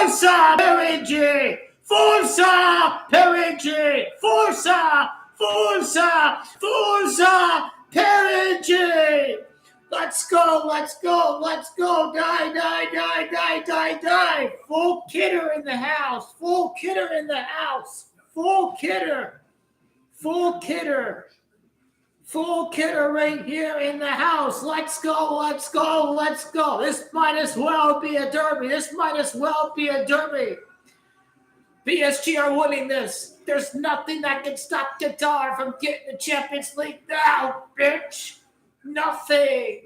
Forza PARIGI! Forza PARIGI! Forza! Forza! Forza PARIGI! Let's go, let's go, let's go. Die, die, die, die, die, die. Full kidder in the house. Full kidder in the house. Full kidder. Full kidder. Full kidder right here in the house. Let's go, let's go, let's go. This might as well be a derby. This might as well be a derby. PSG are winning this. There's nothing that can stop Qatar from getting the Champions League now, bitch. Nothing.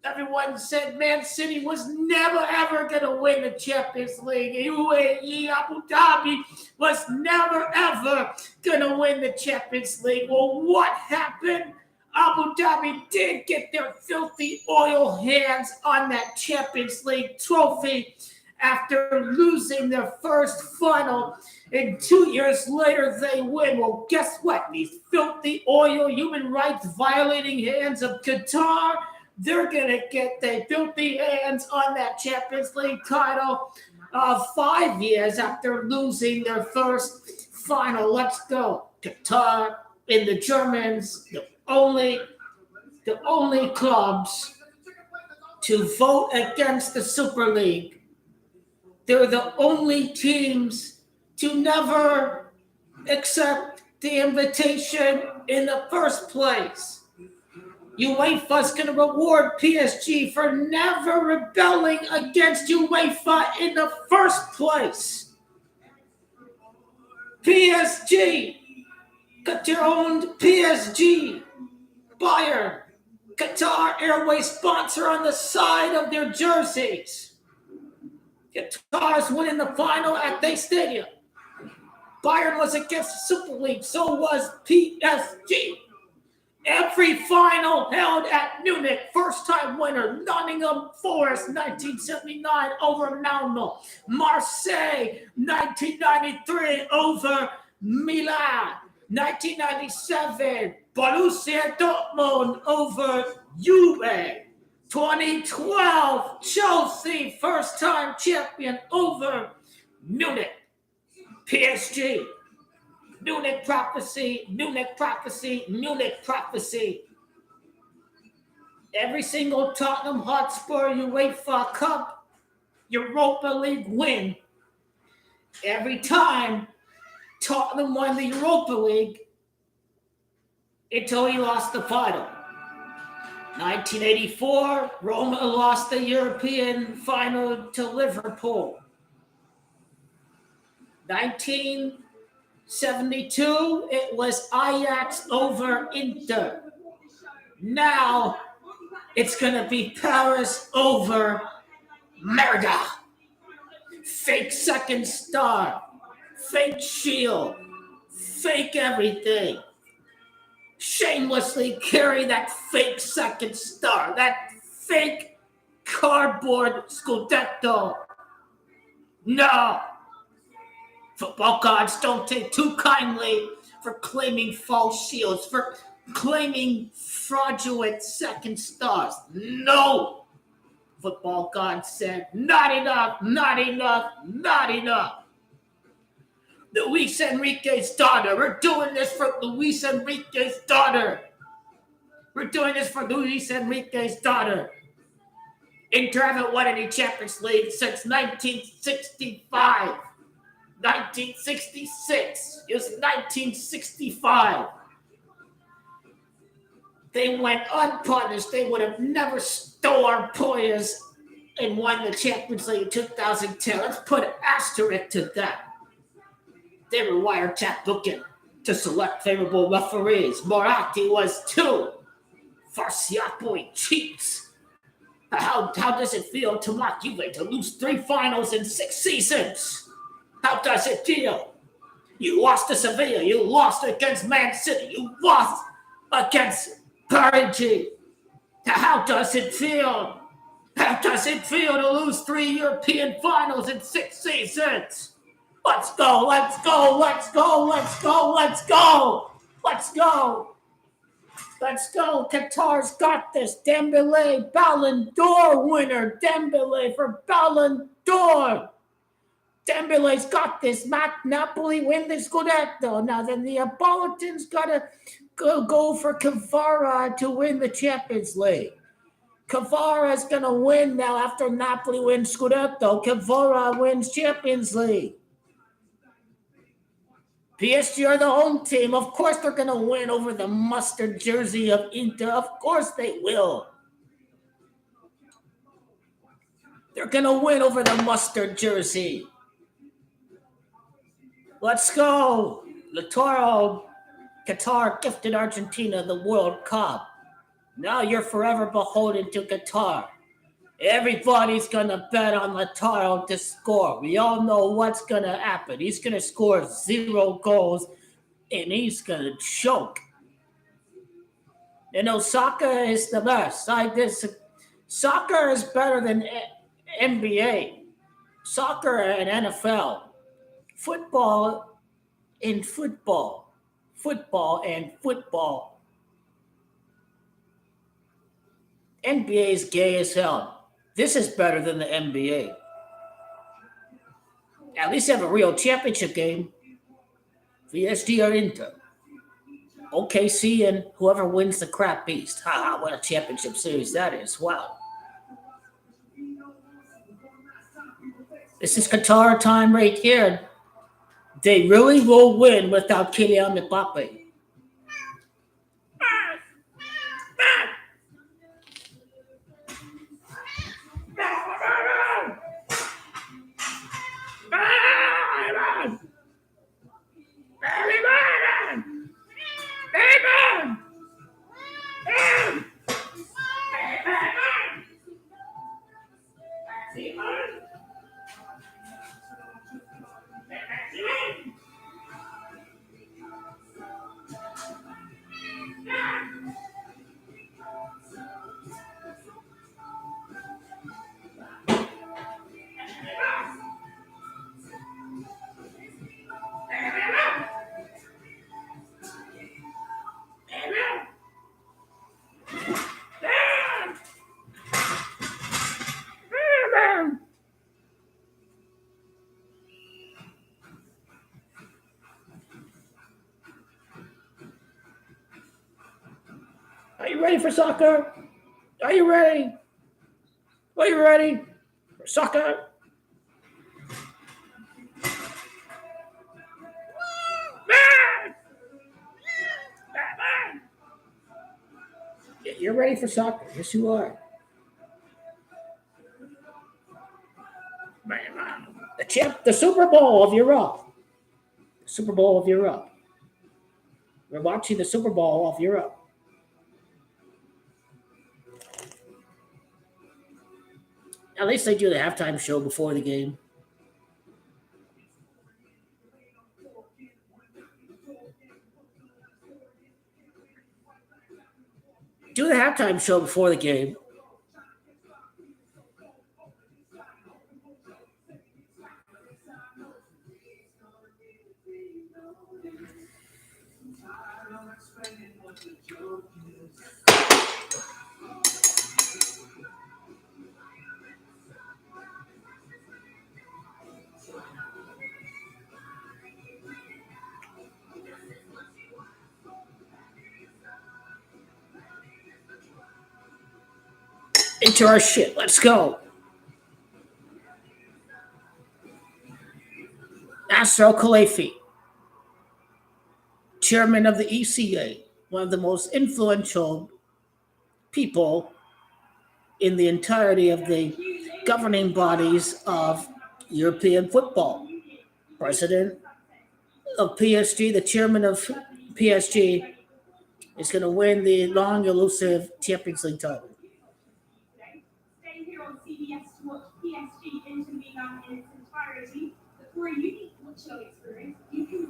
Everyone said Man City was never, ever going to win the Champions League. UAE, Abu Dhabi was never, ever going to win the Champions League. Well, what happened? Abu Dhabi did get their filthy oil hands on that Champions League trophy after losing their first final. And 2 years later, they win. Well, guess what? These filthy oil, human rights violating hands of Qatar, they're going to get their filthy hands on that Champions League title 5 years after losing their first final. Let's go. Qatar and the Germans, the only clubs to vote against the Super League. They're the only teams to never accept the invitation in the first place. UEFA's going to reward PSG for never rebelling against UEFA in the first place. PSG, Qatar-owned PSG, Bayern, Qatar Airways sponsor on the side of their jerseys. Qatar's winning the final at their stadium. Bayern was against the Super League, so was PSG. Every final held at Munich, first-time winner, Nottingham Forest, 1979 over Malmo. Marseille, 1993 over Milan. 1997, Borussia Dortmund over Juve. 2012, Chelsea, first-time champion over Munich. PSG. Munich prophecy, Munich prophecy, Munich prophecy. Every single Tottenham Hotspur UEFA Cup, Europa League win. Every time Tottenham won the Europa League until he lost the final. 1984, Roma lost the European final to Liverpool. 1972, it was Ajax over Inter. Now, it's going to be Paris over Merida. Fake second star, fake shield, fake everything. Shamelessly carry that fake second star, that fake cardboard Scudetto. No. Football gods don't take too kindly for claiming false shields, for claiming fraudulent second stars. No! Football gods said, not enough, not enough, not enough. Luis Enrique's daughter. We're doing this for Luis Enrique's daughter. We're doing this for Luis Enrique's daughter. Inter haven't won any Champions League since 1965. 1966. It was 1965. They went unpunished. They would have never stole our players and won the Champions League in 2010. Let's put an asterisk to that. They were wiretap looking to select favorable referees. Moratti was too. Farciapo cheats. How does it feel to mock Juve to lose 3 finals in 6 seasons? How does it feel? You lost to Sevilla. You lost against Man City. You lost against PARIGI. How does it feel? How does it feel to lose 3 European finals in 6 seasons? Let's go, let's go, let's go, let's go, let's go, let's go. Let's go. Qatar's got this. Dembele, Ballon d'Or winner. Dembele for Ballon d'Or. Dembele's got this. Napoli win the Scudetto. Now the Neapolitans got to go for Kvara to win the Champions League. Kvara's going to win now after Napoli wins Scudetto. Kvara wins Champions League. PSG are the home team. Of course they're going to win over the mustard jersey of Inter. Of course they will. They're going to win over the mustard jersey. Let's go. Lautaro, Qatar gifted Argentina the World Cup. Now you're forever beholden to Qatar. Everybody's going to bet on Lautaro to score. We all know what's going to happen. He's going to score 0 goals, and he's going to choke. You know, soccer is the best. Soccer is better than NBA. Soccer and NFL. Football and football. Football and football. NBA is gay as hell. This is better than the NBA. At least have a real championship game. PSG or Inter. OKC and whoever wins the crap beast. What a championship series that is. Wow. This is Qatar time right here. They really will win without Kylian Mbappe. Are you ready for soccer? Are you ready? Are you ready for soccer? You're ready for soccer. Yes, you are. The Super Bowl of Europe. The Super Bowl of Europe. We're watching the Super Bowl of Europe. At least they do the halftime show before the game. Do the halftime show before the game. Into our shit. Let's go. Nasser Khalifi, chairman of the ECA, one of the most influential people in the entirety of the governing bodies of European football. President of PSG, the chairman of PSG, is going to win the long elusive Champions League title. Stay here on CBS to watch PSG Inter Milan in its entirety. For a unique watch experience,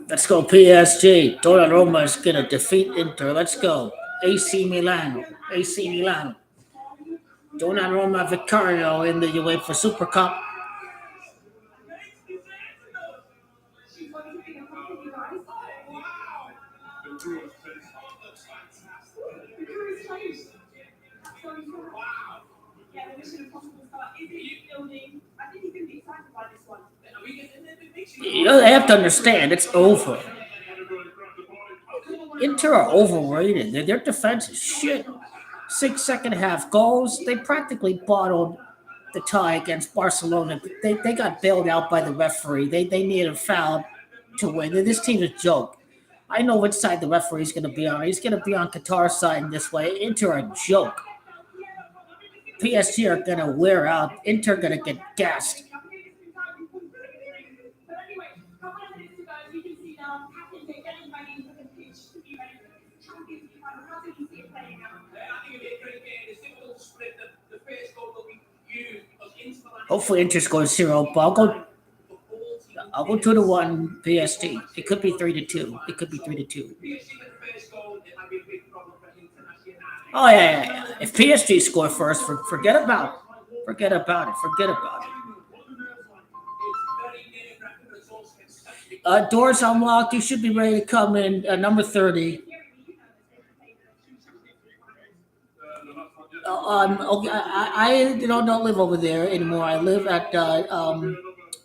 let's go PSG. Donnarumma is going to defeat Inter. Let's go. AC Milan. AC Milan. Donnarumma Vicario in the UEFA Super Cup. You know, they have to understand it's over. Inter are overrated. Their defense is shit. 6 second half goals. They practically bottled the tie against Barcelona. They got bailed out by the referee. They needed a foul to win. This team is a joke. I know which side the referee is going to be on. He's going to be on Qatar's side in this way. Inter are a joke. PSG are going to wear out. Inter going to get gassed. Hopefully Inter scores 0, but I'll go 2-1 PSG. It could be 3-2. It could be 3-2. Oh yeah. If PSG score first, forget about it. Forget about it. Doors unlocked. You should be ready to come in. Number 30. Okay, I don't live over there anymore. I live at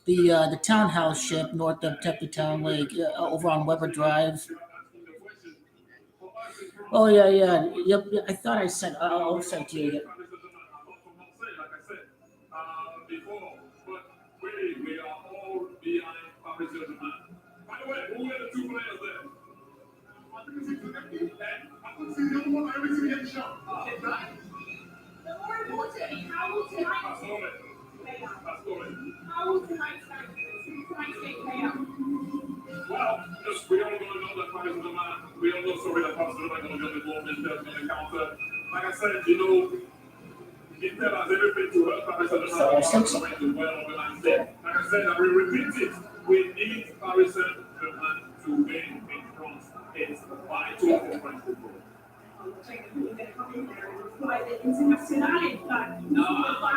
the townhouse ship north of Tempe Town Lake, over on Weber Drive. Oh yeah. Yep. I thought I sent. I'll send to you. Well, just we all going to know that Paris is the man. We all know sorry that Paris is the man going to get involved in the encounter. Like I said, Inter has everything to hurt Paris at the moment. Well organized there. Like I said, I will repeat it. We need Paris Saint-Germain to win in front. It's vital for French football. No,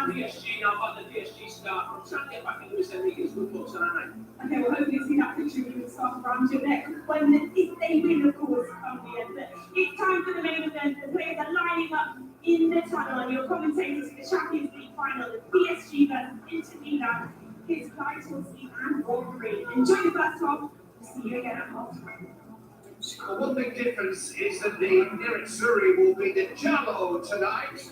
PSG, I've got the PSG start. I'm trying to get back into this Enrique's good books, aren't I? Okay, well, hopefully see that picture with the scarf around your neck. If they win, of course, it's time for the main event. The players are lining up in the tunnel, and your commentators for the Champions League final, the PSG versus Inter Milan, is vital Steve and Wolverine. Enjoy the first half. See you again at halftime. One big difference is that the Nerazzurri will be the Giallo tonight.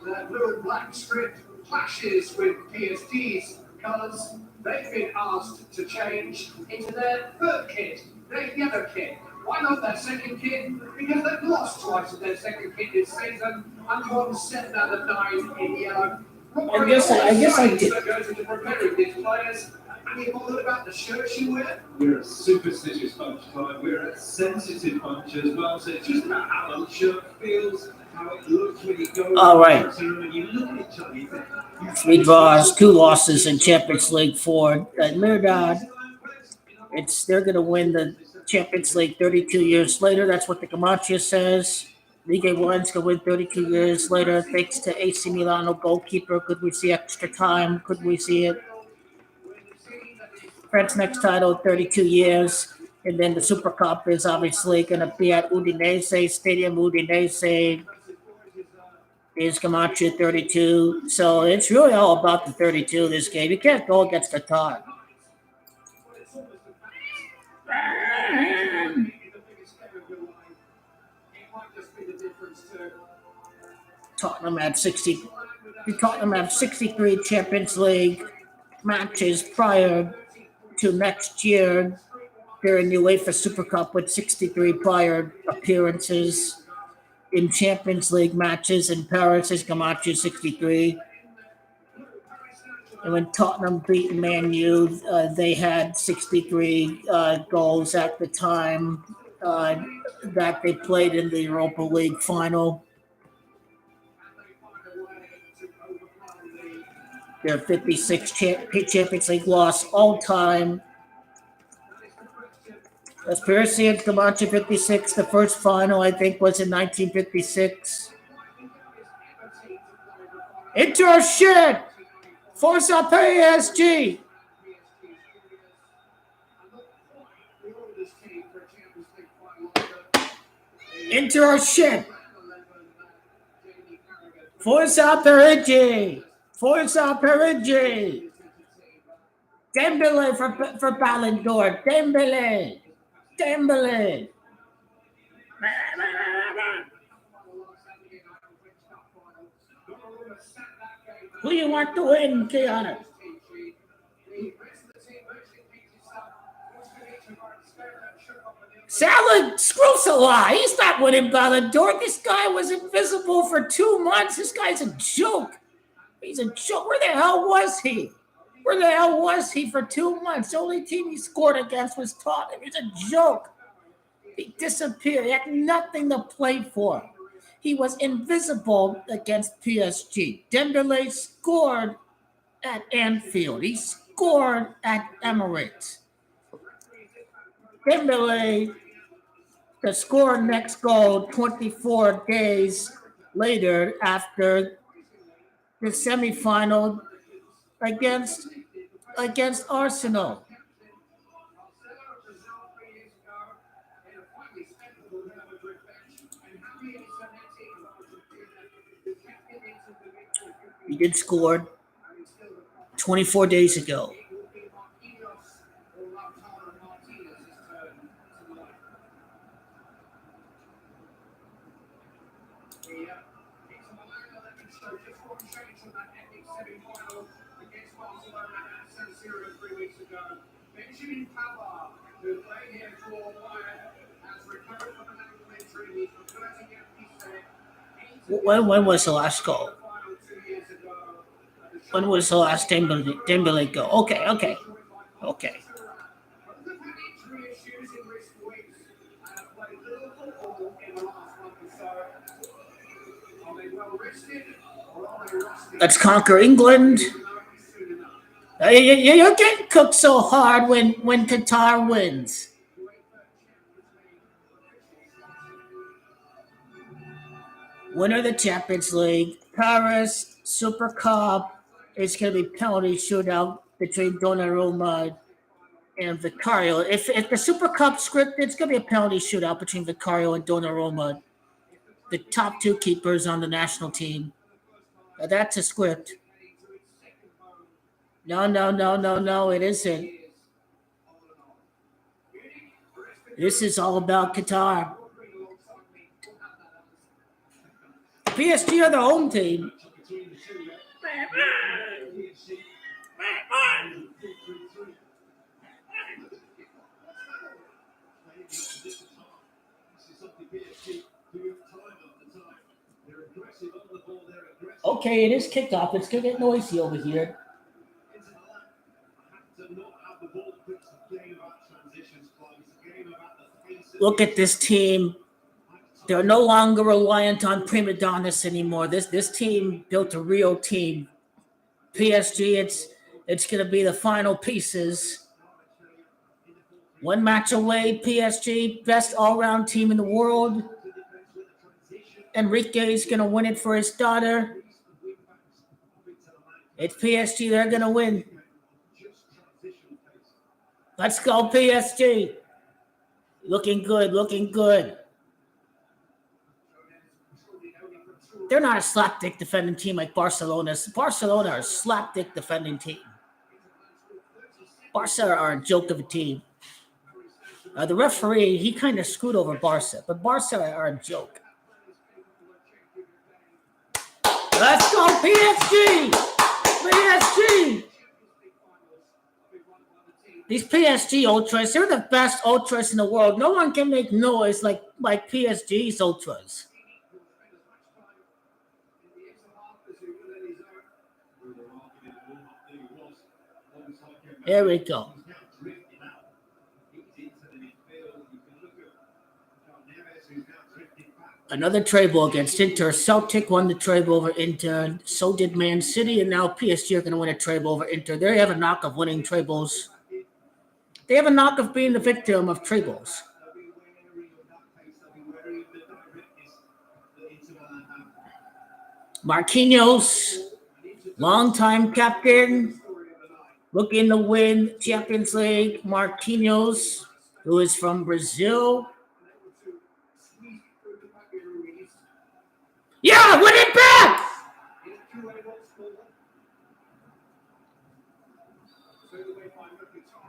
The blue and black script clashes with PSG's colours. They've been asked to change into their third kit, their yellow kit. Why not their second kit? Because they've lost twice in their second kit this season and won 7 out of 9 in yellow. I guess I did. That goes into preparing these players. Are you bothered about the shirts you wear? We're a superstitious bunch, Clive. We're a sensitive bunch as well. So it's just about how the shirt feels, how it looks when you go. All right. When you look at each other, you think, 3 draws, 2 losses in Champions League for Mirdad. They're going to win the Champions League 32 years later. That's what the Camacho says. Ligue 1's going to win 32 years later thanks to AC Milano goalkeeper. Could we see extra time? Could we see it? French next title, 32 years. And then the Super Cup is obviously going to be at Udinese, Stadium Udinese. Is Camacho 32. So it's really all about the 32 this game. You can't go against the tie. Tottenham had 63 Champions League matches prior to next year. They're in the UEFA Super Cup with 63 prior appearances in Champions League matches. In Paris is Camacho 63. And when Tottenham beat Man U, they had 63 goals at the time that they played in the Europa League final. Their 56 Champions League loss all time. That's Percy and Camacho 56. The first final, I think, was in 1956. Inter shit! Forza PSG! Inter shit! Forza Parigi! Forza Parigi! Dembele for Ballon d'Or. Dembele. Who you want to win, Kiana? Salah, screw Salah. He's not winning Ballon d'Or. This guy was invisible for 2 months. This guy's a joke. He's a joke. Where the hell was he? For 2 months? The only team he scored against was Tottenham. He's a joke. He disappeared. He had nothing to play for. He was invisible against PSG. Dembele scored at Anfield. He scored at Emirates. Dembele to score next goal 24 days later after the semifinal against Arsenal. He did score 24 days ago. When was the last goal? When was the last Dembele goal? Okay. Let's conquer England. You're getting cooked so hard when Qatar wins. Winner of the Champions League, Paris, Super Cup. It's going to be penalty shootout between Donnarumma and Vicario. If the Super Cup script, it's going to be a penalty shootout between Vicario and Donnarumma, the top 2 keepers on the national team. That's a script. No, it isn't. This is all about Qatar. PSG are the home team. Okay, it is kicked off. It's going to get noisy over here. Look at this team. They're no longer reliant on prima donnas anymore. This team built a real team. PSG, it's going to be the final pieces. 1 match away, PSG, best all-round team in the world. Enrique is going to win it for his daughter. It's PSG. They're going to win. Let's go, PSG. Looking good. They're not a slapdick defending team like Barcelona. Barcelona are a slapdick defending team. Barca are a joke of a team. The referee, he kind of screwed over Barca, but Barca are a joke. Let's go, PSG! PSG! These PSG ultras, they're the best ultras in the world. No one can make noise like PSG's ultras. There we go. Another treble against Inter. Celtic won the treble over Inter. So did Man City, and now PSG are going to win a treble over Inter. They have a knock of winning trebles. They have a knock of being the victim of trebles. Marquinhos, longtime captain, looking to win Champions League. Marquinhos, who is from Brazil. Yeah, win it back!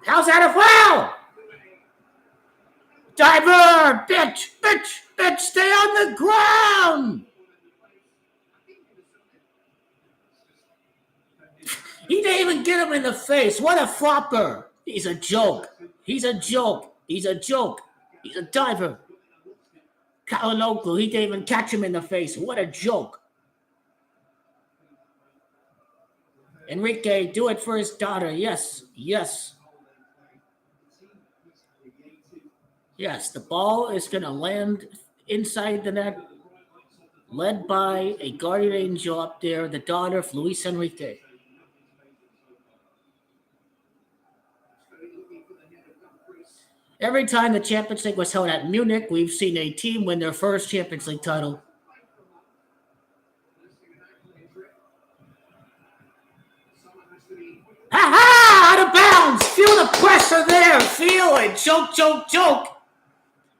How's that a foul? Diver! Bitch! Stay on the ground! He didn't even get him in the face. What a flopper. He's a joke. He's a diver. Kalanoglu, he didn't even catch him in the face. What a joke. Enrique, do it for his daughter. Yes. Yes, the ball is going to land inside the net, led by a guardian angel up there, the daughter of Luis Enrique. Every time the Champions League was held at Munich, we've seen a team win their first Champions League title. Ha! Out of bounds! Feel the pressure there! Feel it! Joke!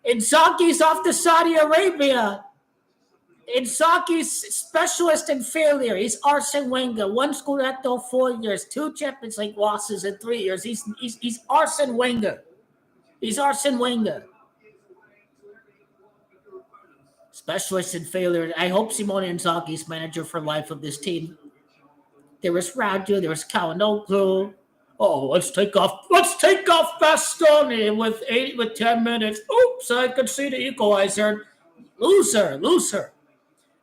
Inzaghi's off to Saudi Arabia. Inzaghi's specialist in failure. He's Arsene Wenger. 1 Scudetto, 4 years. 2 Champions League losses in 3 years. He's Arsene Wenger. He's Arsene Wenger. Specialist in failure. I hope Simone Inzaghi's manager for life of this team. There was Radu. There was Kalanoglu. Oh, let's take off Bastoni with 10 minutes. Oops, I could see the equalizer. Loser.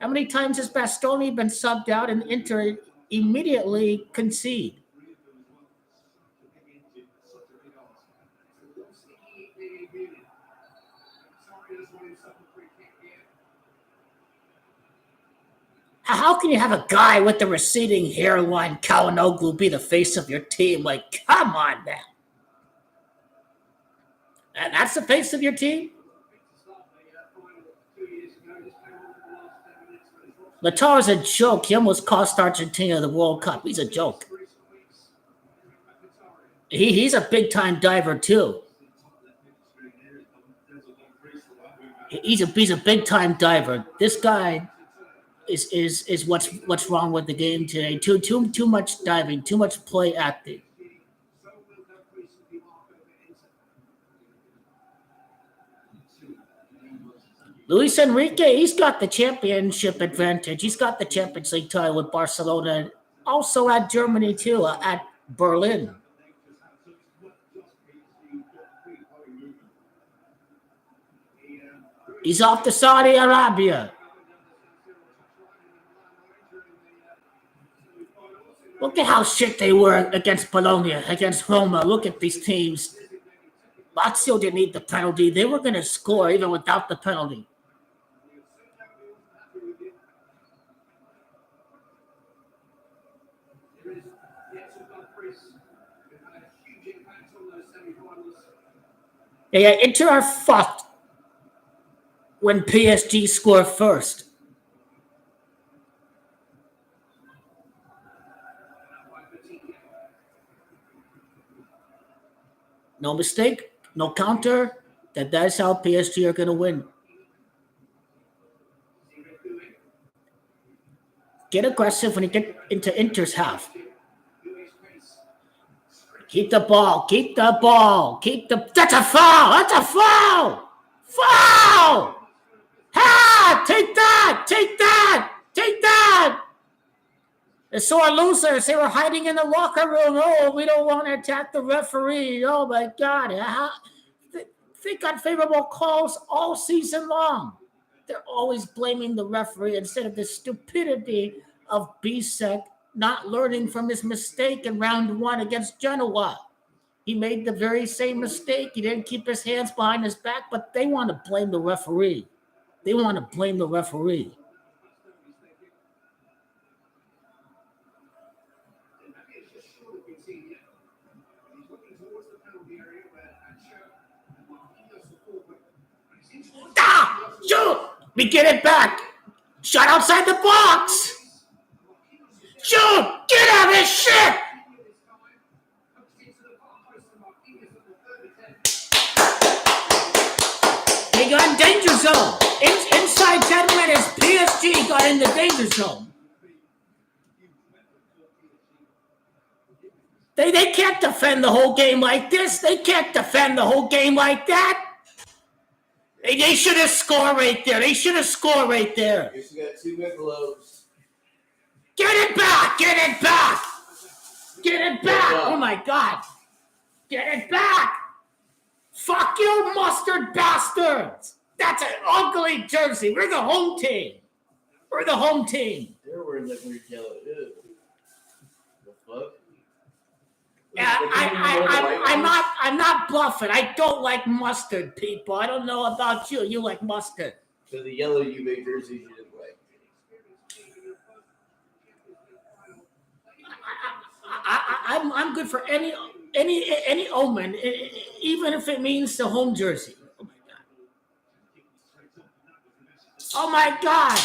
How many times has Bastoni been subbed out and Inter immediately concede? How can you have a guy with the receding hairline, Kalanoglu, be the face of your team? Like, come on now. And that's the face of your team? Lautaro's a joke. He almost cost Argentina the World Cup. He's a joke. He's a big-time diver, too. He's a big-time diver. This guy is what's wrong with the game today. Too much diving, too much play acting. Luis Enrique, he's got the championship advantage. He's got the Champions League title with Barcelona, also at Germany too, at Berlin. He's off to Saudi Arabia. Look at how shit they were against Bologna, against Roma. Look at these teams. Lazio didn't need the penalty. They were going to score even without the penalty. Yeah, Inter are fucked when PSG score first. No mistake, no counter. That's how PSG are going to win. Get aggressive when you get into Inter's half. Keep the ball. That's a foul. Foul. Ha! Take that. The sore losers, they were hiding in the locker room. Oh, we don't want to attack the referee. Oh, my God. They got favorable calls all season long. They're always blaming the referee instead of the stupidity of Bisek not learning from his mistake in round 1 against Genoa. He made the very same mistake. He didn't keep his hands behind his back, but they want to blame the referee. Shoot! We get it back. Shot outside the box. Shoot! Get out of this shit! They got in danger zone. Inside 10 minutes, PSG got in the danger zone. They can't defend the whole game like this. They can't defend the whole game like that. They should have scored right there. They should have scored right there. You got 2 Michelobs. Get it back! Get it back! Get it back! Oh my God! Get it back! Fuck you, mustard bastards! That's an ugly jersey. We're the home team. We're the home team. They're wearing that weird yellow. Ew. The fuck? Yeah, I'm not bluffing. I don't like mustard, people. I don't know about you. You like mustard. So the yellow UVA jerseys you didn't like. I'm good for any omen, even if it means the home jersey. Oh my God!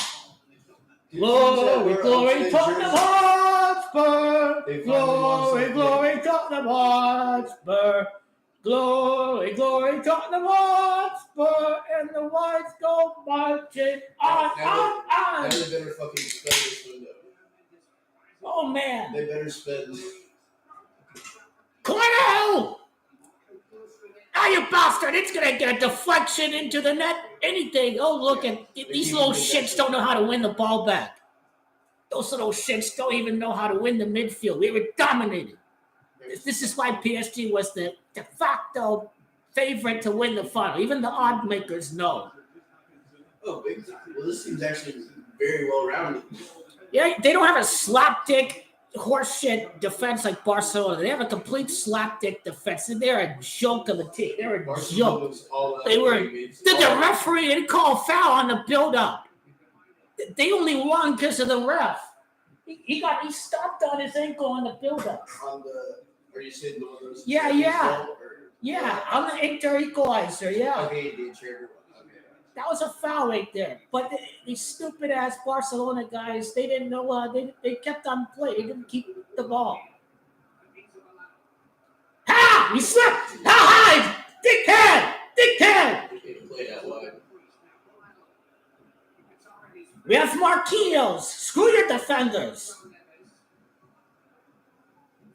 Glory, glory, Tottenham Hotspur! Glory, glory, Tottenham Hotspur! Glory, glory, Tottenham Hotspur! And the whites go marching on. Now they better fucking spend this window. Oh man! They better spend. Cornell! Oh, you bastard! It's gonna get a deflection into the net. Anything. Oh, look at these little shits. Don't know how to win the ball back. Those little shits don't even know how to win the midfield. We were dominated. This is why PSG was the de facto favorite to win the final. Even the odd makers know. Oh, big time. Well, this team's actually very well rounded. Yeah, they don't have a slapdick horseshit defense like Barcelona. They have a complete slapdick defense. They're a joke of a team. They're a joke. They were. The referee didn't call a foul on the build-up. They only won because of the ref. He stopped on his ankle on the build-up. Are you saying the one of those? Yeah, on the Inter equalizer. Yeah. Okay, the interior one. Okay. That was a foul right there. But these stupid ass Barcelona guys, they didn't know. They kept on play. They didn't keep the ball. Ha! He slipped. Ha! Dickhead! They play that wide. We have Marquinhos. Screw your defenders.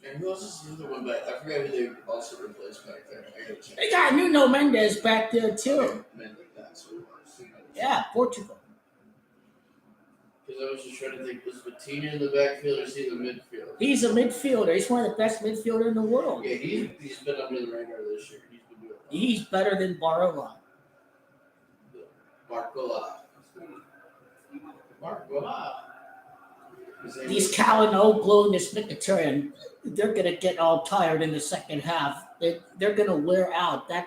And who else is the other one back? I forgot who they also replaced back there. I gotta check. They got Nuno Mendes back there too. Okay, Mendes, that's who it was. Yeah, Portugal. Because I was just trying to think, was Vitinha in the backfield or is he in the midfield? He's a midfielder. He's one of the best midfielders in the world. Yeah, he's been under the radar this year. He's been doing well. He's better than Barella. Barcola. These Calhanoglu and this Mkhitaryan, they're going to get all tired in the second half. They're going to wear out. They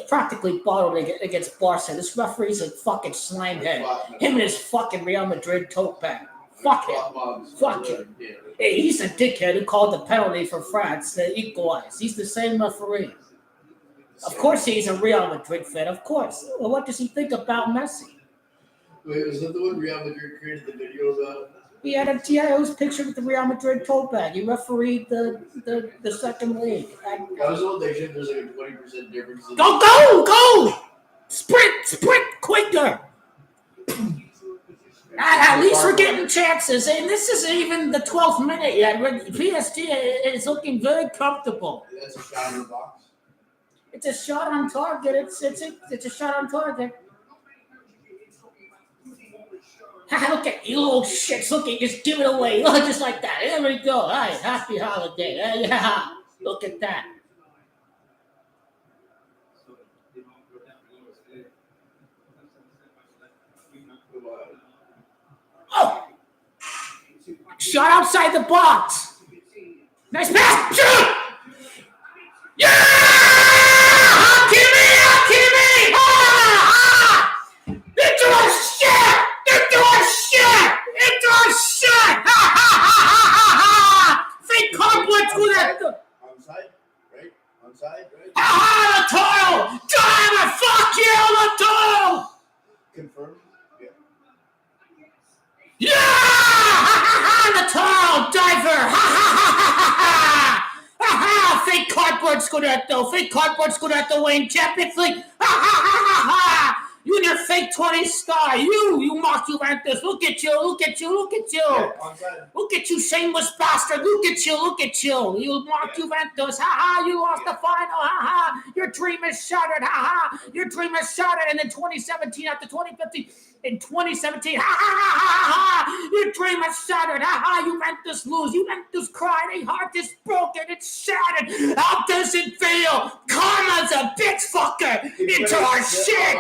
practically bottled against Barca. This referee's a fucking slimehead. Him and his fucking Real Madrid tote bag. Fuck him. Fuck him. Hey, he's a dickhead who called the penalty for France to equalize. He's the same referee. Of course he's a Real Madrid fan. Of course. Well, what does he think about Messi? Wait, was that the one Real Madrid created the video about? He had a TIO's picture with the Real Madrid tote bag. He refereed the second league. I was told they said there's like a 20% difference. Go! Sprint quicker! At least we're getting chances. And this isn't even the 12th minute yet. PSG is looking very comfortable. That's a shot in the box. It's a shot on target. It's a shot on target. Look at you little shits. Look at just give it away. Look, just like that. There we go. All right, happy holiday. Yeah. Look at that. Oh! Shot outside the box. Nice pass. Shoot! Yeah! Hakimi! Into a shit! Fake cardboard through that. Onside, right? Lautaro! Driver! Fuck you, Lautaro! Confirmed? Yeah! Lautaro! Diver! Fake cardboard Scudetto! Win Champions League! You and your fake 20 scar. You mock Juventus. Look at you. Look at you. Look at you. Onside. Look at you, shameless bastard. Look at you. Look at you. You mock Juventus. Ha ha. You lost the final. Ha ha. Your dream is shattered. Ha ha. Your dream is shattered. And in 2017, after 2015, in 2017, ha ha ha ha ha. Your dream is shattered. Ha ha. Juventus lose. Juventus cry. Their heart is broken. It's shattered. How does it feel? Karma's a bitch fucker. Into our shit.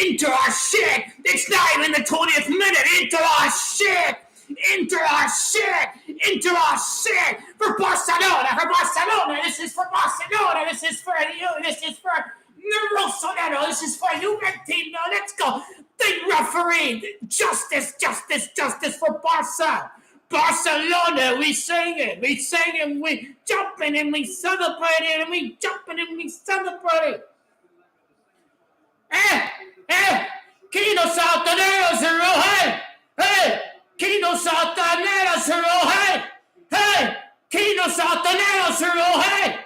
Into our shit. It's not even the 20th minute. Into our shit. Into our shit. Into our shit. For Barcelona. For Barcelona. This is for Barcelona. This is for you. This is for Rossonero. This is for Juventino. Let's go. The referee. Justice. Justice. Justice for Barca. Barcelona. We sing it. We sing it. We jumping and we celebrating and we jumping and we celebrating. Chi non salta nero se lo hey! Chi non salta nero se lo hey! Chi non salta nero se lo hey!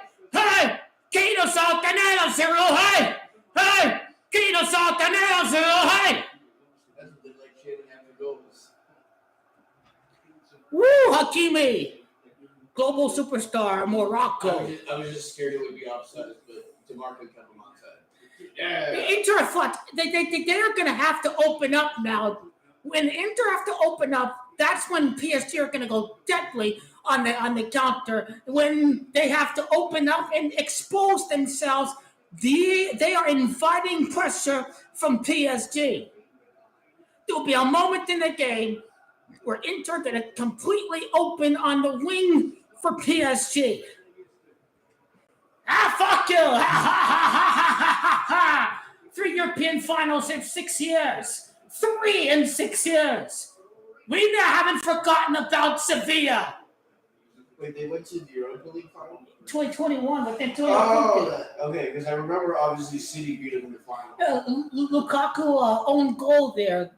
Chi non salta nero se lo hey! Chi non salta nero se lo hey! That's what they like chanting after goals. Woo, Hakimi! Global superstar, Morocco. I was just scared it would be offside, but DeMarco kept him onside. Yeah. Inter are flat. They're going to have to open up now. When Inter have to open up, that's when PSG are going to go deadly on the counter. When they have to open up and expose themselves, they are inviting pressure from PSG. There will be a moment in the game where Inter are going to completely open on the wing for PSG. Fuck you! Ha ha ha ha ha ha ha! 3 European finals in 6 years. 3 in 6 years. We haven't forgotten about Sevilla. Wait, they went to the Europa League final? 2021, but then 2020. Oh, okay, because I remember obviously City beat them in the final. Lukaku own goal there.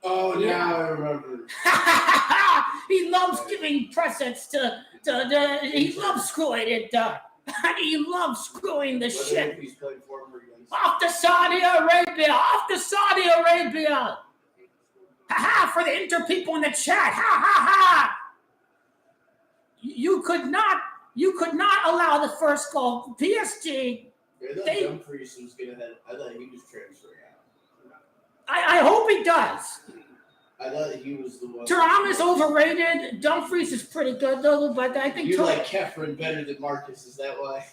Oh, now I remember. He loves giving presents to he loves screwing it up. He loves screwing the shit. He's playing for him or against. Off to Saudi Arabia. Off to Saudi Arabia. Ha ha, for the Inter people in the chat. Ha ha ha. You could not allow the first goal. PSG. I thought Dumfries was gonna have. I thought he was transferring out. I hope he does. I thought he was the one. Thuram is overrated. Dumfries is pretty good though, but I think you like Kefren better than Marcus. Is that why?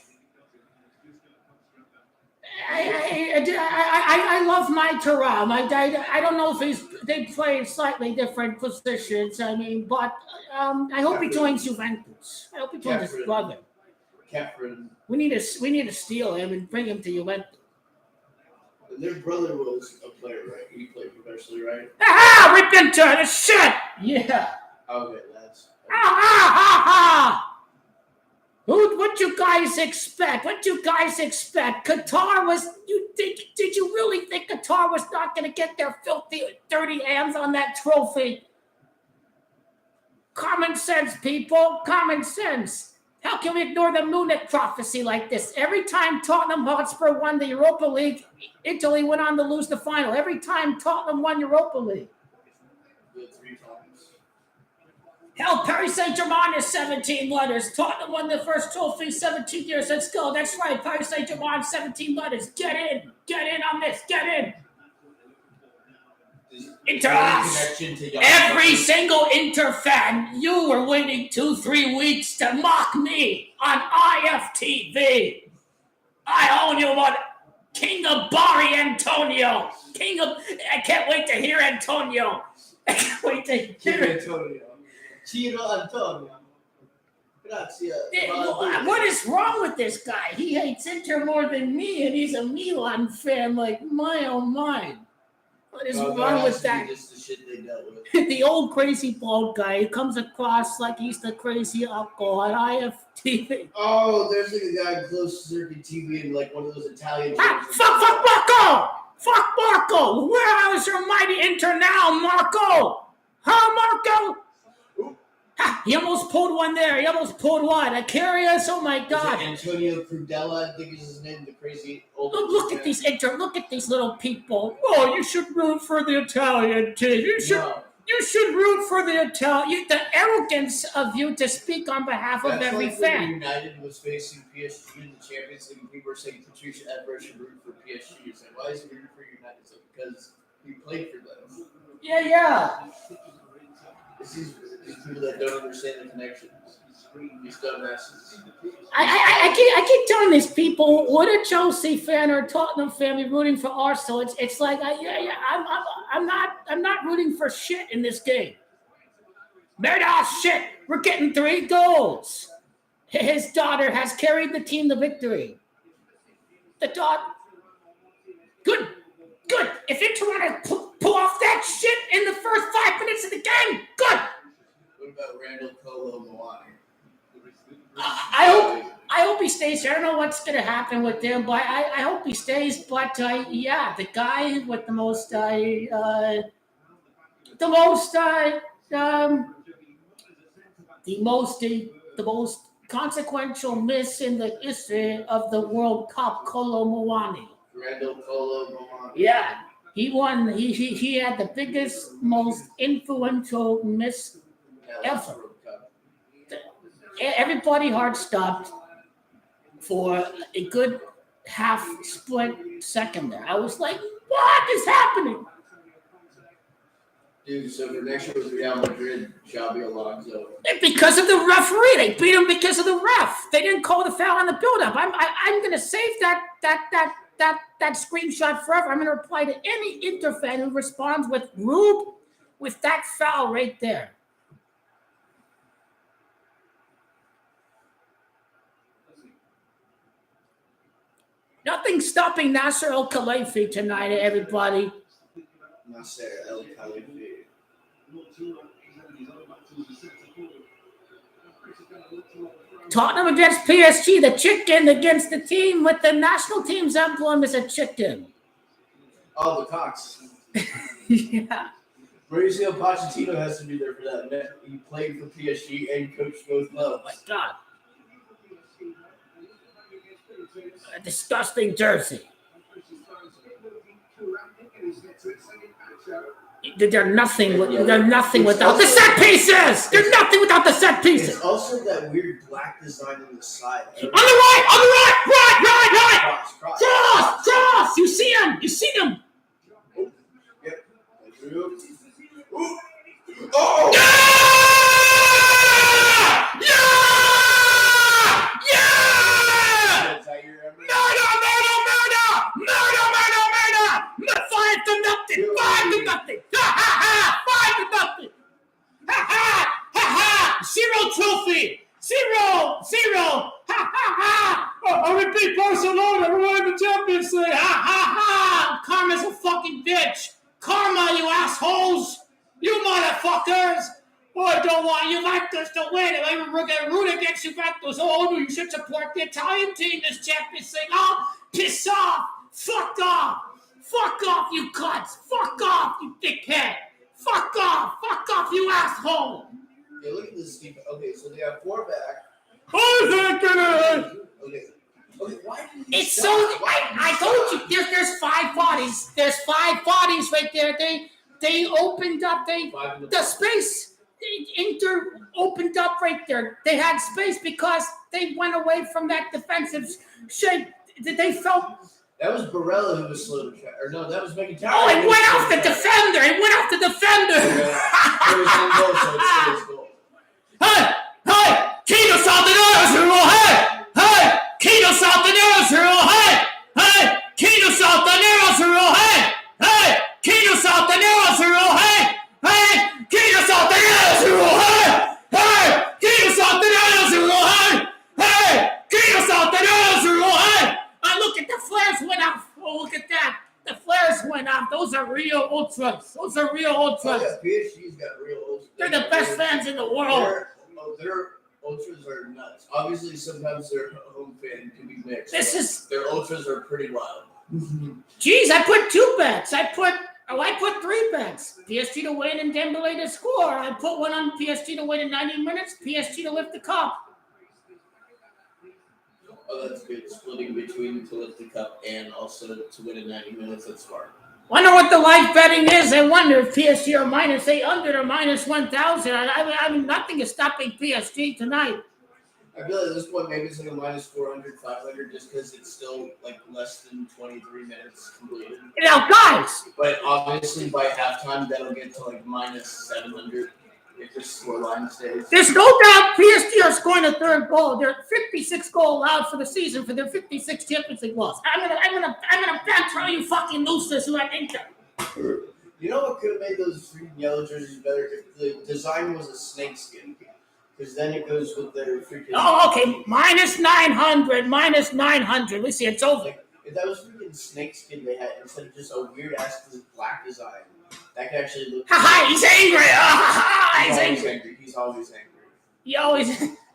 I love my Thuram. I don't know if they play slightly different positions. I mean, but I hope he joins Juventus. I hope he joins his brother. Kefren. We need to steal him and bring him to Juventus. Their brother was a player, right? He played professionally, right? Ah! Rip into the shit! Yeah. Okay, that's. What you guys expect? What you guys expect? Qatar was. Did you really think Qatar was not going to get their filthy, dirty hands on that trophy? Common sense, people. Common sense. How can we ignore the Munich prophecy like this? Every time Tottenham Hotspur won the Europa League, Italy went on to lose the final. Every time Tottenham won Europa League. 3 times. Hell, Paris Saint-Germain is 17 letters. Tottenham won the first trophy 17 years. Let's go. That's right. Paris Saint-Germain, 17 letters. Get in. Get in on this. Get in. Inter us. Every single Inter fan, you were waiting 2-3 weeks to mock me on IFTV. I own you one. King of Bari Antonio. I can't wait to hear Antonio. I can't wait to hear Antonio. Ciro Antonio. Grazie. What is wrong with this guy? He hates Inter more than me, and he's a Milan fan like my oh my. What is wrong with that? Just the shit they dealt with. The old crazy bald guy who comes across like he's the crazy uncle on IFTV. Oh, there's like a guy close to circuit TV in like one of those Italian. Fuck Marco! Fuck Marco! Where is your mighty Inter now, Marco? Huh, Marco? Ha! He almost pulled one there. He almost pulled one. A curious. Oh my God! Antonio Crudella, I think is his name. The crazy old. Look at these Look at these little people. Oh, you should root for the Italian team. You should. No. You should root for the Italian. The arrogance of you to speak on behalf of every like fan. When United was facing PSG in the Champions League, people were saying Patricia Evra should root for PSG. It's like, why is he rooting for United? It's like, because he played for them. Yeah. It's these people that don't understand the connections. These dumbasses. I keep telling these people, what a Chelsea fan or a Tottenham fan be rooting for Arsenal. It's like I'm not rooting for shit in this game. Murdoch, shit. We're getting 3 goals. His daughter has carried the team to victory. The daughter. Good. If Inter want to pull off that shit in the first 5 minutes of the game, good. What about Randall Colo Moani? I hope he stays here. I don't know what's going to happen with him, but I hope he stays. But yeah, the guy with the most consequential miss in the history of the World Cup, Kolo Muani. Randall Colo Moani. Yeah, he won. He had the biggest, most influential miss ever. Everybody heart stopped for a good half split second there. I was like, what is happening? Dude, so for next year with Real Madrid, Xabi Alonso. Because of the referee. They beat him because of the ref. They didn't call the foul on the build-up. I'm going to save that screenshot forever. I'm going to reply to any Inter fan who responds with Rube with that foul right there. Nothing stopping Nasser El Khelaïfi tonight, everybody. Nasser El Khelaïfi. Tottenham against PSG, the chicken against the team with the national team's emblem is a chicken. Oh, the Cox. Yeah. Mauricio Pochettino has to be there for that. Man, he played for PSG and coached both clubs. Oh my God. A disgusting jersey. They're nothing without the set pieces. They're nothing without the set pieces. It's also that weird black design on the side. On the right, right. Cross. Cross. You see him. Oh, yep. Ooh. Oh! Yeah! Murder! 5-0. 5-0. 5-0. Zero trophy. Zero. I repeat, Barcelona. We're winning the Champions League. Karma's a fucking bitch. Karma, you assholes. You motherfuckers. Oh, I don't want Juventus to win. We're going to root against Juventus. Oh, no, you should support the Italian team this Champions League. Oh, piss off. Fuck off. Fuck off, you cunts. Fuck off, you dickhead. Fuck off, you asshole. Yeah, look at this team. Okay, so they have 4 back. Okay, why did he It's stop? so. I told you. There's 5 bodies. There's 5 bodies right there. They opened up. The space. Inter opened up right there. They had space because they went away from that defensive shape. They felt. That was Barella who was slow to try. Or no, that was Mkhitaryan. Oh, it went off the defender. It was on goal, so it's his goal. Hey! Kino Saltanero, hey! Kino Saltanero, hey! Kino Saltanero, hey! Kino Saltanero, hey! Kino Saltanero, hey! Kino Saltanero, hey! Look at the flares went off. Oh, look at that. The flares went off. Those are real ultras. Oh, yeah, PSG's got real ultras. They're the best fans in the world. Their ultras are nuts. Obviously, sometimes their home fan can be mixed. Their ultras are pretty wild. Geez, I put 2 bets. I put Oh, I put 3 bets. PSG to win and Dembele to score. I put one on PSG to win in 90 minutes, PSG to lift the cup. Oh, that's good. Splitting between to lift the cup and also to win in 90 minutes. That's smart. Wonder what the live betting is. I wonder if PSG are -800 or -1,000. I mean, nothing is stopping PSG tonight. I feel like at this point maybe it's like a -400, 500, just because it's still like less than 23 minutes completed. Guys! But obviously by halftime that'll get to like -700 if the scoreline stays. There's no doubt PSG are scoring a 3rd goal. They're 56 goal allowed for the season for their 56 Champions League loss. I'm gonna banter all you fucking losers who I think. You know what could have made those freaking yellow jerseys better if the design was a snakeskin. Because then it goes with their freaking. Oh, okay. -900. Let's see. It's over. Like, if that was freaking snakeskin they had instead of just a weird ass black design, that could actually look. Ha! He's angry. He's angry. He's always angry. He always.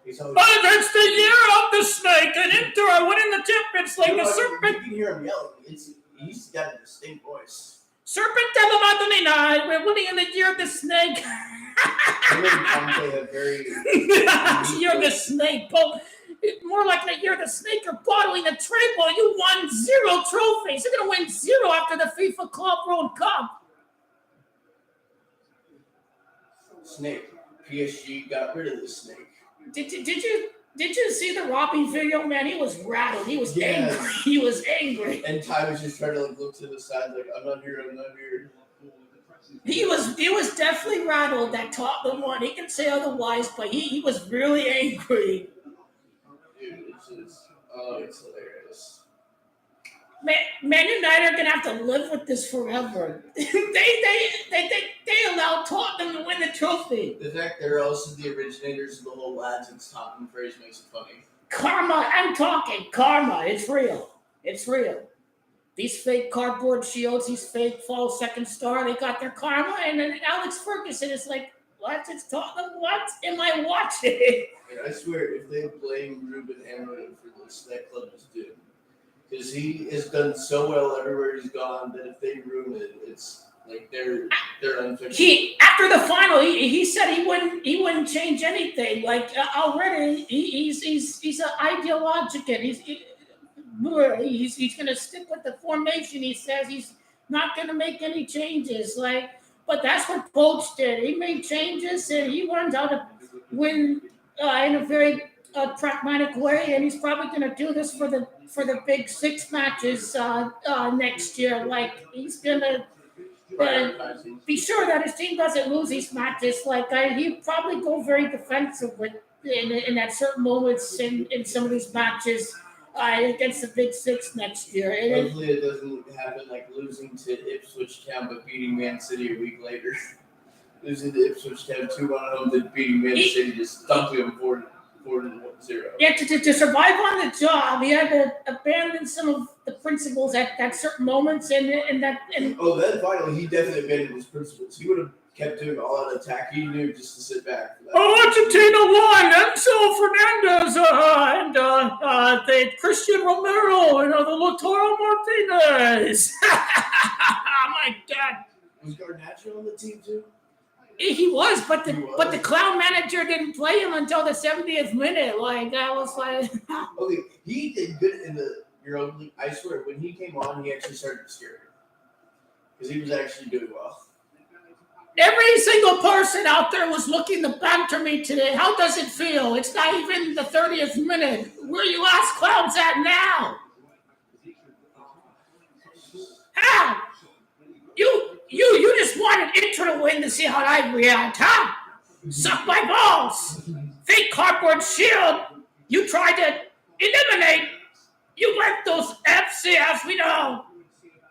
He's always. But it's the year of the snake, and Inter are winning the Champions League. You know, The serpent. You can hear him yelling. He's got a distinct voice. Serpent della Madonnina. We're winning in the year of the snake. You're the snake, but more like the year the snake are bottling the treble. You won 0 trophies. You're gonna win 0 after the FIFA Club World Cup. Snake. PSG got rid of the snake. Did you see the Robbie video, man? He was rattled. He was Yes. angry. He was angry. And Ty was just trying to like look to the side, like I'm not here. He was definitely rattled that Tottenham won. He can say otherwise, but he was really angry. Dude, it's hilarious. Man United are gonna have to live with this forever. they allowed Tottenham to win the trophy. The fact they're also the originators of the whole lads and Tottenham phrase makes it funny. Karma, I'm talking karma. It's real. It's real. These fake cardboard shields, these fake false second star, they got their karma. And then Alex Ferguson is like, what? It's Tottenham? What am I watching? And I swear, if they blame Ruben Amorim for this, that club is doomed. Because he has done so well everywhere he's gone that if they ruin it, it's like they're unfixable. After the final, he said he wouldn't change anything. Like already, he's an ideological. He's going to stick with the formation. He says he's not going to make any changes. But that's what Coach did. He made changes and he learned how to win in a very pragmatic way. And he's probably going to do this for the big 6 matches next year. Like he's going to be sure that his team doesn't lose these matches. He'd probably go very defensive in at certain moments in some of these matches. Against the Big 6 next year. Hopefully it doesn't happen like losing to Ipswich Town but beating Man City a week later. Losing to Ipswich Town 2-1 home, then beating Man City, just dumping them 4-0. Yeah, to survive on the job, he had to abandon some of the principles at certain moments, and that final, he definitely abandoned his principles. He would have kept doing all out attack. He knew just to sit back. Argentina won. Enzo Fernandez and the Christian Romero and the Lautaro Martinez. Oh my God! Was Garnacho on the team too? He was, but the clown manager didn't play him until the 70th minute. I was like, okay, he did good in the Europa League. I swear, when he came on, he actually started to scare me because he was actually doing well. Every single person out there was looking to banter me today. How does it feel? It's not even the 30th minute. Where you ass clowns at now? How? You just wanted Inter to win to see how I react, huh? Suck my balls. Fake cardboard shield. You tried to eliminate. You let those FCS, we know.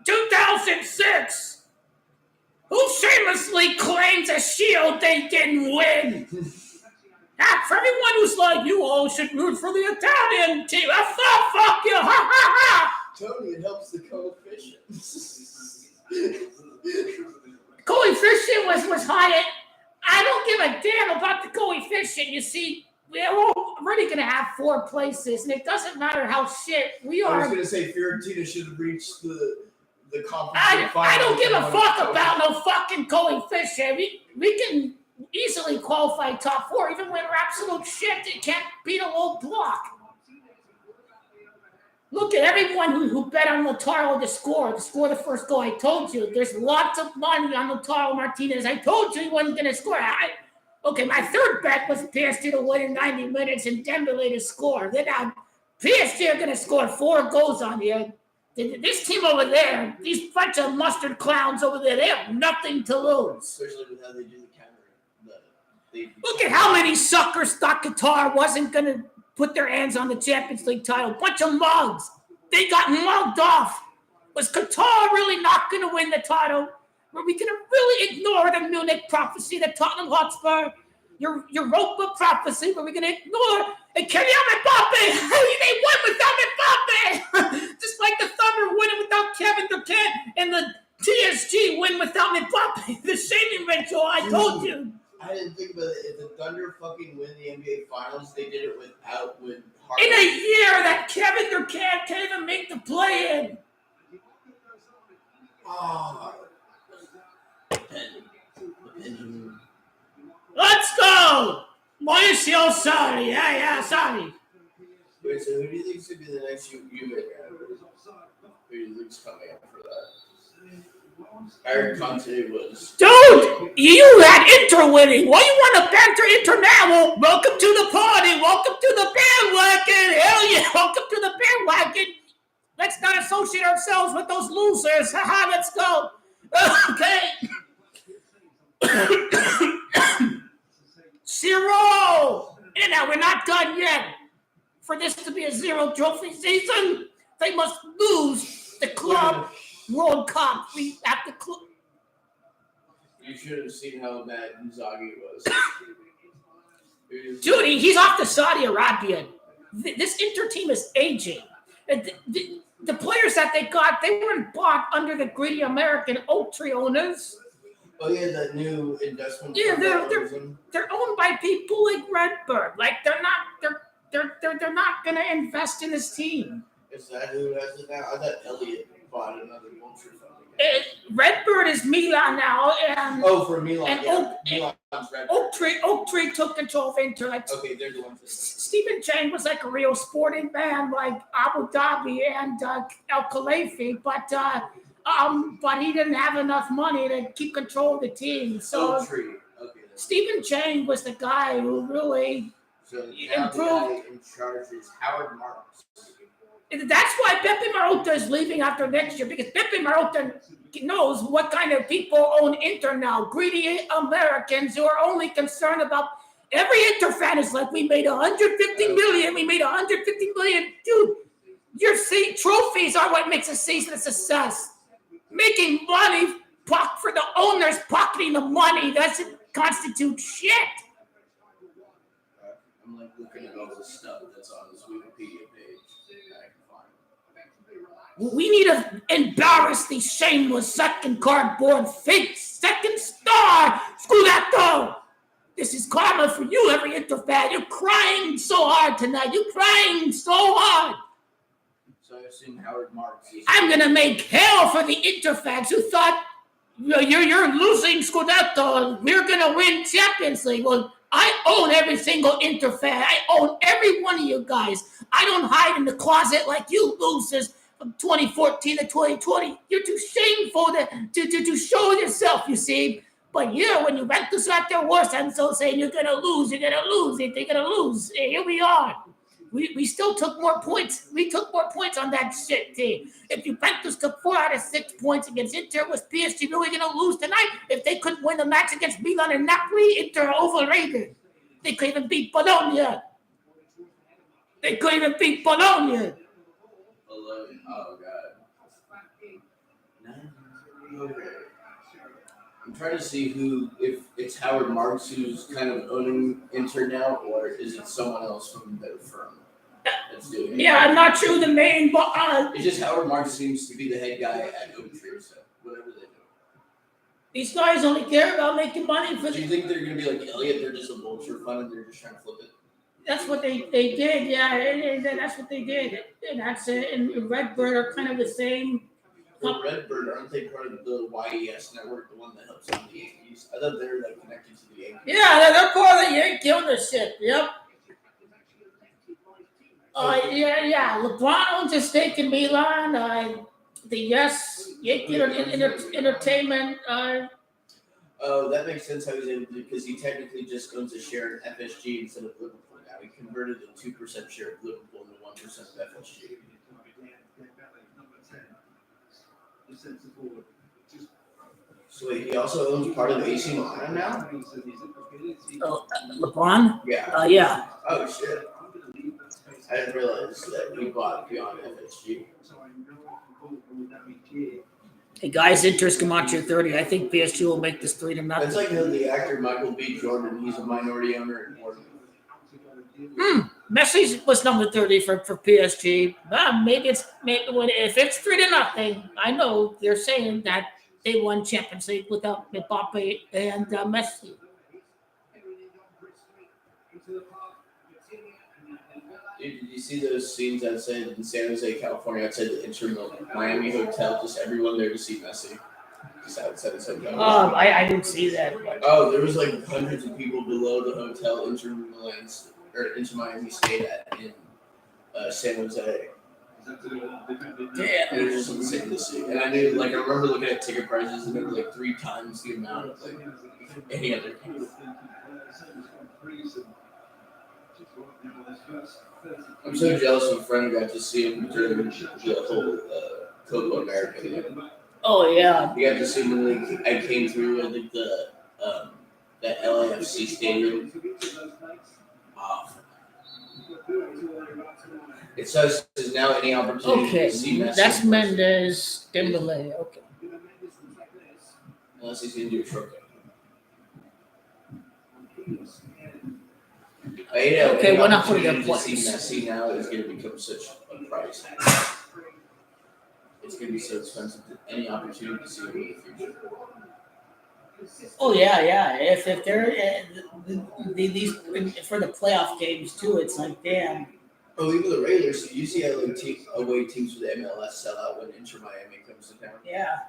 2006. Who shamelessly claims a shield they didn't win? For everyone who's like, you all should root for the Italian team. Fuck you. Ha ha ha. Tony, it helps the coefficients. Coefficient was high. I don't give a damn about the coefficient. You see, we're already going to have 4 places, and it doesn't matter how shit we are. I was going to say Fiorentina should have reached the the conference. I don't give a fuck about no fucking coefficient. We can easily qualify top 4, even when we're absolute shit. It can't beat a low block. Look at everyone who bet on Lautaro to score the first goal. I told you, there's lots of money on Lautaro Martinez. I told you he wasn't going to score. Okay, my third bet was PSG to win in 90 minutes and Dembele to score. Then PSG are going to score 4 goals on you. This team over there, these bunch of mustard clowns over there, they have nothing to lose. Especially with how they do the counter. Look at how many suckers thought Qatar wasn't going to put their hands on the Champions League title. Bunch of mugs. They got mugged off. Was Qatar really not going to win the title? Were we going to really ignore the Munich prophecy, the Tottenham Hotspur, your Europa prophecy? Were we going to ignore and Kylian Mbappe? They won without Mbappe. Just like the Thunder winning without Kevin Durant and the TSG win without Mbappe. The same Mitchell, I told you. I didn't think about it. If the Thunder fucking win the NBA Finals, they did it without Harden. In a year that Kevin Durant can't even make the play-in. Oh. Let's go! Mauricio Sarri. Yeah, Sarri. Wait, so who do you think should be the next Juve guy? Who do you think's coming up for that? I heard Conte was. Dude, you had Inter winning. Why you want to banter Inter now? Well, welcome to the party. Welcome to the bandwagon. Hell yeah, welcome to the bandwagon. Let's not associate ourselves with those losers. Haha, let's go. Okay. 0. And now we're not done yet. For this to be a 0 trophy season, they must lose the club World Cup. We have to. You should have seen how mad Inzaghi was. Dude, he's off to Saudi Arabia. This Inter team is aging. The players that they got, they weren't bought under the greedy American oak tree owners. Oh yeah, that new investment. Yeah, they're owned by people like Redbird. Like they're not gonna invest in this team. Is that who has it now? I thought Elliott bought another vulture fund. Redbird is Milan now, and for Milan. And Oak Tree took control of Inter. Like, okay, they're the ones. Stephen Chang was like a real sporting man, like Abu Dhabi and El Khalifi, but he didn't have enough money to keep control of the team. So Oak Tree. Okay. Stephen Chang was the guy who really improved. The guy in charge is Howard Marks. That's why Pepe Marotta is leaving after next year, because Pepe Marotta knows what kind of people own Inter now. Greedy Americans who are only concerned about every Inter fan is like, we made 150 million. We made 150 million. Dude, your trophies are what makes a season a success. Making money for the owners, pocketing the money doesn't constitute shit. I'm like looking at all this stuff that's on this Wikipedia page. We need to embarrass these shameless second cardboard fake second star. Screw that though. This is karma for you, every Inter fan. You're crying so hard tonight. You're crying so hard. So I assume Howard Marks is. I'm gonna make hell for the Inter fans who thought you're losing Scudetto. We're gonna win Champions League. Well, I own every single Inter fan. I own every one of you guys. I don't hide in the closet like you losers. From 2014 to 2020, you're too shameful to show yourself, you see. But here, when Juventus are at their worst, I'm so saying you're going to lose, they're going to lose. Here we are. We still took more points. We took more points on that shit team. If Juventus took 4 out of 6 points against Inter, was PSG really going to lose tonight? If they couldn't win the match against Milan and Napoli, Inter are overrated. They couldn't even beat Bologna. Oh, God. I'm trying to see if it's Howard Marks who's kind of owning Inter now, or is it someone else from their firm that's doing it? Yeah, I'm not sure the main, but it's just Howard Marks seems to be the head guy at Oak Tree, so whatever they do. These guys only care about making money for. Do you think they're going to be like Elliott? They're just a vulture fund and they're just trying to flip it? That's what they did, yeah. That's what they did, and that's it. And Redbird are kind of the same the Redbird, aren't they part of the YES network, the one that helps out the Yankees? I thought they were like connected to the Yankees. Yeah, they're part of the Yankee ownership. Yep. Yeah. LeBron owns a stake in Milan. The Yankee Entertainment. Oh, that makes sense how he's able to, because he technically just owns a share in FSG instead of Liverpool now. He converted a 2% share of Liverpool into 1% of FSG. So wait, he also owns part of AC Milan now? Oh, LeBron? Yeah. Yeah. Oh shit. I didn't realize that he bought beyond FSG. Hey guys, Inter's Camacho 30. I think PSG will make this 3-0. It's like the actor Michael B. Jordan. He's a minority owner in Bournemouth. Messi was number 30 for PSG. Maybe if it's 3-0. I know they're saying that they won Champions League without Mbappe and Messi. Dude, did you see those scenes outside in San Jose, California, outside the Inter Miami Hotel? Just everyone there to see Messi. Just outside his hotel. I didn't see that. But... Oh, there was like hundreds of people below the hotel Inter Miami stayed at in San Jose. Yeah. And it was just insane to see. And I remember looking at ticket prices, and it was like 3 times the amount of like any other country. I'm so jealous of a friend who got to see him during the whole Copa America thing. Oh yeah. You got to see him when I came through at like the LAFC stadium. Oh. It says there's now any opportunity to see Messi. That's Mendes Dembele. Okay. Unless he's gonna do a short game. Okay, we're not putting their place. place. Messi now is going to become such a price. It's going to be so expensive. Any opportunity to see him in the future. Oh yeah. If they're these for the playoff games too, it's like damn. Oh, even the Raiders. You see how away teams for the MLS sell out when Inter Miami comes to town. Yeah.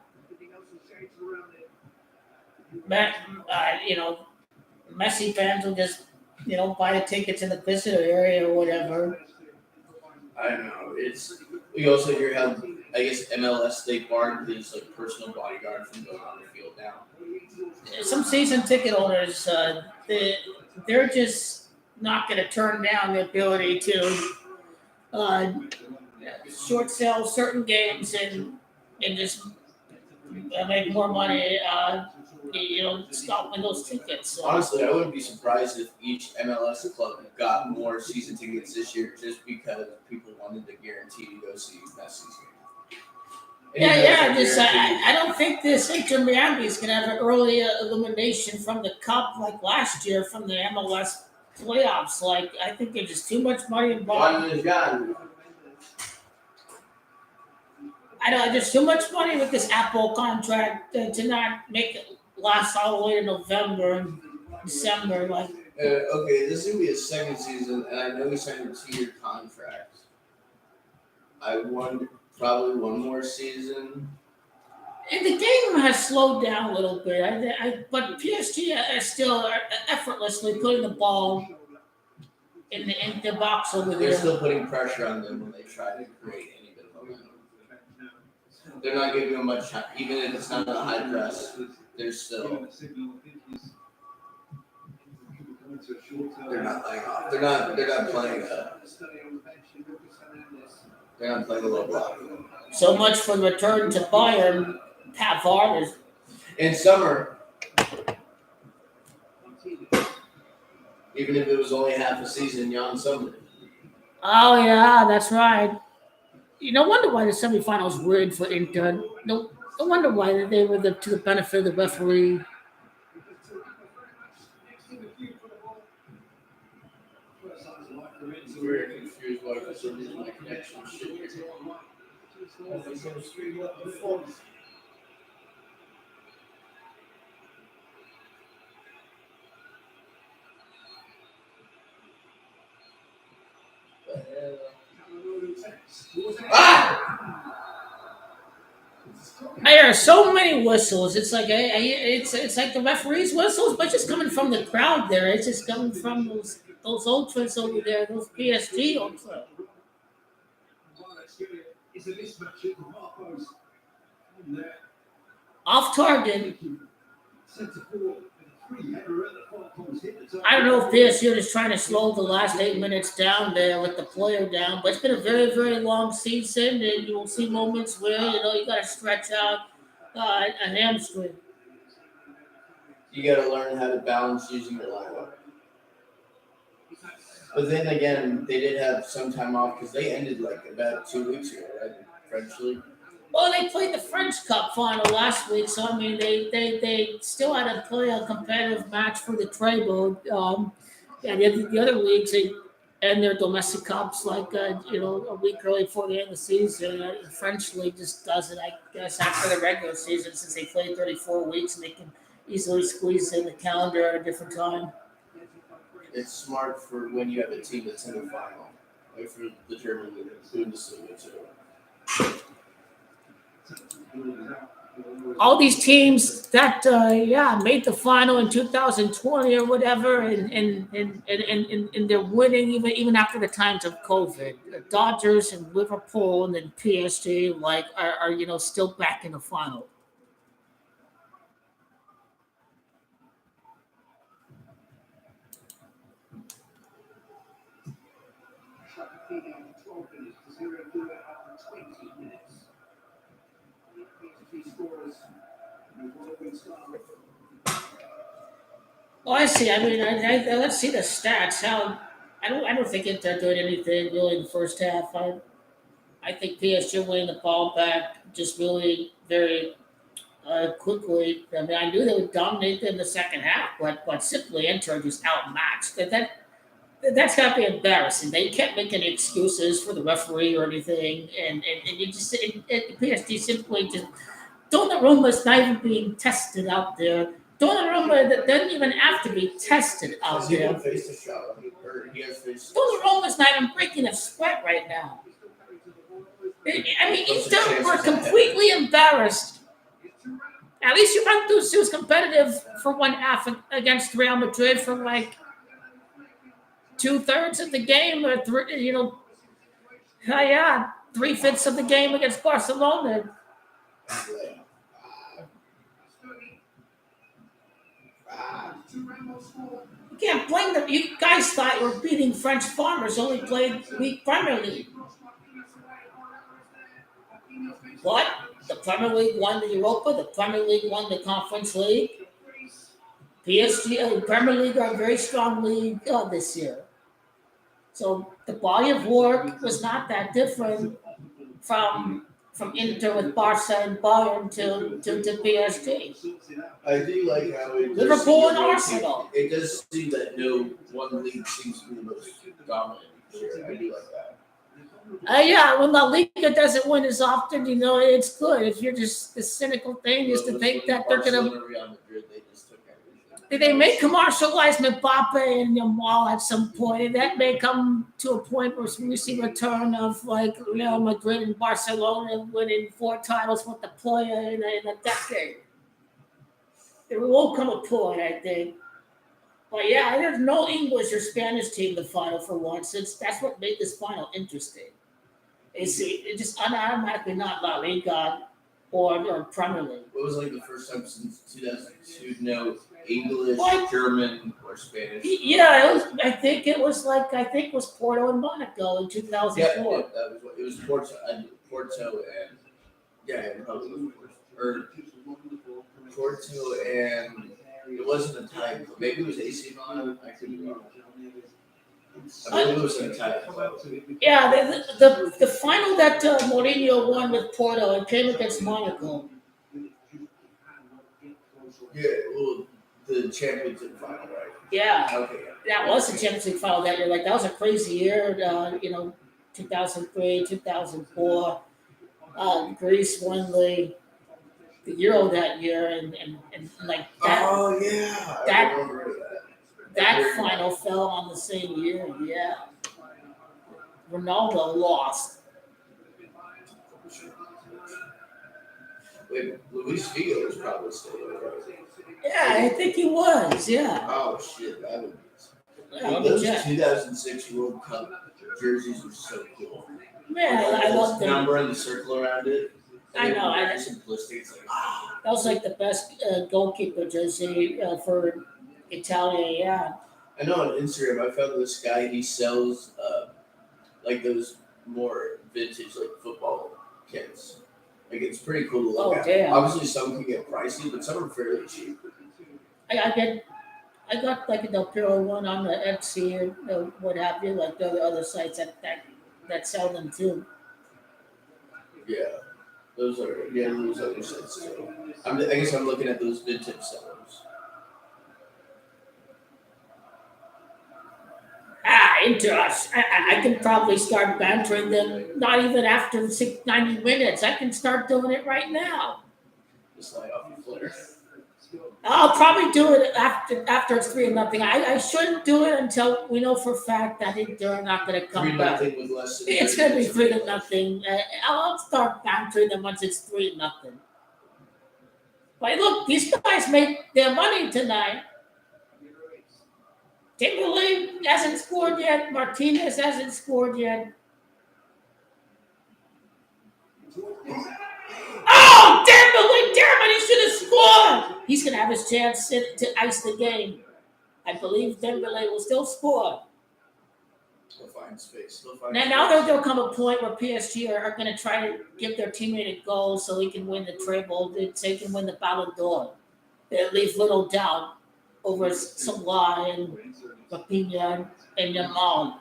Messi fans will just buy the tickets in the visitor area or whatever. I know. We also hear how I guess MLS they barred his like personal bodyguard from going on the field now. Some season ticket owners, they're just not going to turn down the ability to short sell certain games and just make more money. Scalping those tickets. Honestly, I wouldn't be surprised if each MLS club got more season tickets this year just because people wanted the guarantee to go see Messi's game. I don't think this Inter Miami is going to have an early elimination from the Cup like last year from the MLS playoffs. Like, I think there's just too much money involved. I know there's too much money with this Apple contract to not make it last all the way to November and December. Like, okay, this is gonna be his second season, and I know he signed a 2-year contract. I want probably one more season. And the game has slowed down a little bit. But PSG is still effortlessly putting the ball in the box over there. They're still putting pressure on them when they try to create any bit of momentum. They're not giving them much time, even if it's not a high press. They're still. They're not playing off. They're not playing. They're not playing a low block. So much for the return to Bayern. Pavard is. In summer, even if it was only half a season, Jan Sommer. Oh yeah, that's right. No wonder why the semifinals were rigged for Inter. No wonder why they were to the benefit of the referee. I'm very confused why for some reason my connection shit here. Ah! There are so many whistles. It's like it's like the referees' whistles, but just coming from the crowd there. It's just coming from those ultras over there, those PSG ultras. It's a mismatch at the far post. And Off target. centre forward with a free header at the far post hit the I don't know if PSG is trying to slow the last 8 minutes down there with the player down, but it's been a very, very long season, and you'll see moments where you got to stretch out a hamstring. You got to learn how to balance using your lineup. But then again, they did have some time off because they ended like about 2 weeks ago, right? French league. Well, they played the French Cup final last week, so I mean, they still had to play a competitive match for the treble. And the other leagues, they end their domestic cups like a week early before the end of the season. The French league just does it, I guess, after the regular season, since they played 34 weeks and they can easily squeeze in the calendar at a different time. It's smart for when you have a team that's in the final, like for the German Bundesliga too. All these teams that made the final in 2020 or whatever, and they're winning even after the times of COVID. The Dodgers and Liverpool and then PSG are still back in the final. Oh, I see. I mean, let's see the stats. I don't think they're doing anything really in the first half. I think PSG winning the ball back just really very quickly. I mean, I knew they would dominate in the second half, but simply Inter just outmatched. That's got to be embarrassing. They can't make any excuses for the referee or anything, and you just PSG simply just Donnarumma's not even being tested out there. Donnarumma that doesn't even have to be tested out Has he there. been faced a shot? Or he has faced Donnarumma's not even breaking a sweat right now. I mean, Inter were completely embarrassed. At least Juventus was competitive for one half against Real Madrid for like 2/3 of the game, or 3/5 of the game against Barcelona. You can't blame them. You guys thought you were beating French farmers, only played weak Premier League. But the Premier League won the Europa, the Premier League won the Conference League. PSG and Premier League are a very strong league this year. So the body of work was not that different from Inter with Barca and Bayern to PSG. I do like how it Liverpool and Arsenal. It does seem that no one league seems to be the most dominant this year. I do like that. When La Liga doesn't win as often, it's good. If you're just the cynical thing is to think that they're gonna. Real Madrid, they just took everything. They may commercialize Mbappe and Yamal at some point, and that may come to a point where we see return of like Real Madrid and Barcelona winning 4 titles with the player in a decade. There will come a point, I think. But there's no English or Spanish team in the final for once. That's what made this final interesting. It's just automatically not La Liga or Premier League. What was like the first time since 2002? No English, German, or Spanish. Yeah, I think it was Porto and Monaco in 2004. Yeah, that was what it was. Porto and probably Porto and it wasn't Italian. Maybe it was AC Milan. I could be wrong. I believe it was an Italian. Yeah, the final that Mourinho won with Porto and came against Monaco. Yeah, well, the Champions League final, right? Yeah, Okay. that was the Champions League final that year. Like that was a crazy year. 2003, 2004. Greece won the Euro that year, and like that. Oh yeah, I remember that final fell on the same year. Yeah, Ronaldo lost. Wait, Luis Figo was probably still there. Yeah, I think he was. Yeah. Oh shit, that would be. Yeah, Those yeah. 2006 World Cup jerseys were so cool. Man, I love them. Number and the circle around it. I know. Very simplistic. It's like, That was like the best goalkeeper jersey for Italia. Yeah. I know on Instagram I found this guy. He sells like those more vintage like football kits. Like it's pretty cool to look Oh, at. damn. Obviously, some can get pricey, but some are fairly cheap. I got like a Del Piero one on the Etsy or what have you, like the other sites that sell them too. Yeah, those other sets too. I guess I'm looking at those vintage sellers. Into us. I can probably start bantering them. Not even after 90 minutes. I can start doing it right now. Just like off the flare. I'll probably do it after it's 3-0. I shouldn't do it until we know for a fact that they're not going to come back. 3-0 with less than It's going to be 3-0. I'll start bantering them once it's 3-0. But look, these guys made their money tonight. Timberlake hasn't scored yet. Martinez hasn't scored yet. Oh, Timberlake! Damn it! He should have scored. He's gonna have his chance to ice the game. I believe Timberlake will still score. He'll find space. Now there'll come a point where PSG are going to try to give their teammate a goal so he can win the treble, so he can win the Ballon d'Or. They leave little doubt over Salah and Rafinha and Yamal.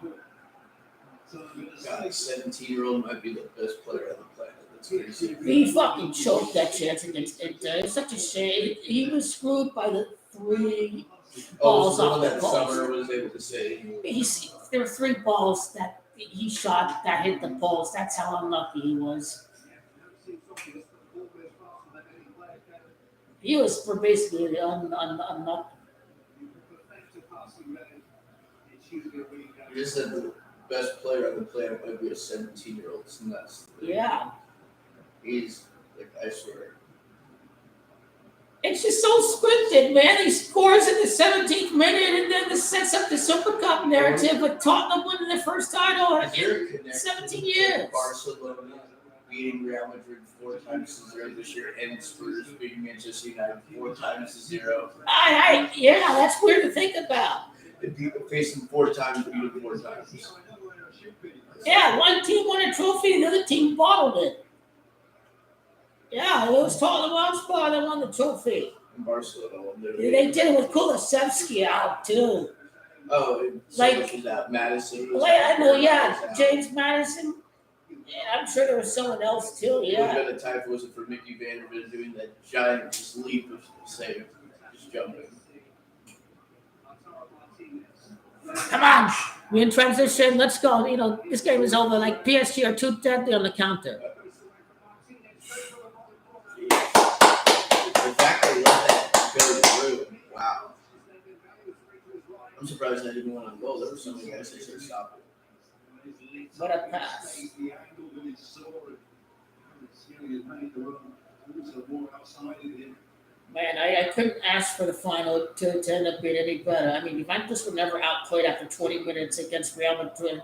God, a 17-year-old might be the best player on the planet. That's crazy. He fucking choked that chance against Inter. It's such a shame. He was screwed by the 3 balls so off the that post. Summer was able to say. There were 3 balls that he shot that hit the post. That's how unlucky he was. He was for basically unlucky. You just said the best player on the planet might be a 17-year-old. It's nuts. Yeah. He's like, I swear. It's just so scripted, man. He scores in the 17th minute and then sets up the Super Cup narrative with Tottenham winning their first title in 17 years. Barcelona beating Real Madrid 4 times to 0 this year, and Spurs beating Manchester United 4 times to 0. Yeah, that's weird to think about. They faced them 4 times, beat them 4 times. Yeah, one team won a trophy, the other team bottled it. Yeah, it was Tottenham Hotspur that won the trophy. And Barcelona won their They did it with Kulusevski out too. Oh, and so Like- was that Madison? I know, yeah, James Madison. Yeah, I'm sure there was someone else too. It would Yeah. have been a tie if it wasn't for Mickey Vanderbilt doing that giant just leap of save, just jumping. Come on, we in transition. Let's go. You know, this game is over. Like PSG are too deadly on the counter. The fact they let that go through, wow. I'm surprised I didn't want to go. There were so many guys that should stop it. What a pass. Man, I couldn't ask for the final to end up being any better. I mean, Juventus were never outplayed after 20 minutes against Real Madrid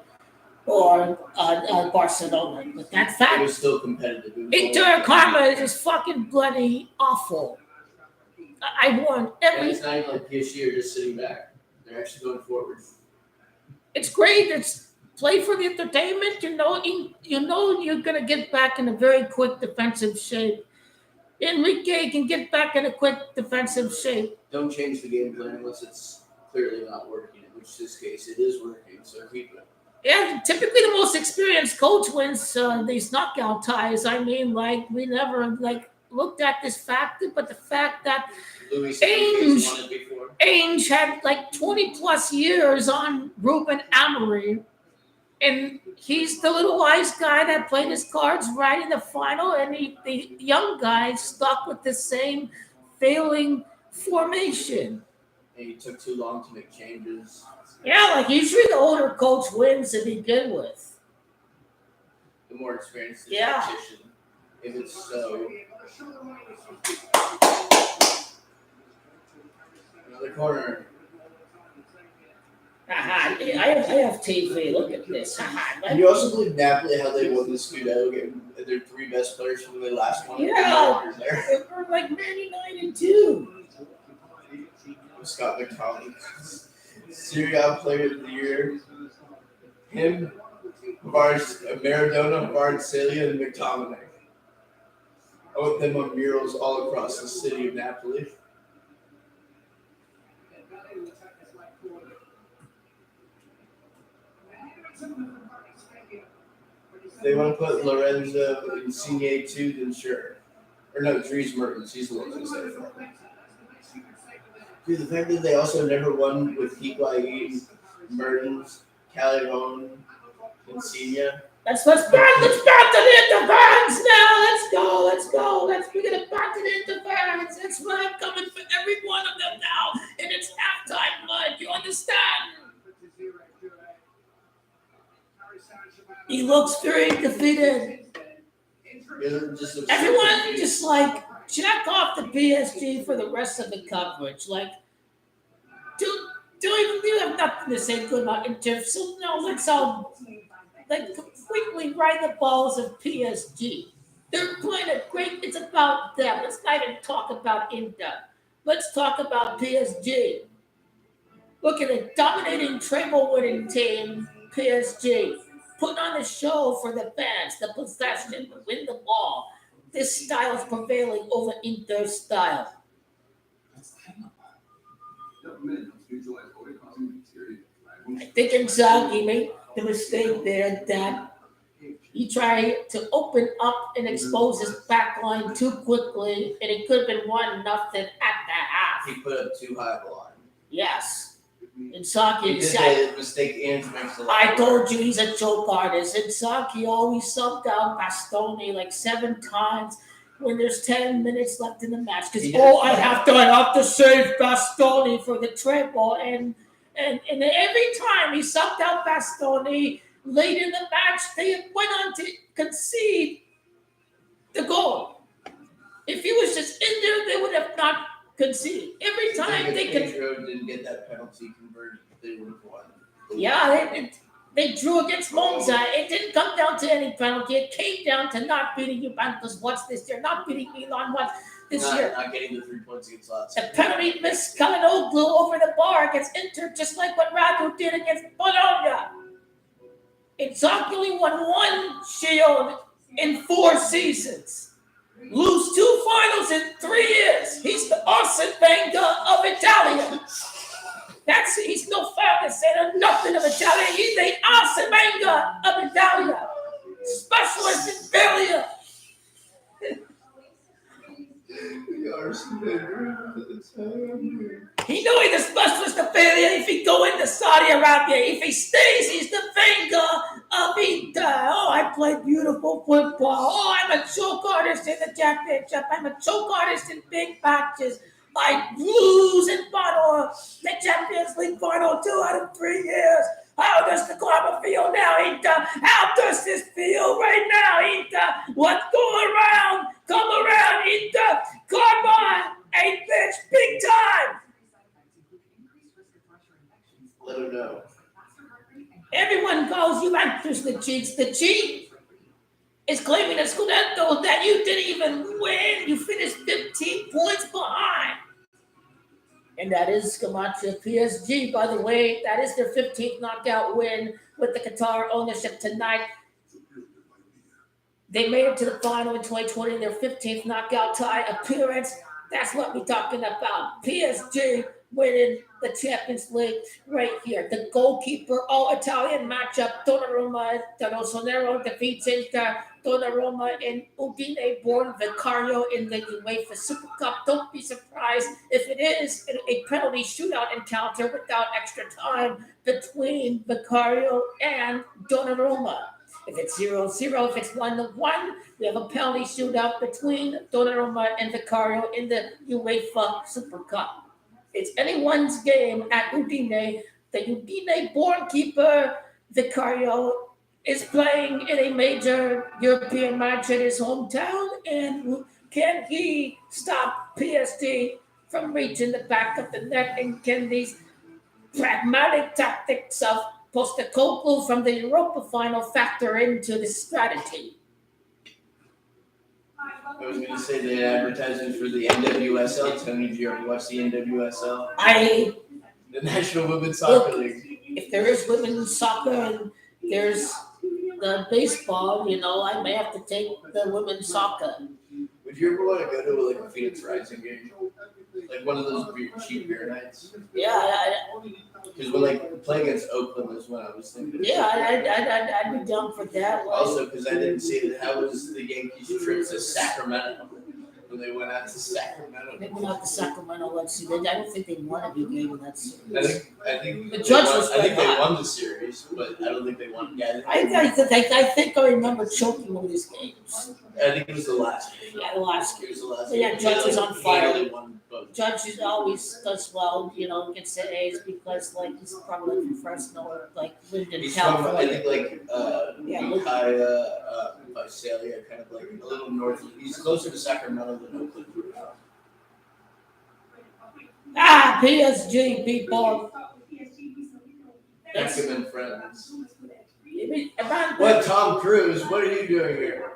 or Barcelona. But that It fact, was still competitive. It was Inter Karma is just fucking bloody awful. I won and every. it's not even like PSG are just sitting back. They're actually going forward. It's great. It's play for the entertainment. You know you're gonna get back in a very quick defensive shape. Enrique can get back in a quick defensive shape. Don't change the game plan unless it's clearly not working, in which this case it is working, so keep it. Yeah, typically the most experienced coach wins these knockout ties. I mean, like we never looked at this fact, but the fact that Luis Ainge. won it before. Ainge had like 20 plus years on Ruben Amorim, and he's the little wise guy that played his cards right in the final, and the young guy stuck with the same failing formation. And he took too long to make changes. Yeah, like usually the older coach wins to begin with. The more experienced the Yeah. tactician. If it's so, Another corner. Haha, I have TV. Look at this. Haha. Can you also believe Napoli how they won the Scudetto game? Their three best players from the last one. Yeah. There. They were like 99-2. Scott McTominay, Serie A Player of the Year. Him, Maradona, Celia, and McTominay. I want them on murals all across the city of Napoli. They want to put Lorenzo Insigne too, then sure. Or no, Dries Mertens. He's the one who's there for it. Dude, the fact that they also never won with Higuain, Mertens, Callejon, Insigne. Let's back to the intervals now. Let's go. We're gonna back to the intervals. It's right coming for every one of them now, and it's halftime blood. You understand? He looks very defeated. Everyone just like check off the PSG for the rest of the coverage. Like, you have nothing to say good about Inter. So no, let's all like completely ride the balls of PSG. They're playing a great. It's about them. Let's not even talk about Inter. Let's talk about PSG. Look at a dominating treble-winning team, PSG. Put on a show for the fans, the possession, win the ball. This style is prevailing over Inter's style. I think Inzaghi made the mistake there that he tried to open up and expose his back line too quickly, and it could have been 1-0 at the half. He put up too high of a line. Yes. Inzaghi He did the mistake and makes the line. I told you he's a choke artist. Inzaghi always subbed out Bastoni like 7 times when there's 10 minutes left in the match. Because I have to save Bastoni for the treble, and every time he subbed out Bastoni late in the match, they went on to concede the goal. If he was just in there, they would have not conceded. Every time they didn't get that penalty converted, they would have won. Yeah, they drew against Monza. It didn't come down to any penalty. It came down to not beating Juventus once this year, not beating Milan once this year. Not getting the 3 points against Lazio. The penalty missed Kalinoglu over the bar against Inter, just like what Radu did against Bologna. Inzaghi won 1 shield in 4 seasons. Lose 2 finals in 3 years. He's the Arsene Wenger of Italia. He's no fan to say nothing of Italia. He's the Arsene Wenger of Italia. Specialist in failure. He knew he's the specialist of failure if he go into Saudi Arabia. If he stays, he's the Wenger of Inter. Oh, I play beautiful football. Oh, I'm a choke artist in the championship. I'm a choke artist in big matches. I lose in the Champions League final 2 out of 3 years. How does the club feel now, Inter? How does this feel right now, Inter? What's going around? Come around, Inter. Come on. Hey, bitch, big time. Let him know. Everyone calls Juventus the cheats. The cheat is claiming a Scudetto that you didn't even win. You finished 15 points behind. And that is Camacho PSG, by the way. That is their 15th knockout win with the Qatar ownership tonight. They made it to the final in 2020 in their 15th knockout tie appearance. That's what we're talking about. PSG winning the Champions League right here. The goalkeeper, all-Italian matchup. Donnarumma, the Rossonero defeats Inter. Donnarumma and Udine-born Vicario in the UEFA Super Cup. Don't be surprised if it is a penalty shootout encounter without extra time between Vicario and Donnarumma. If it's 0-0, if it's 1-1, we have a penalty shootout between Donnarumma and Vicario in the UEFA Super Cup. It's anyone's game at Udine. The Udine-born keeper, Vicario, is playing in a major European match in his hometown, and can he stop PSG from reaching the back of the net? And can these pragmatic tactics of Postecoglou from the Europa final factor into the strategy? I was going to say the advertising for the NWSL. Tony, did you ever watch the NWSL? The National Women's Soccer League. If there is women's soccer and there's the baseball, I may have to take the women's soccer. Would you ever want to go to like a Phoenix Rising game? Like one of those cheap beer nights? Yeah, Because when playing against Oakland is when I was thinking. yeah, I'd be down for that. Also, because I didn't see it, how was the Yankees' trip to Sacramento when they went out to Sacramento? They went out to Sacramento. Let's see. I don't think they won a big game in that series. I think The Judge was I think quite they hot. won the series, but I don't think they won. Yeah, I think I remember choking one of these games. I think it was the last game. Yeah, the last It was the last Yeah, game. Judge was on fire. They won both. Judge always does well, against the A's because he's probably from Fresno, lived in He's from, I California. think, Yeah. Ukiah, Visalia, kind of a little north. He's closer to Sacramento than Oakland. PSG people. Recommend friends. Around What, Tom Cruise? What are you doing here?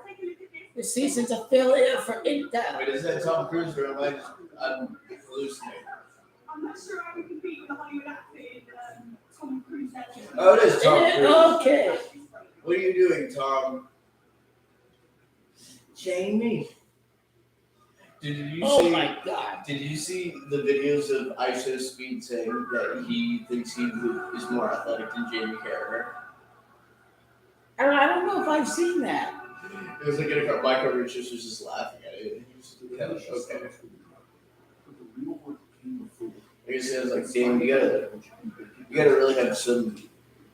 the season's a failure for Inter. Wait, is that Tom Cruise or am I'm hallucinating? I'm not sure I would compete with the Hollywood actor Tom Cruise. Oh, it is Tom Cruise. Okay. What are you doing, Tom? Jamie. Oh my God. Did you see the videos of ISO Speed saying that he thinks he is more athletic than Jamie Carragher? I don't know if I've seen that. It was like in a car. Michael Richards was just laughing at it. He was kind of okay. I guess it was like, damn, you gotta really have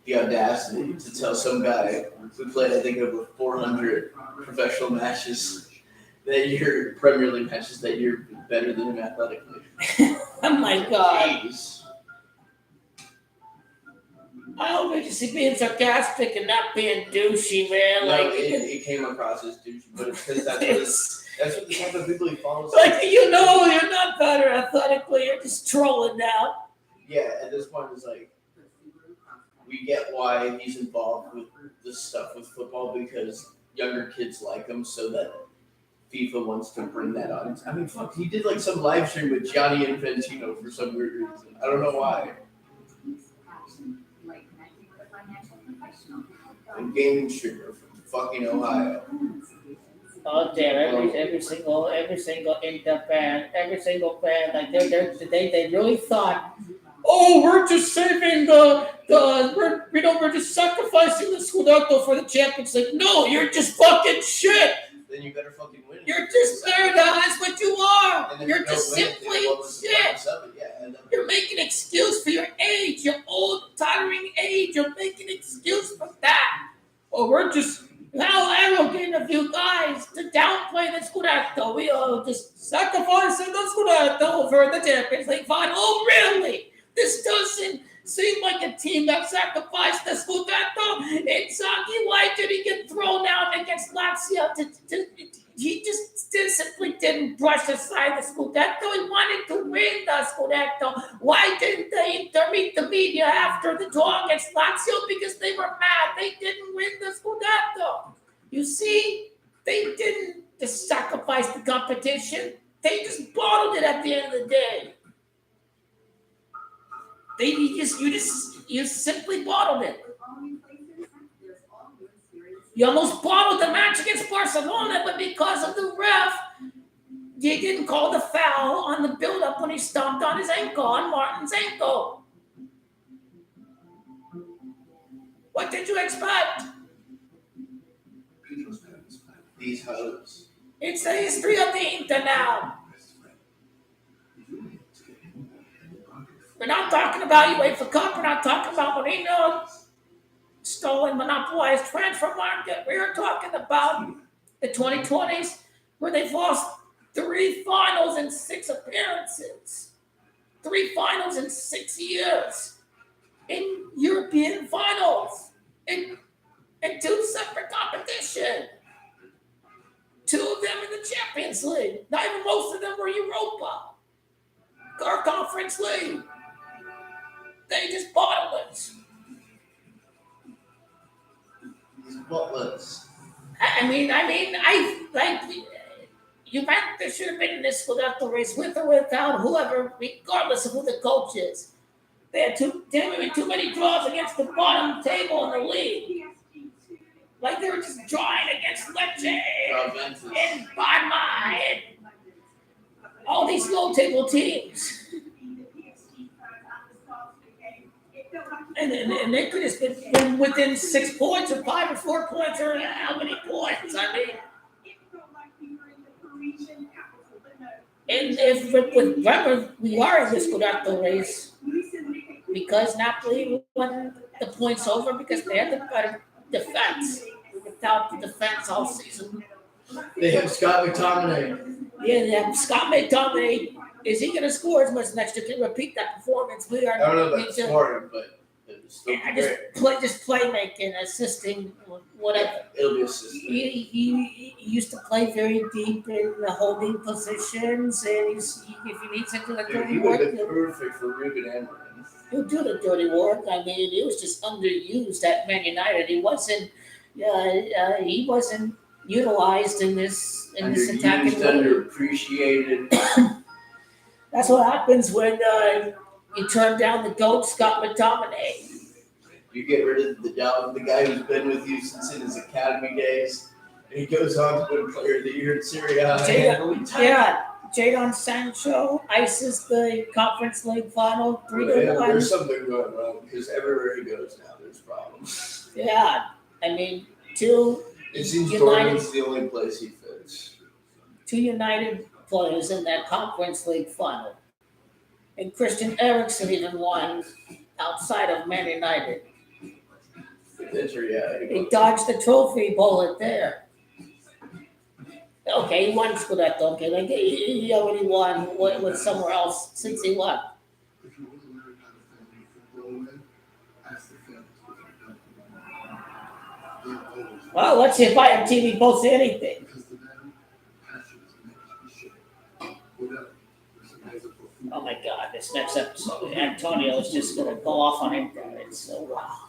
the audacity to tell some guy who played, I think, over 400 professional matches that you're Premier League matches that you're better than him athletically. Oh my God. Jeez. I hope you see being sarcastic and not being douchey, man. No, it came across as douchey, but it's because that's what the type of people he follows. you're not better athletically. You're just trolling now. Yeah, at this point, it's like we get why he's involved with this stuff with football because younger kids like him, so that FIFA wants to bring that on. I mean, fuck, he did some live stream with Gianni Infantino for some weird reason. I don't know why. A gaming streamer from fucking Ohio. Oh damn! Every single Inter fan, every single fan, they really thought, oh, we're just saving we're just sacrificing the Scudetto for the Champions League. No, you're just fucking shit. Then you better fucking win. You're just there, guys. What you are. And then You're if you just don't win, simply then what was the shit. purpose of it? Yeah, and then You're making an excuse for your age, your old, tiring age. You're making an excuse for that. Or we're just, how arrogant of you guys to downplay the Scudetto. We are just sacrificing the Scudetto for the Champions League final. Oh, really? This doesn't seem like a team that sacrificed the Scudetto. Inzaghi, why did he get thrown out against Lazio? He just simply didn't brush aside the Scudetto. He wanted to win the Scudetto. Why didn't they meet the media after the draw against Lazio? Because they were mad. They didn't win the Scudetto. You see, they didn't just sacrifice the competition. They just bottled it at the end of the day. You simply bottled it. You almost bottled the match against Barcelona, but because of the ref, you didn't call the foul on the build-up when he stomped on his ankle, on Martin's ankle. What did you expect? these hoes. It's the history of the Inter now. We're not talking about UEFA Cup. We're not talking about Mourinho stolen, monopolized transfer market. We are talking about the 2020s, where they've lost 3 finals in 6 appearances. 3 finals in 6 years in European finals in 2 separate competitions. 2 of them in the Champions League. Not even most of them were Europa. Our Conference League. They just bottomless. He's buttless. I like Juventus should have been in this Scudetto race with or without whoever, regardless of who the coach is. They had too many draws against the bottom table in the league. Like they were just drawing against Lecce and Parma and all these low-table teams. And they could have been within 6 points or 5 or 4 points or how many points? I mean, and if remember, we are in this Scudetto race because Napoli won the points over because they had the better defense. Without the defense all season. They have Scott McTominay. Yeah, they have Scott McTominay. Is he going to score as much next year? Can repeat that performance? We are. I don't know about scoring, but it's still great. Just playmaking, assisting, whatever. It'll be assisting. He used to play very deep in the holding positions, and if he needs to do the dirty He work, would have been perfect for Ruben Amorim. He'll do the dirty work. I mean, he was just underused at Man United. He wasn't utilized in this attacking. Underappreciated. That's what happens when you turn down the GOAT, Scott McTominay. You get rid of the guy who's been with you since in his academy days, and he goes on to win Player of the Year in Serie A. Jadon Sancho ices the Conference League final 3-1. There's something going wrong because everywhere he goes now, there's problems. Yeah, I mean, It seems Dortmund's the only place he fits. 2 United players in that Conference League final. And Christian Eriksen even won outside of Man United. He dodged the trophy bullet there. Okay, he won Scudetto. Okay, like he already won with somewhere else since he left. Well, let's see if IMTV posts anything. Oh my God, this next episode, Antonio is just going to go off on him. It's so wow.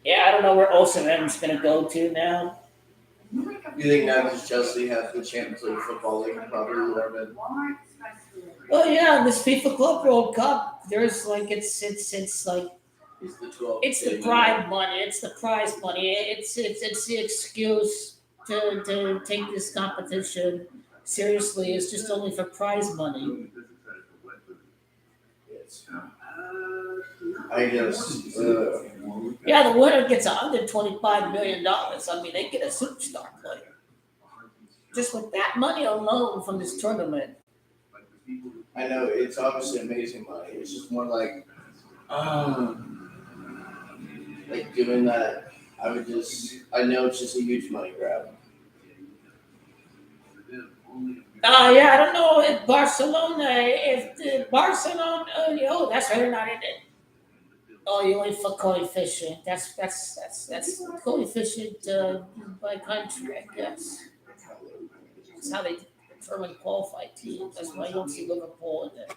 Yeah, I don't know where Osimhen's going to go to now. You think now because Chelsea has the Champions League football, they can probably love it? Oh yeah, this FIFA Club World Cup, there's like it's like it's the prize money. It's the prize money. It's the excuse to take this competition seriously. It's just only for prize money. I guess. Yeah, the winner gets $125 million. I mean, they get a superstar player. Just with that money alone from this tournament. I know, it's obviously amazing money. It's just more like doing that, I know it's just a huge money grab. Yeah, I don't know if Barcelona, oh, that's right, they're not in it. Oh, you only for coefficient. That's coefficient by country, I guess. That's how they determine qualified teams. That's why you don't see Liverpool in there.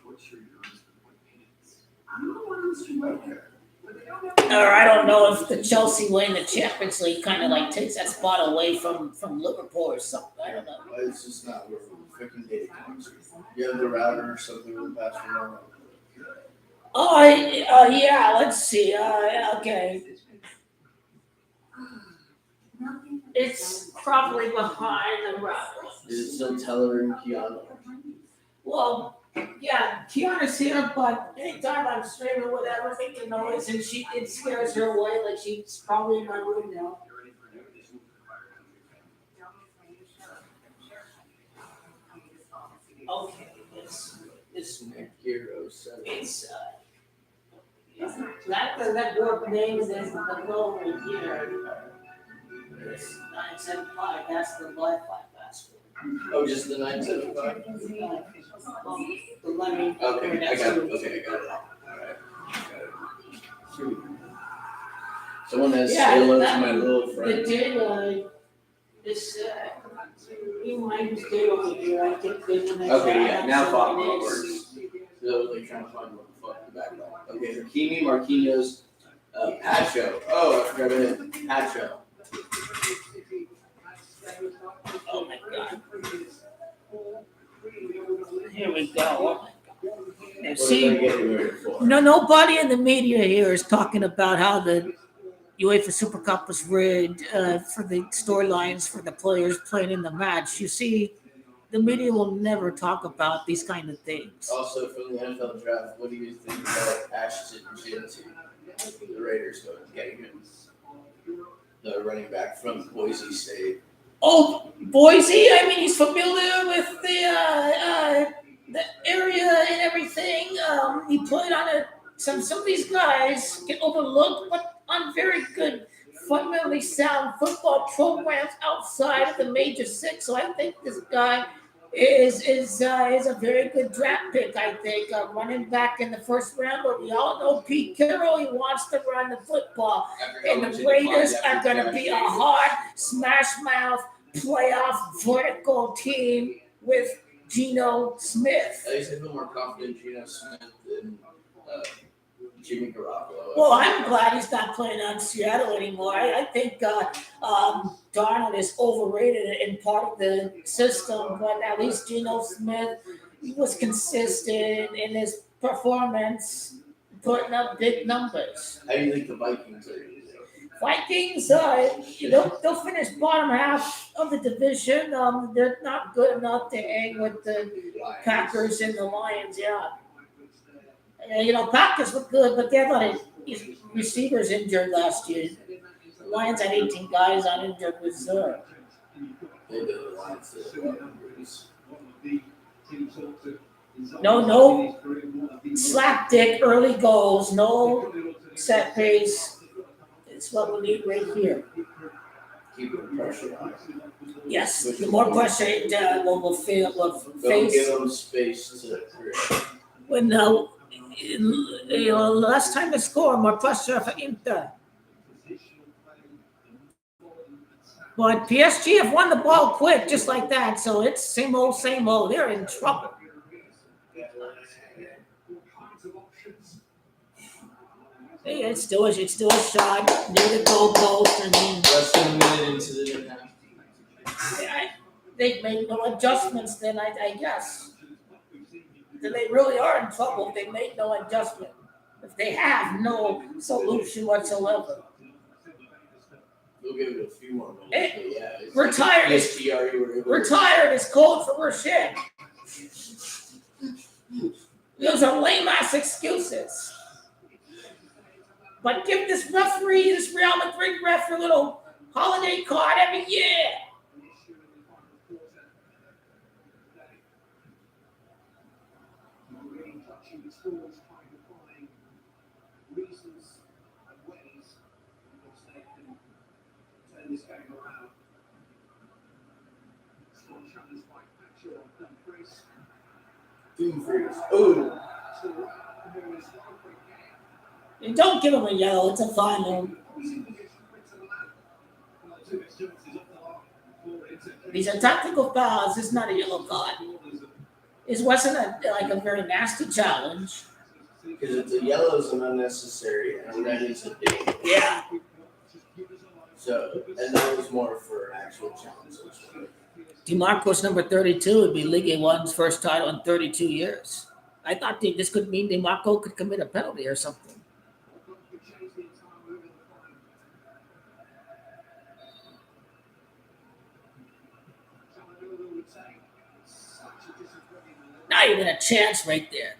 Or I don't know if the Chelsea winning the Champions League kind of like takes that spot away from Liverpool or something. I don't know. It's just not where the freaking data comes from. You have the router or something with the password. Oh, yeah, let's see. Okay. It's probably behind the router. Is it still Teller and Keanu? Well, yeah, Kiana's here, but anytime I'm streaming with her, making noise, and it scares her away, like she's probably in my room now. Okay, this Hero 7. it's that work name is the lower here. It's 975. That's the Wi-Fi password. Oh, just the 975? The Let me. Okay, I got it. Okay, I got it. All right. Got it. Someone has Yeah, hello to that- my little The friend. day, this, reminds me over here, I think they when I. Okay, yeah, now follow works. So I was like trying to find what the fuck the background. Okay, Hakimi, Marquinhos, Pacho. Oh, I forgot about him. Pacho. Oh my God. Here we go. Oh my God. Now, What see, did I get you ready for? no, nobody in the media here is talking about how the UEFA Super Cup was rigged for the storylines for the players playing in the match. You see, the media will never talk about these kind of things. Also, from the NFL draft, what do you think about Ashton Jinty, the Raiders getting him? The running back from Boise State. Oh, Boise! I mean, he's familiar with the area and everything. He played on some of these guys get overlooked, but on very good, fundamentally sound football programs outside of the major six. So I think this guy is a very good draft pick. I think running back in the first round, but we all know Pete Carroll. He wants to run the football, and the Raiders are going to be a hard smash mouth playoff vertical team with Geno Smith. At least I feel more confident in Geno Smith than Jimmy Garoppolo. Well, I'm glad he's not playing on Seattle anymore. I think Darnold is overrated in part of the system, but at least Geno Smith was consistent in his performance, putting up big numbers. How do you think the Vikings are? Vikings, they'll finish bottom half of the division. They're not good enough to hang with the Packers and the Lions. Yeah. Packers look good, but they had a lot of receivers injured last year. The Lions had 18 guys on injured reserve. They did the Lions. No slapdick early goals, no set pace. It's what we need right here. Keep the pressure on. Yes, the more pressure we'll face. Don't give them space to create. When last time they scored, more pressure for Inter. But PSG have won the ball quick, just like that. So it's same old, same old. They're in trouble. Hey, it's still a shot near the goalpost. I mean, Less than a minute into the half. they've made no adjustments. Then I guess. Then they really are in trouble if they make no adjustment. If they have no solution whatsoever. We'll give it a few more minutes. Hey, But yeah, retired is code for we're shit. Those are lame ass excuses. But give this Real Madrid ref, a little holiday card every year. Oh, You don't give him a yellow, it's a final. These are tactical fouls, it's not a yellow card. It wasn't a very nasty challenge. because the yellow is an unnecessary and red is a big. Yeah. So, and that was more for actual challenges. DeMarco's number 32 would be Ligue 1's first title in 32 years. I thought this could mean DeMarco could commit a penalty or something. Not even a chance right there.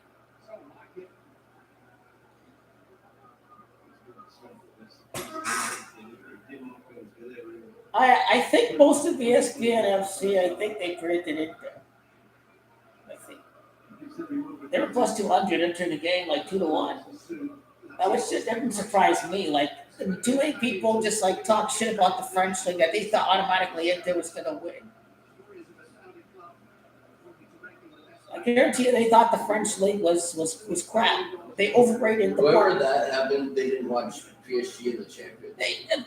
I think most of the ESPN FC, I think they predicted it there. I think. They were plus 200 into the game, like 2-1. That didn't surprise me. Like, too many people just like talk shit about the French league that they thought automatically Inter was going to win. guarantee you they thought the French league was crap. They overrated the Whenever part. that happened, they didn't watch PSG in the Champions.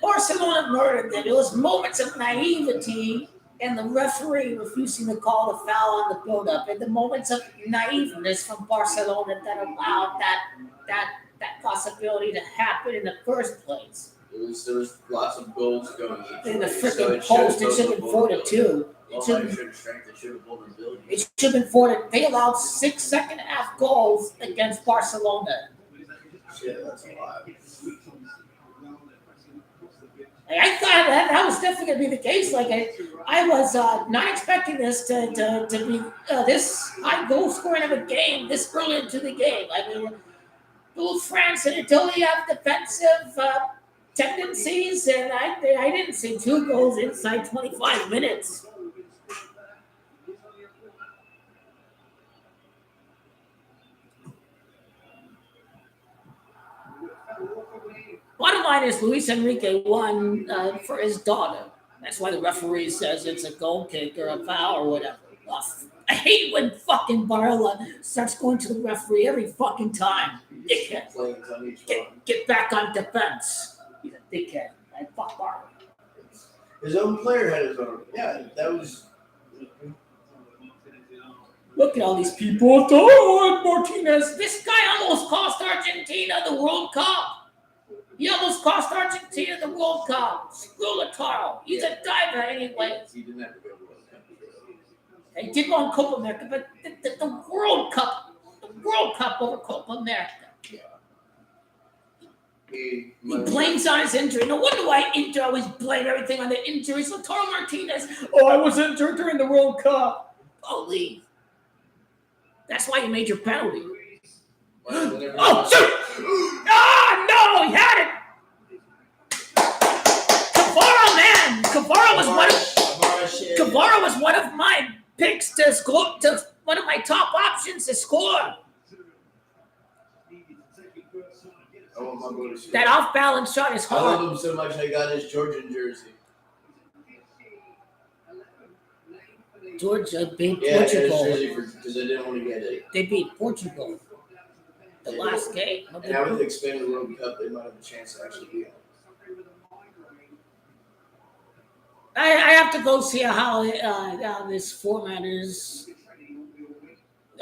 Barcelona murdered them. It was moments of naivety and the referee refusing to call the foul on the build-up, and the moments of naiveness from Barcelona that allowed that possibility to happen in the first place. There was lots of goals going In the freaking post, it should have been 4-2. It should have been 4-2. They allowed 6 second-half goals against Barcelona. Shit, that's a lot. I thought that was definitely going to be the case. Like I was not expecting this to be this high goal scoring of a game this early into the game. I mean, both France and Italy have defensive tendencies, and I didn't see 2 goals inside 25 minutes. Bottom line is Luis Enrique won for his daughter. That's why the referee says it's a goal kick or a foul or whatever. I hate when fucking Barella starts going to the referee every fucking time. Dickhead. Get back on defense. He's a dickhead. I fuck Barella. His own player had his own. Yeah, that was. Look at all these people. Oh, Martinez. This guy almost cost Argentina the World Cup. He almost cost Argentina the World Cup. Screw Lautaro. He's a diver anyway. He didn't have to go to the World Cup. He did go on Copa America, but the World Cup over Copa America. Yeah. He blames on his injury. No wonder why Inter always blame everything on the injuries. Lautaro Martinez. Oh, I was injured during the World Cup. Oh, leave. That's why you made your penalty. Oh, shoot! Ah, no, he had it. Kvara was one of my picks to score. To one of my top options to score. That off-balance shot is I hard. love him so much. I got his Georgian jersey. Georgia beat Yeah, Portugal. because I didn't want to get it. They beat Portugal. The last game. And now with the expanded World Cup, they might have a chance to actually be on. I have to go see how this format is.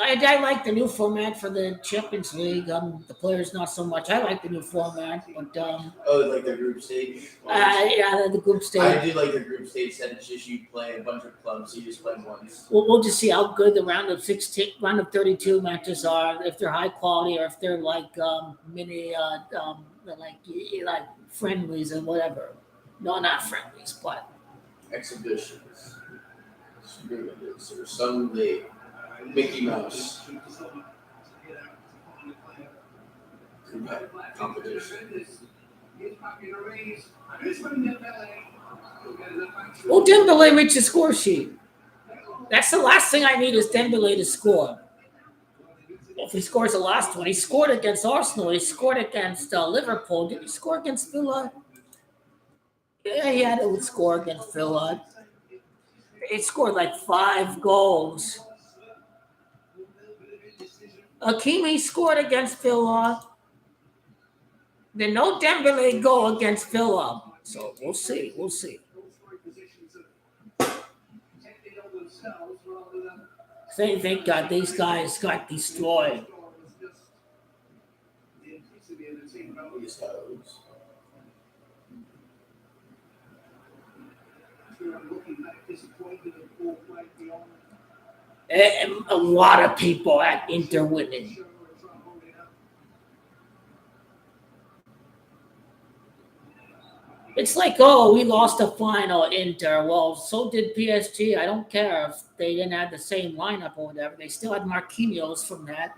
I like the new format for the Champions League. The players not so much. I like the new format, but like the group stage. yeah, the group stage. I do like the group stage. That it's just you play a bunch of clubs. You just play once. We'll just see how good the round of 32 matches are. If they're high quality, or if they're like mini, like friendlies and whatever. No, not friendlies, but Exhibitions. Or Sunday. Mickey Mouse competition. Oh, Dembele reached the score sheet. That's the last thing I need is Dembele to score. If he scores the last one, he scored against Arsenal. He scored against Liverpool. Did he score against Villa? Yeah, he had to score against Villa. He scored like 5 goals. Hakimi scored against Villa. Then no Dembele goal against Villa. So we'll see. We'll see. Thank God these guys got destroyed. And a lot of people at Inter winning. It's like, oh, we lost a final at Inter. Well, so did PSG. I don't care if they didn't have the same lineup or whatever. They still had Marquinhos from that.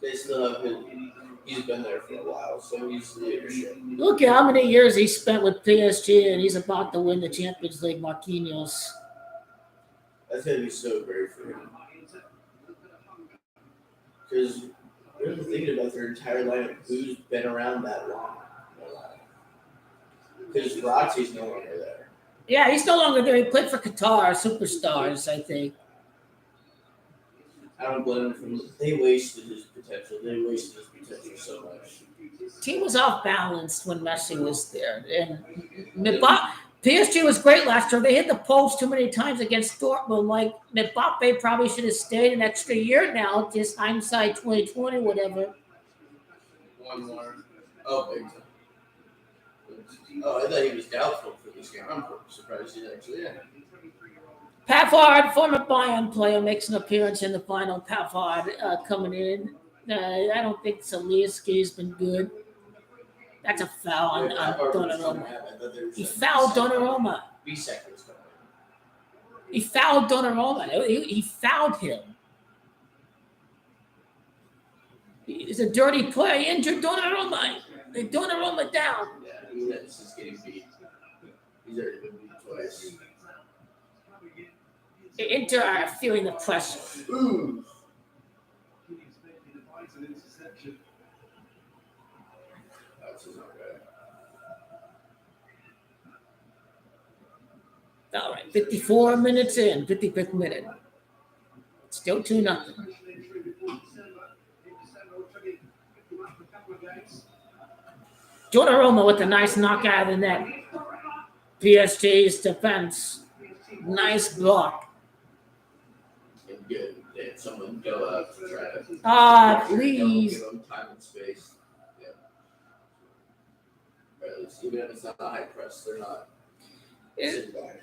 They still have him. He's been there for a while, so he's leadership. Look at how many years he spent with PSG, and he's about to win the Champions League, Marquinhos. That's going to be so great for him. Because they're thinking about their entire lineup. Who's been around that long? Because Verratti's no longer there. Yeah, he's no longer there. He played for Qatar, Superstars, I think. I don't blame him. They wasted his potential. They wasted his potential so much. Team was off balanced when Messi was there, and PSG was great last year. They hit the post too many times against Dortmund. Like Mbappe probably should have stayed an extra year now. Just hindsight 2020, whatever. One more. Oh, big time. Oh, I thought he was doubtful for this game. I'm surprised he's actually in. Pavard, former Bayern player, makes an appearance in the final. Pavard coming in. I don't think Zalewski's been good. That's a foul on Donnarumma. He fouled Donnarumma. He fouled Donnarumma. He fouled him. He's a dirty play. He injured Donnarumma. They Donnarumma down. Yeah, he's just getting beat. He's already been beat twice. Inter are feeling the pressure. Ooh. All right, 54 minutes in, 55th minute. Still 2-0. Donnarumma with a nice knock out of the net. PSG's defense. Nice block. Good. They had someone go out to try to. Please. Give them time and space. Yeah. Or at least, even if it's not a high press, they're not sitting back.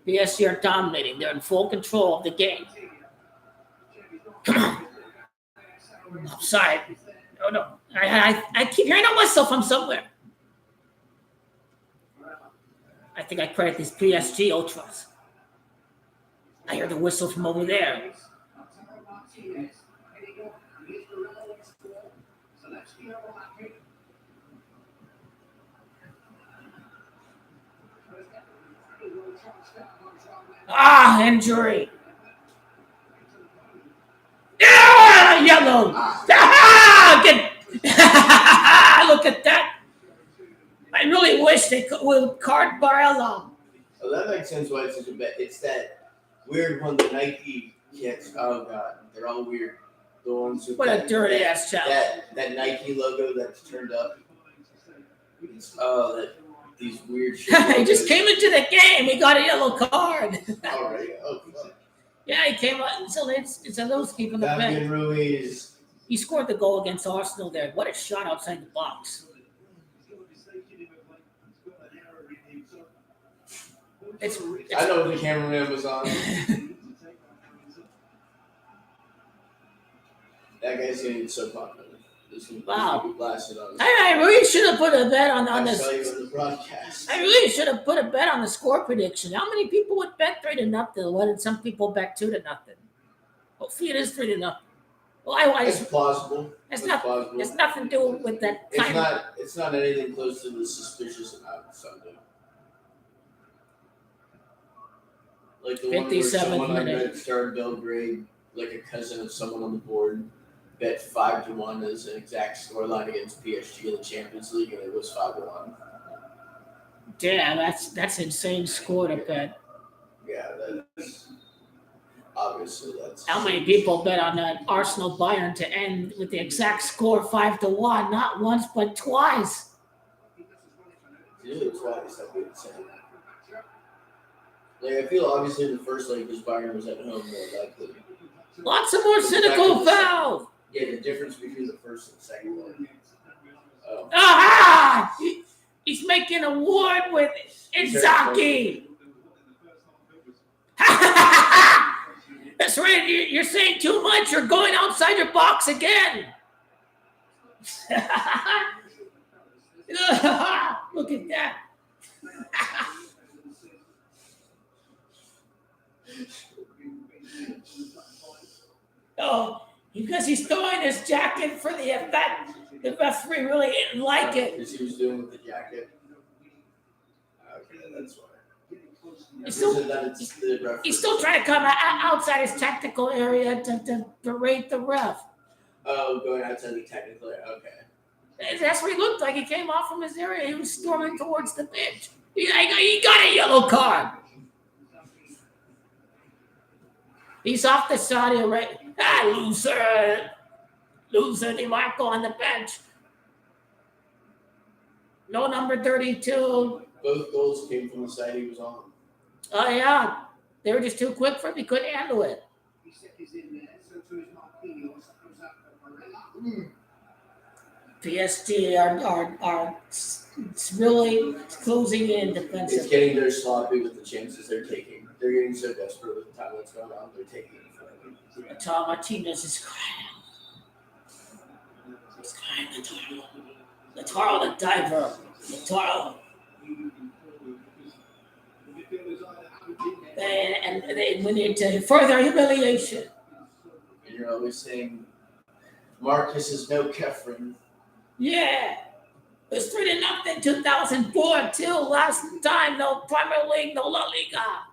PSG are dominating. They're in full control of the game. Come on. Offside. No. I keep hearing a whistle from somewhere. I think I credit these PSG ultras. I hear the whistle from over there. Injury. Yellow. Look at that. I really wish they would card Barella. Oh, that makes sense why it's such a bet. It's that weird one, the Nike kits. Oh, God. They're all weird. The ones with What a dirty ass challenge. That Nike logo that's turned up. These weird shit. He just came into the game. He got a yellow card. All right. Oh, fuck. Yeah, he came out. So it's Zalewski from the bench. Ruiz. He scored the goal against Arsenal there. What a shot outside the box. I know the cameraman was on. That guy's going to get so popular. Wow. Blasted on I really should have put a bet on this. The broadcast. I really should have put a bet on the score prediction. How many people would bet 3-0? Why did some people bet 2-0? Hopefully it is 3-0. Well, It's plausible. It's nothing to do with that kind of. It's not anything close to the suspicious amount of Sunday. Like the one where someone on Red Star Belgrade, like a cousin of someone on the board, bet 5-1 as an exact scoreline against PSG in the Champions League, and it was 5-1. Damn, that's insane score to bet. Yeah, that's obviously that's. How many people bet on that Arsenal Bayern to end with the exact score 5-1? Not once, but twice. Usually twice. That'd be insane. Like I feel obviously the first leg because Bayern was at home more likely. Lots of more cynical fouls. Yeah, the difference between the first and second leg. Oh. Aha! He's making a ward with Inzaghi. That's right. You're saying too much. You're going outside your box again. Look at that. Oh, because he's throwing his jacket for the effect. The referee really didn't like it. Because he was doing with the jacket. Okay, that's why. He's still trying to come outside his technical area to berate the ref. Oh, going outside the technical area. Okay. That's what he looked like. He came off from his area. He was storming towards the bench. He got a yellow card. He's off the Saudi Arabia. Ah, loser. Loser Di Marco on the bench. No number 32. Both goals came from the side he was on. Oh, yeah. They were just too quick for him. He couldn't handle it. PSG are really closing in It's defensively. getting their sloppy with the chances they're taking. They're getting so desperate with the time that's going on. They're taking it. Lautaro Martinez is crying. He's crying, Lautaro. Lautaro the diver. Lautaro. And we need to further humiliation. And you're always saying, Marcus is no Kefren. Yeah. It was 3-0 in 2004 too. Last time, no Premier League, no La Liga.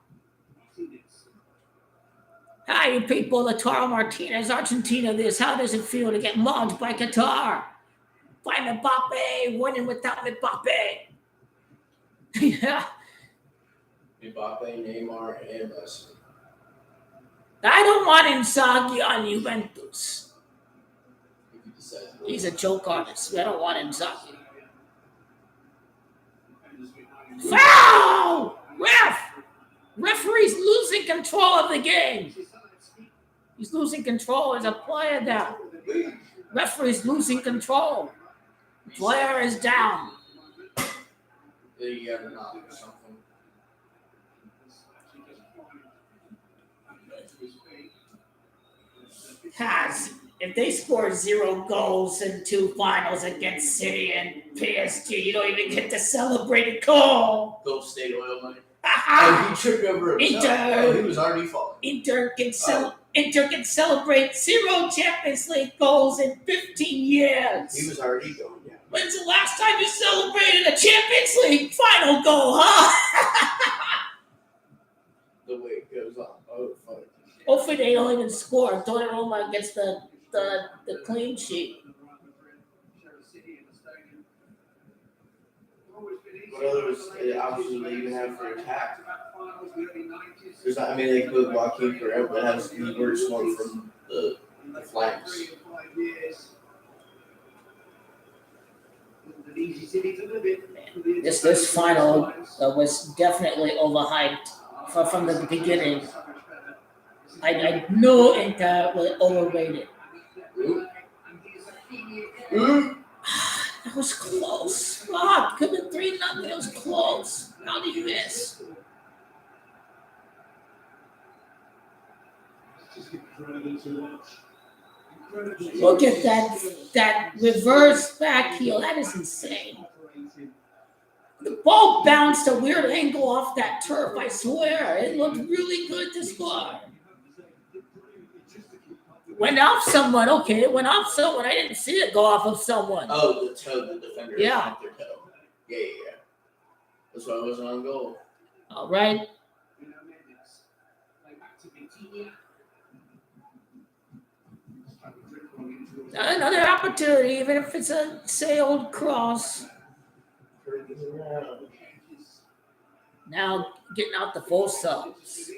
Hi, you people. Lautaro Martinez, Argentina. How does it feel to get mugged by Qatar? By Mbappe, winning without Mbappe. Yeah. Mbappe, Neymar, and Messi. I don't want Inzaghi on Juventus. He's a joke artist. I don't want Inzaghi. Foul! Referee's losing control of the game. He's losing control as a player now. Referee's losing control. Player is down. They got a knock or something. If they score 0 goals in 2 finals against City and PSG, you don't even get to celebrate a goal. Gulf State oil money. Oh, he tripped over himself. Inter. Oh, he was already falling. Inter can celebrate 0 Champions League goals in 15 years. He was already going down. When's the last time you celebrated a Champions League final goal, huh? The way it goes on. Oh, fuck. Hopefully they don't even score. Donnarumma gets the clean sheet. What other options do they even have for attack? There's not, I mean, they put Joaquin Correa, but has the worst one from the flanks. This final was definitely overhyped from the beginning. I knew Inter was overrated. That was close. Fuck, could have been 3-0. It was close. How did you miss? Look at that reverse back heel. That is insane. The ball bounced a weird angle off that turf. I swear, it looked really good to score. Went off someone. Okay, it went off someone. I didn't see it go off of someone. Oh, the toe, the defender. Yeah. Their toe. Yeah. That's why it wasn't on goal. All right. Another opportunity, even if it's a sailed cross. Now getting out the full subs.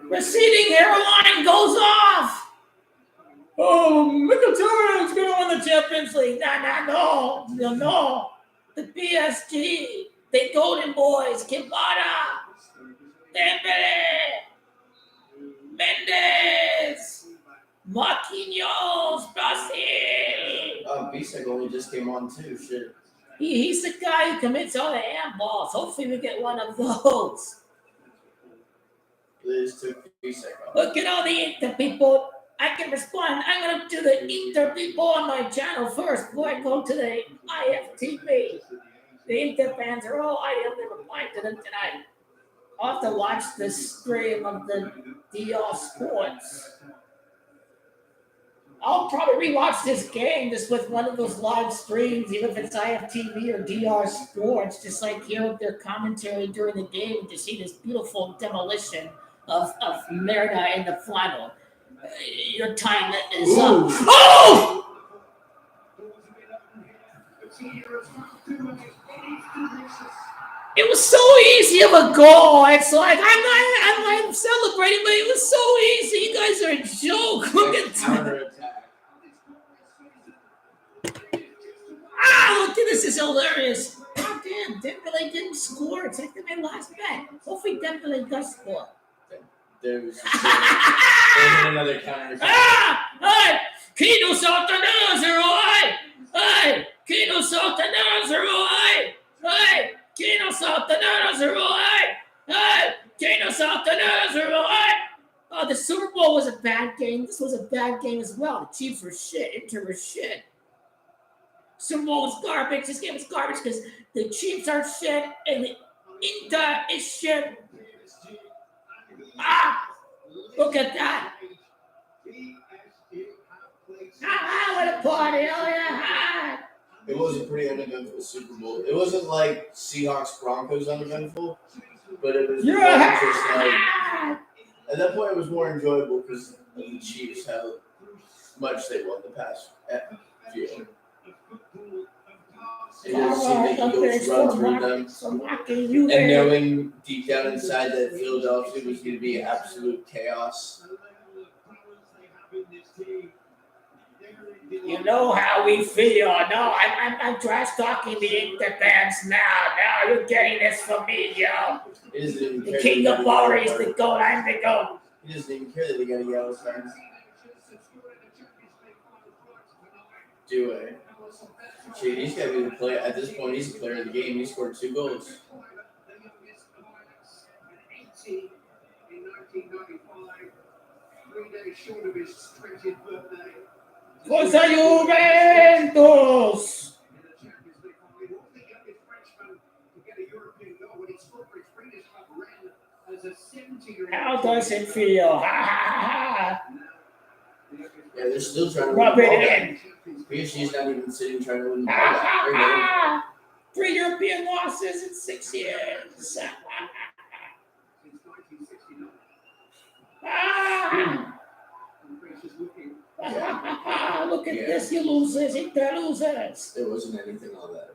Receding hairline goes off. Oh, Mkhitaryan's going to win the Champions League. No. The PSG, the Golden Boys, Kibata, Dembele, Mendes, Marquinhos, Brazil. Bisek only just came on too. Shit. He's the guy who commits all the handballs. Hopefully we get one of those. They just took Bisek off. Look at all the Inter people. I can respond. I'm going to do the Inter people on my channel first before I go to the IFTV. The Inter fans are all, I haven't replied to them tonight. I'll have to watch the stream of the DR Sports. I'll probably rewatch this game just with one of those live streams, even if it's IFTV or DR Sports, just like hear their commentary during the game to see this beautiful demolition of Merida in the final. Your time is up. Oh! It was so easy of a goal. It's like I'm celebrating, but it was so easy. You guys are a joke. Look at that. Counterattack. Look at this. Is hilarious. God damn, Dembele didn't score. It's like my last bet. Hopefully Dembele does score. There's another counterattack. Hey! Kino Saltanazaro, hey! Kino Saltanazaro, hey! Kino Saltanazaro, hey! Kino Saltanazaro, Oh, the Super Bowl was a bad game. This was a bad game as well. The Chiefs were shit. Inter was shit. Super Bowl was garbage. This game was garbage because the Chiefs are shit and the Inter is shit. Look at that. What a party. Oh, yeah. It was a pretty uneventful Super Bowl. It wasn't like Seahawks-Broncos uneventful, but it was just like, at that point it was more enjoyable because of the Chiefs, how much they won the past few. It just seemed like Eagles run through them. And knowing deep down inside that Philadelphia was going to be absolute chaos. You know how we feel. No, I'm trash talking the Inter fans now. Now you're getting this from me, yo. The king of glory is the goat. I'm the goat. He doesn't even care that they got a yellow sign. Do it. Shit, he's got to be the player. At this point, he's the player of the game. He scored 2 goals. In 1995, 3 days short of his 20th birthday. Forza Juventus! How does it feel? Yeah, they're still trying to rub it in. PSG's not even sitting trying to win the ball. 3 European losses in 6 years. Look at this, you losers, Inter losers. There wasn't anything on that.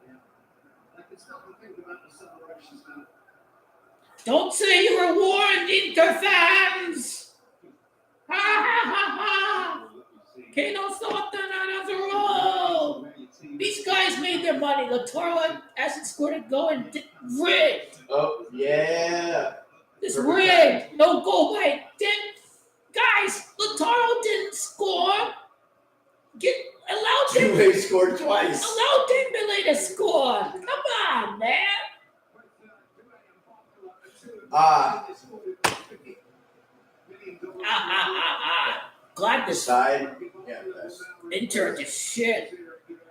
Don't say you were warned, Inter fans. Kano Saltanazaro. These guys made their money. Lautaro hasn't scored a goal and rigged. Oh, yeah. This rigged. No goal by guys, Lautaro didn't score. Allow Juve scored twice. Allow Dembele to score. Come on, man. Glad the side. Yeah, Inter is shit.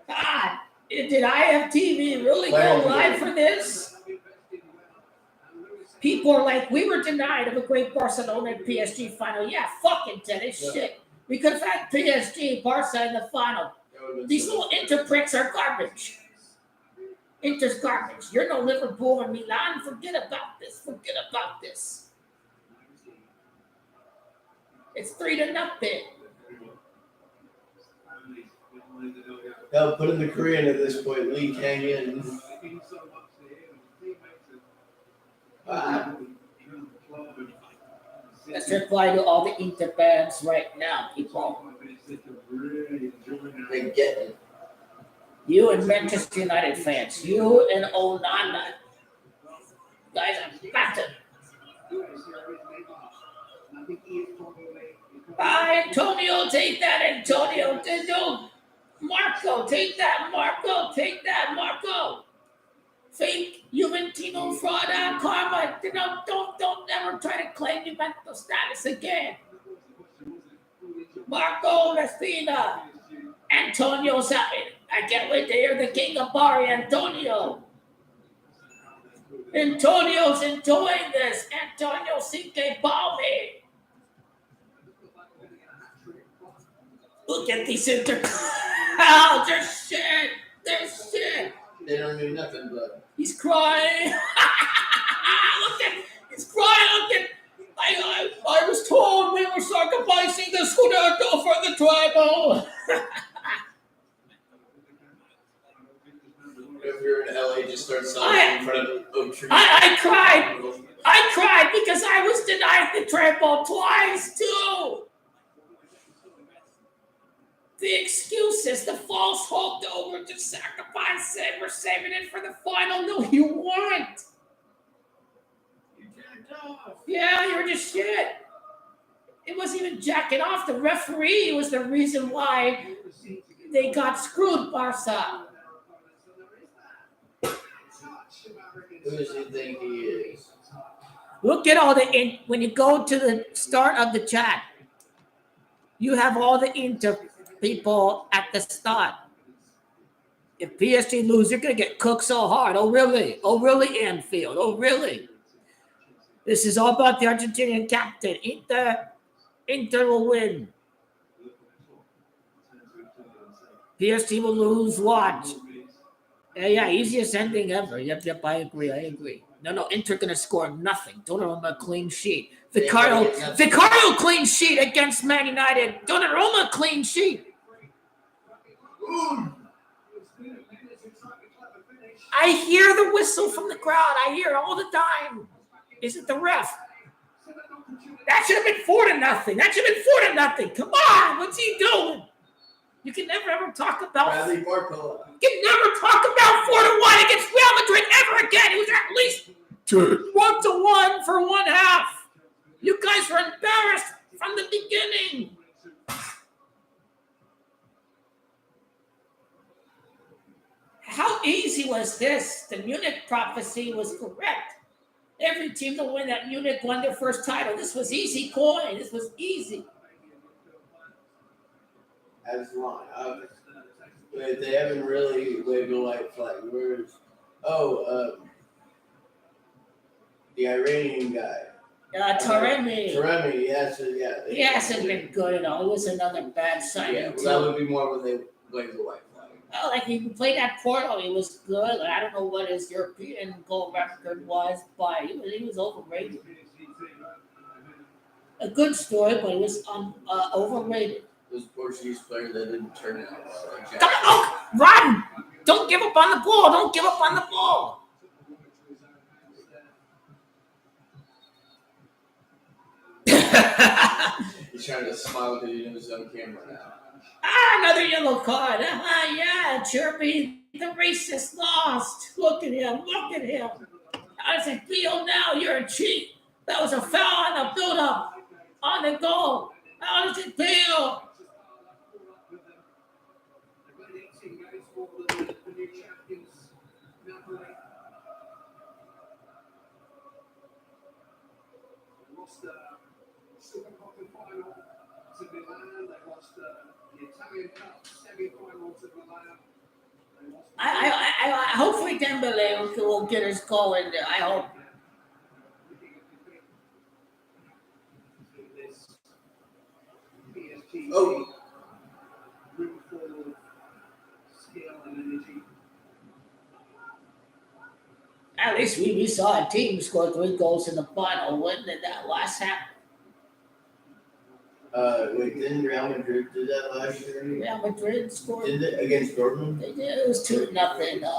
God, did IFTV really go live for this? People are like, we were denied of a great Barcelona and PSG final. Yeah, fucking tennis shit. We could have had PSG, Barca in the final. These little Inter pricks are garbage. Inter's garbage. You're no Liverpool or Milan. Forget about this. Forget about this. It's 3-0. Hell, put in the Korean at this point. Lee Kang in. Let's reply to all the Inter fans right now, people. They get it. You and Manchester United fans. You and Onana. Guys, I'm battered. Antonio, take that, Antonio. No. Marco, take that, Marco. Take that, Marco. Fake Juventino fraud karma. Don't ever try to claim Juventus status again. Marco Restina. Antonio's happy. I can't wait to hear the king of Bari, Antonio. Antonio's enjoying this. Antonio Cinque Balme. Look at these Inter. Oh, they're shit. They're shit. They don't do nothing but. He's crying. Look at. He's crying. Look at. I was told we were sacrificing the Scudetto for the treble. you're in LA, just start celebrating in front of oak trees. I cried because I was denied the triple twice too. The excuses, the false hope that we're just sacrificing, we're saving it for the final. No, you weren't. You jacked off. Yeah, you were just shit. It wasn't even jacking off. The referee was the reason why they got screwed, Barca. Who does he think he is? Look at all the when you go to the start of the chat, you have all the Inter people at the start. If PSG lose, you're gonna get cooked so hard. Oh really? Oh really, Anfield? Oh really? This is all about the Argentinian captain. Inter will win. PSG will lose. Watch. Yeah, easiest ending ever. Yep, I agree. No, Inter gonna score nothing. Donnarumma clean sheet. Vicario clean sheet against Man United. Donnarumma clean sheet. I hear the whistle from the crowd. I hear it all the time. Is it the ref? That should have been 4-0. That should have been 4-0. Come on, what's he doing? You can never ever talk about. Bradley Barcola. You can never talk about 4-1 against Real Madrid ever again. It was at least 1-1 for one half. You guys were embarrassed from the beginning. How easy was this? The Munich prophecy was correct. Every team to win that Munich won their first title. This was easy coin. This was easy. As long. They haven't really waved a white flag. Where's the Iranian guy? Taremi. Taremi, yes, yeah. He hasn't been good at all. It was another bad signing. Yeah, well, that would be more when they waved the white flag. Oh, like he played at Porto, he was good. I don't know what his European goal record was, but he was overrated. A good story, but he was overrated. Those Portuguese players that didn't turn out. Run! Don't give up on the ball. Don't give up on the ball. He's trying to smile because he knows he's on camera now. Another yellow card. Yeah, Chirpy, the racist lost. Look at him. How does it feel now? You're a cheat. That was a foul on the build-up, on the goal. How does it feel? I hopefully Dembele will get his goal in there. I hope. Oh. At least we saw a team score 3 goals in the final. When did that last happen? Wait, didn't Real Madrid do that last year? Real Madrid scored. Did it against Dortmund? They did. It was 2-0.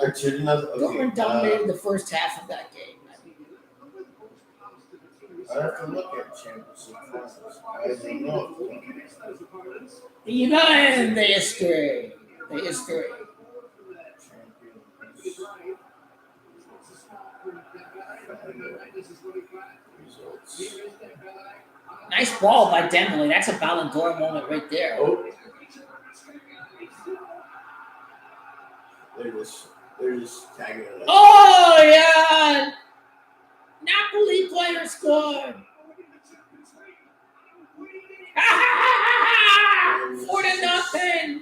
Or 2-0? Okay. Dortmund dominated the first half of that game. I have to look at Champions League finals. I don't know. Even the history. The history. Results. Nice ball by Dembele. That's a Ballon d'Or moment right there. Oh. They're just tagging it up. Oh, yeah. Napoli player scored. 4-0.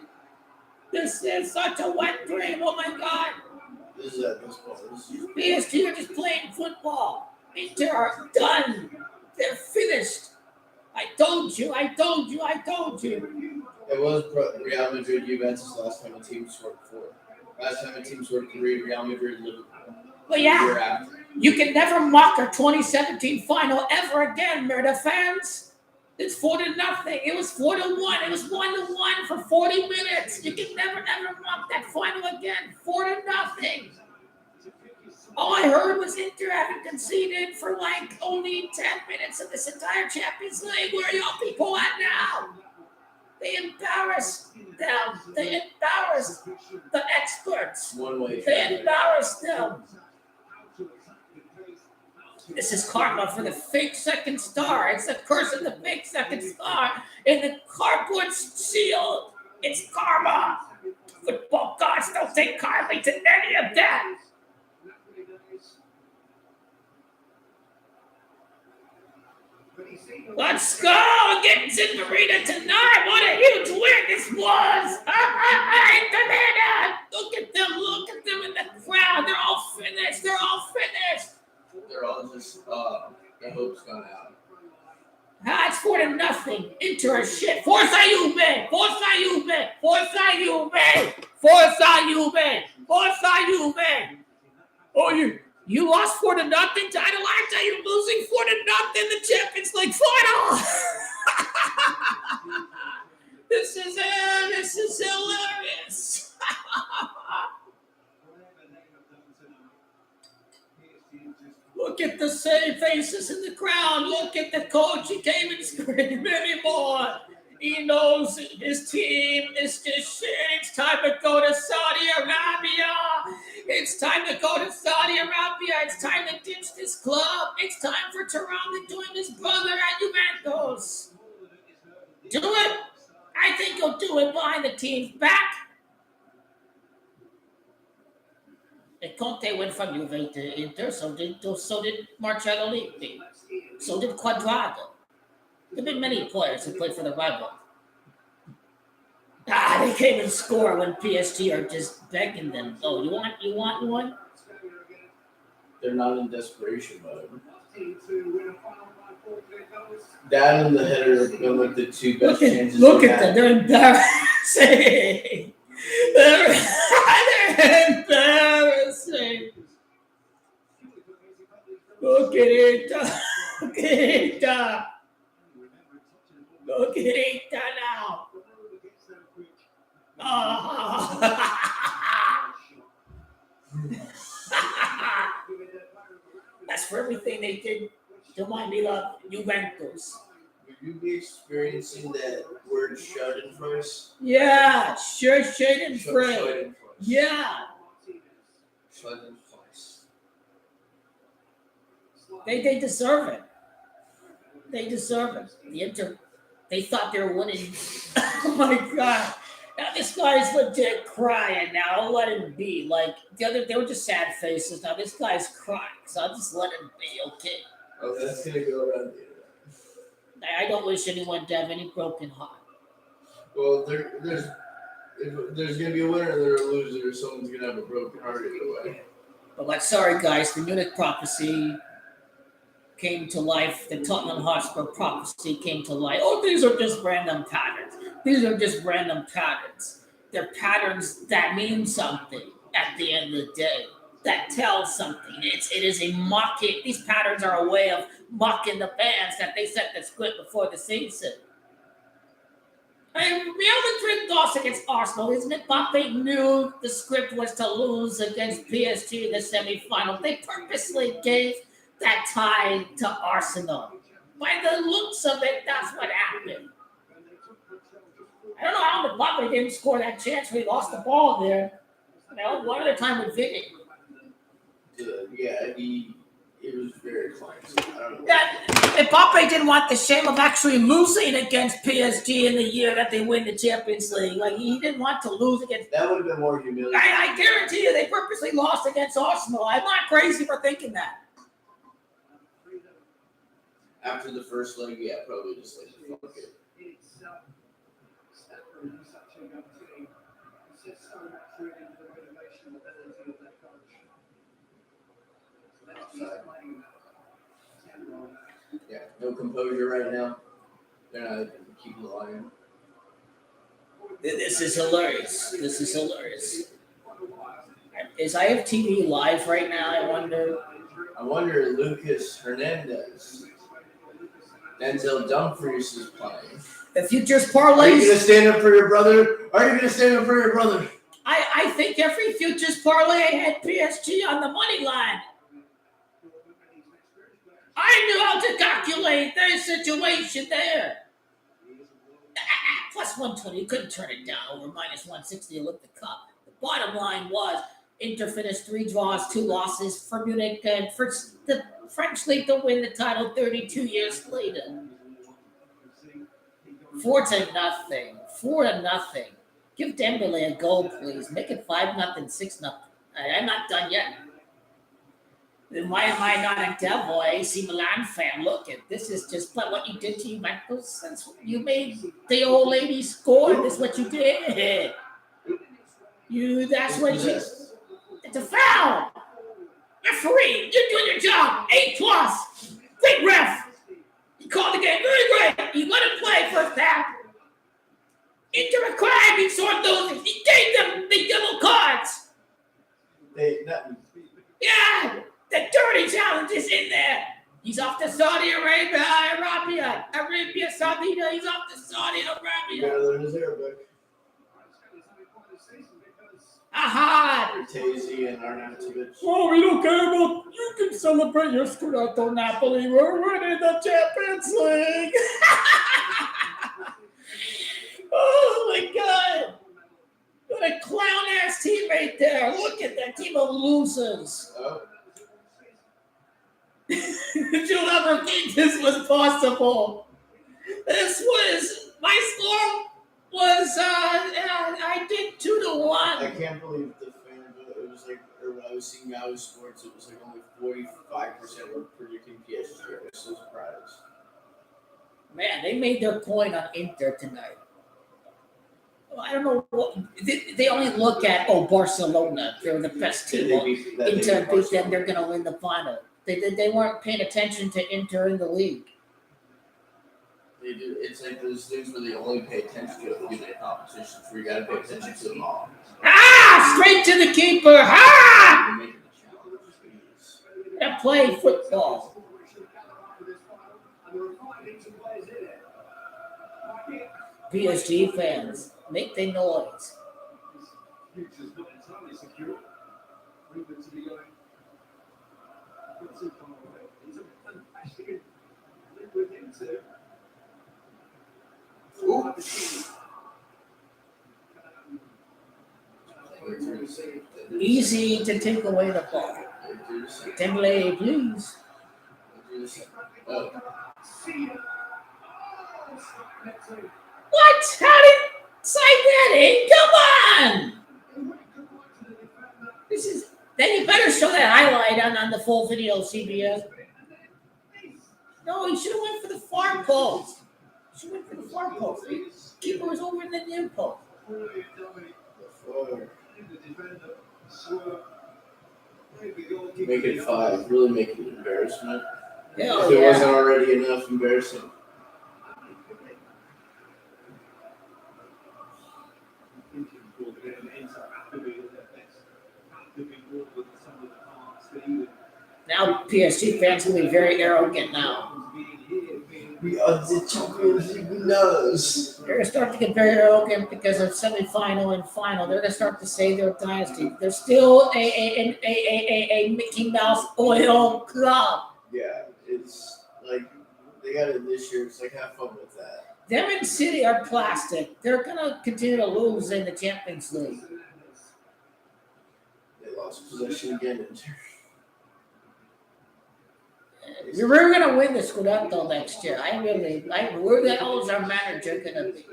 This is such a wet dream. Oh, my God. This is PSG are just playing football. Inter are done. They're finished. I told you. It was Real Madrid, Juventus last time a team scored 4. Last time a team scored 3, Real Madrid, Liverpool. But yeah, you can never mock our 2017 final ever again, Merida fans. It's 4-0. It was 4-1. It was 1-1 for 40 minutes. You can never ever mock that final again. 4-0. All I heard was Inter having conceded for like only 10 minutes of this entire Champions League. Where are y'all people at now? They embarrassed them. They embarrassed the experts. They embarrassed them. This is karma for the fake second star. It's the curse of the fake second star in the cardboard shield. It's karma. Football gods don't take kindly to any of that. Let's go against Marina tonight. What a huge win this was. Look at them. Look at them in the crowd. They're all finished. They're all finished. They're all just, the hope's gone out. It's 4-0. Inter is shit. Forza Juve. Forza Juve. Forza Juve. Forza Juve. Forza Juve. Oh, you lost 4-0 to Atalanta. You're losing 4-0 in the Champions League final. This is it. This is hilarious. Look at the same faces in the crowd. Look at the coach. He can't even scream anymore. He knows his team is just shit. It's time to go to Saudi Arabia. It's time to go to Saudi Arabia. It's time to ditch this club. It's time for Thuram to join his brother at Juventus. Do it. I think he'll do it behind the team's back. And Conte went from Juve to Inter, so did Marcello Lippi. So did Quadrado. There have been many players who played for the rival. They can't even score when PSG are just begging them. Oh, you want one? They're not in desperation mode. That and the header have been like the two best chances. Look at them. They're embarrassing. They're embarrassing. Look at it. Look at it. Look at it now. That's for everything they did to my beloved Juventus. Would you be experiencing that word Schadenfreude? Yeah, sure, Schadenfreude. Yeah. Schadenfreude. They deserve it. They deserve it. The Inter, they thought they were winning. Oh my God. Now this guy's legit crying now. I'll let him be. Like they were just sad faces. Now this guy's crying, so I'll just let him be, okay? Oh, that's gonna go around the internet. I don't wish anyone to have any broken heart. Well, there's gonna be a winner and there's a loser. Someone's gonna have a broken heart either way. But like, sorry guys, the Munich prophecy came to life. The Tottenham Hotspur prophecy came to life. Oh, these are just random patterns. These are just random patterns. They're patterns that mean something at the end of the day, that tell something. It is a mocking. These patterns are a way of mocking the fans that they set the script before the season. I mean, Real Madrid lost against Arsenal, isn't it? Mbappe knew the script was to lose against PSG in the semifinal. They purposely gave that tie to Arsenal. By the looks of it, that's what happened. I don't know how Mbappe didn't score that chance when he lost the ball there. One other time with Vicky. Yeah, it was very close. Mbappe didn't want the shame of actually losing against PSG in the year that they win the Champions League. Like, he didn't want to lose against. That would have been more humiliating. I guarantee you, they purposely lost against Arsenal. I'm not crazy for thinking that. After the first leg, yeah, probably just like fuck it. Yeah, no composure right now. They're not keeping the line. This is hilarious. This is hilarious. Is IFTV live right now? I wonder Lucas Hernandez. Denzel Dumfries is playing. The futures Are you parlays. going to stand up for your brother? Are you going to stand up for your brother? I think every futures parlay had PSG on the money line. I knew how to calculate their situation there. Plus 120, you couldn't turn it down over minus 160 to lift the cup. The bottom line was Inter finished 3 draws, 2 losses for Munich, and for the French league to win the title 32 years later. 4-0. 4-0. Give Dembele a goal, please. Make it 5-0, 6-0. I'm not done yet. Then why am I not a devil, AC Milan fan? Look, this is just what you did to Juventus. You made the old lady score. That's what you did. That's what you. It's a foul. Referee, you're doing your job. A+. Great ref. You called the game very great. You let him play first half. Into a crime, he saw those. He gave them the yellow cards. Yeah. The dirty challenge is in there. He's off to Saudi Arabia. Saudi. He's off to Saudi Arabia. Aha! Tazy and Arnautovic. Oh, we don't care about. You can celebrate your Scudetto, Napoli. We're winning the Champions League. Oh my God! What a clown-ass team right there. Look at that team of losers. Oh. Did you ever think this was possible? My score was, I did 2-1. I can't believe the fan vote. It was like, or when I was seeing Yahoo Sports, it was like only 45% were predicting PSG. I was so surprised. Man, they made their point on Inter tonight. I don't know what they only look at. Barcelona, they're the best team. Inter beat them, they're going to win the final. They weren't paying attention to Inter in the league. They do. It's like those things where they only pay attention to a few day competitions where you got to pay attention to them all. Straight to the keeper. And play football. PSG fans, make the noise. Easy to take away the ball. Dembele, please. What? How did sign that in? Come on! Then you better show that highlight on the full video, CBS. No, he should have went for the far post. Keeper was over in the near post. Make it 5. Really make it an embarrassment. Hell if it wasn't already enough embarrassing. Now PSG fans will be very arrogant now. We are the Champions League winners. They're going to start to get very arrogant because of semifinal and final. They're going to start to say they're dynasty. They're still a Mickey Mouse oil club. Yeah, it's like they got it this year. It's like have fun with that. Them and City are plastic. They're going to continue to lose in the Champions League. They lost possession again. We're going to win the Scudetto next year. Where the hell is our manager going to be?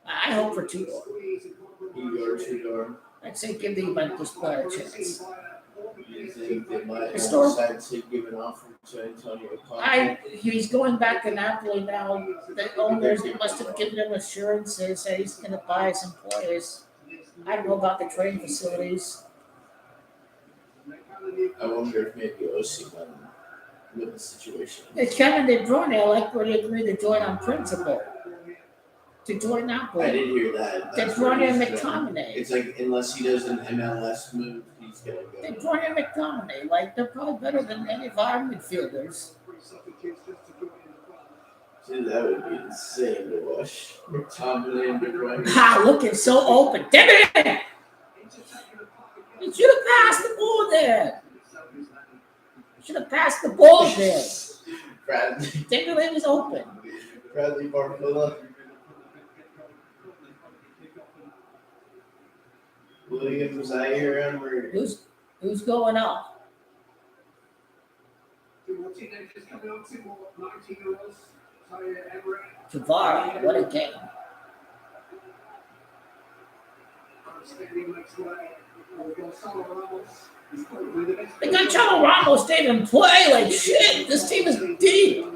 I hope for 2-door. 2-door. I'd say give the Juventus player a chance. You think they might decide to give an offer to Antonio Conte? He's going back to Napoli now. The owners must have given him assurances that he's going to buy some players. I don't know about the training facilities. I wonder if maybe OC with the situation. It's Kevin De Bruyne likely agreed to join on principle. To join Napoli. I did hear that. De Bruyne and McTominay. It's like unless he does an MLS move, he's gonna go. De Bruyne and McTominay, they're probably better than any of our midfielders. Dude, that would be insane to watch. McTominay and De Bruyne. Looking so open. Damn it! You should have passed the ball there. You should have passed the ball there. Bradley. Dembele was open. Bradley Barcola. William Zaire Emery. Who's going up? Two more teenagers coming on, 2 more 19-year-olds. Zaire Emery. Tavara, what a game. Standing next way. Gonzalo Ramos is probably the best. They got Gonzalo Ramos didn't even play like shit. This team is deep.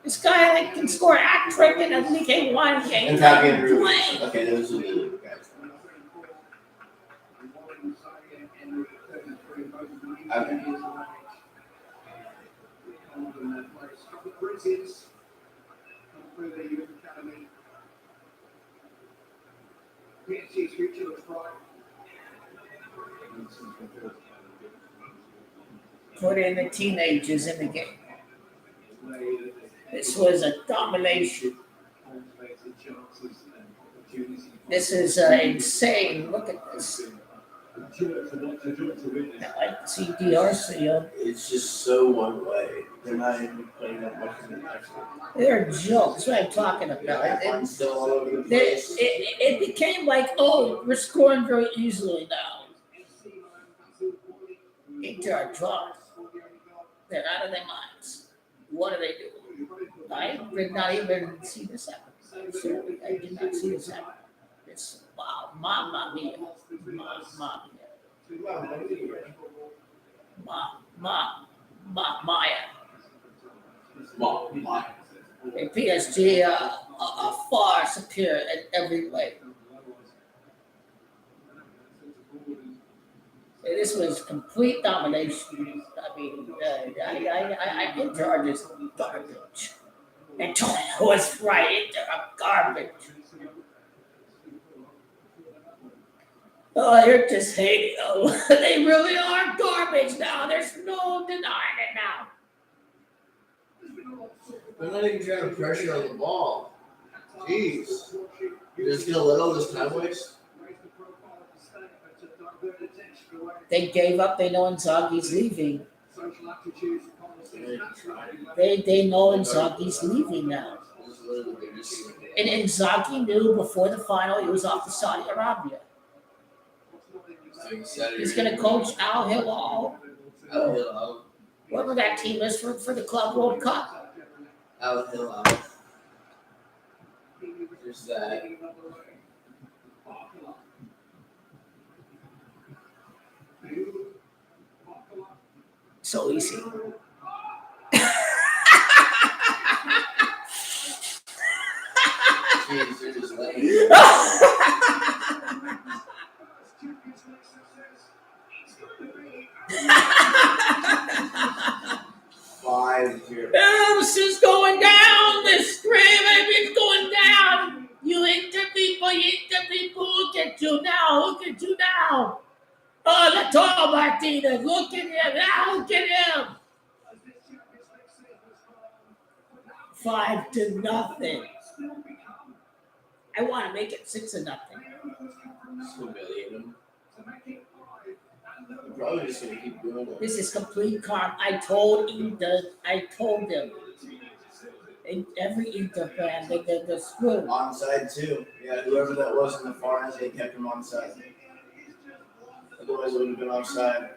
This guy like can score a hat trick in a League One game. And Fabian Ruiz. Playing. Okay, those are the guys. Okay. PSG's future looks bright. Put in the teenagers in the game. This was a domination. This is insane. Look at this. I see DRC. It's just so one way. They're not even playing that much in the next one. They're jokes. That's what I'm talking about. I'm still all over the place. It became like, oh, we're scoring very easily now. Inter are drunk. They're out of their minds. What are they doing? I did not even see this happen. Seriously, I did not see this happen. It's wow, mamma mia, mamma mia, Maya. And PSG are far superior in every way. And this was complete domination. I mean, I think George is garbage. And Tony was right. They're garbage. Oh, you're just hating. Oh, they really are garbage now. There's no denying it now. They're not even trying to pressure on the ball. Jeez. You're just gonna let all this time waste? They gave up. They know Inzaghi's leaving. They know Inzaghi's leaving now. And Inzaghi knew before the final he was off to Saudi Arabia. He's going to coach Al Hilal. Al Hilal. Whatever that team is for the Club World Cup. Al Hilal. There's that. So easy. Jeez, they're just letting This is going down. This stream is going down. You Inter people, look at you now. Look at you now. Oh, Lautaro Martinez, look at him now. Look at him. 5-0. I want to make it 6-0. humiliate them. They're probably just gonna keep doing it. This is complete calm. I told them. And every Inter fan, they're screwed. Onside too. Yeah, whoever that was in the far end, they kept him onside. Otherwise, it would have been offside.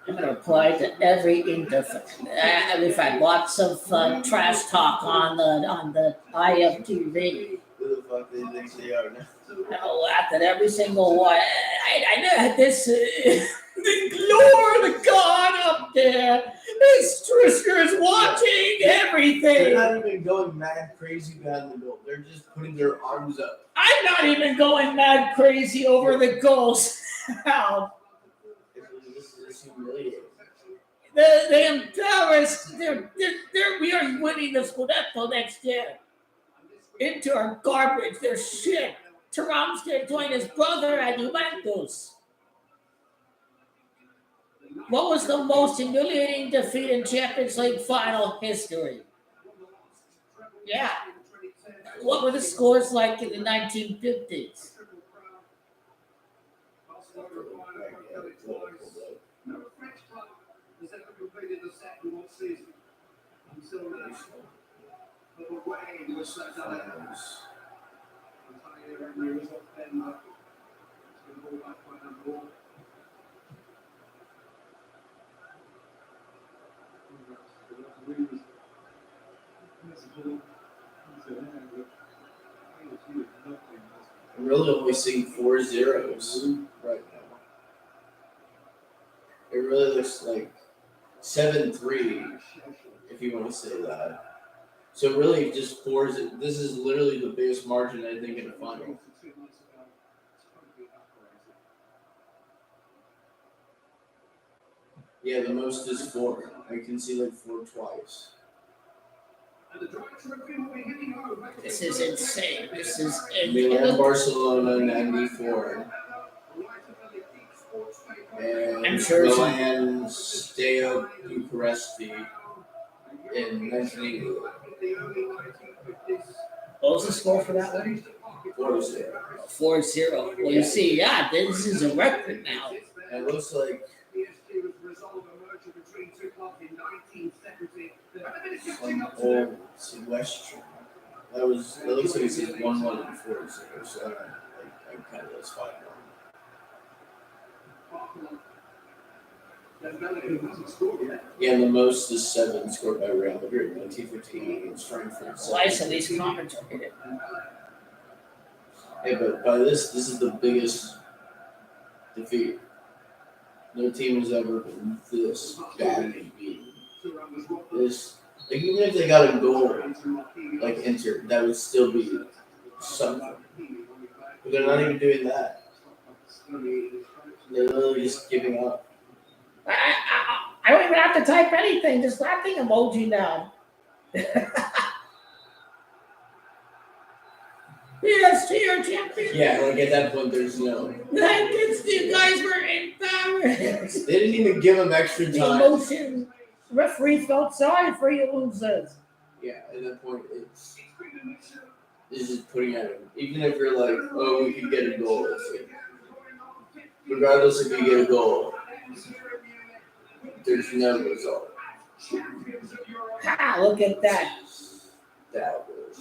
I'm going to reply to every Inter fan. We've had lots of trash talk on the IFTV. Who the fuck do you think they are now? I laughed at every single one. I know this. The Lord of God up there. This Trister's watching everything. They're not even going mad crazy behind the goal. They're just putting their arms up. I'm not even going mad crazy over the goals. How? This is humiliating. They embarrassed. We are winning the Scudetto next year. Inter are garbage. They're shit. Thuram's going to join his brother at Juventus. What was the most humiliating defeat in Champions League final history? Yeah. What were the scores like in the 1950s? No French club has ever completed the set in one season. Until now. But the way in which that done it. Entire area is up then, but it's been brought back by that ball. I'm really only seeing 4 zeros right now. It really looks like 7-3, if you want to say that. So really, just 4. This is literally the biggest margin I think in a final. Yeah, the most is 4. I can see like 4 twice. This is insane. This is Milan, Barcelona, 94. And I'm sure Milan, Steaua Bucuresti in 1980. What was the score for that one? 4-0. 4-0. Well, you see, yeah, this is a record now. It looks like old Western. That looks like it says 1-1 and 4-0. So I'm kind of that's fine. Yeah, and the most is 7 scored by Real Madrid in 1915 against Frankfurt. Slice of these comments are hidden. Yeah, but by this is the biggest defeat. No team has ever been this badly beaten. This, like, even if they got a goal, like Inter, that would still be something. But they're not even doing that. They're literally just giving up. I don't even have to type anything. Just laughing emoji now. PSG are champions. Yeah, like at that point, there's no. Like you guys were embarrassed. They didn't even give them extra The time. emotion. Referee felt sorry for you losers. Yeah, at that point, it's just putting out. Even if you're like, oh, we could get a goal. It's like, regardless if you get a goal, there's no result. Ah, look at that. That was.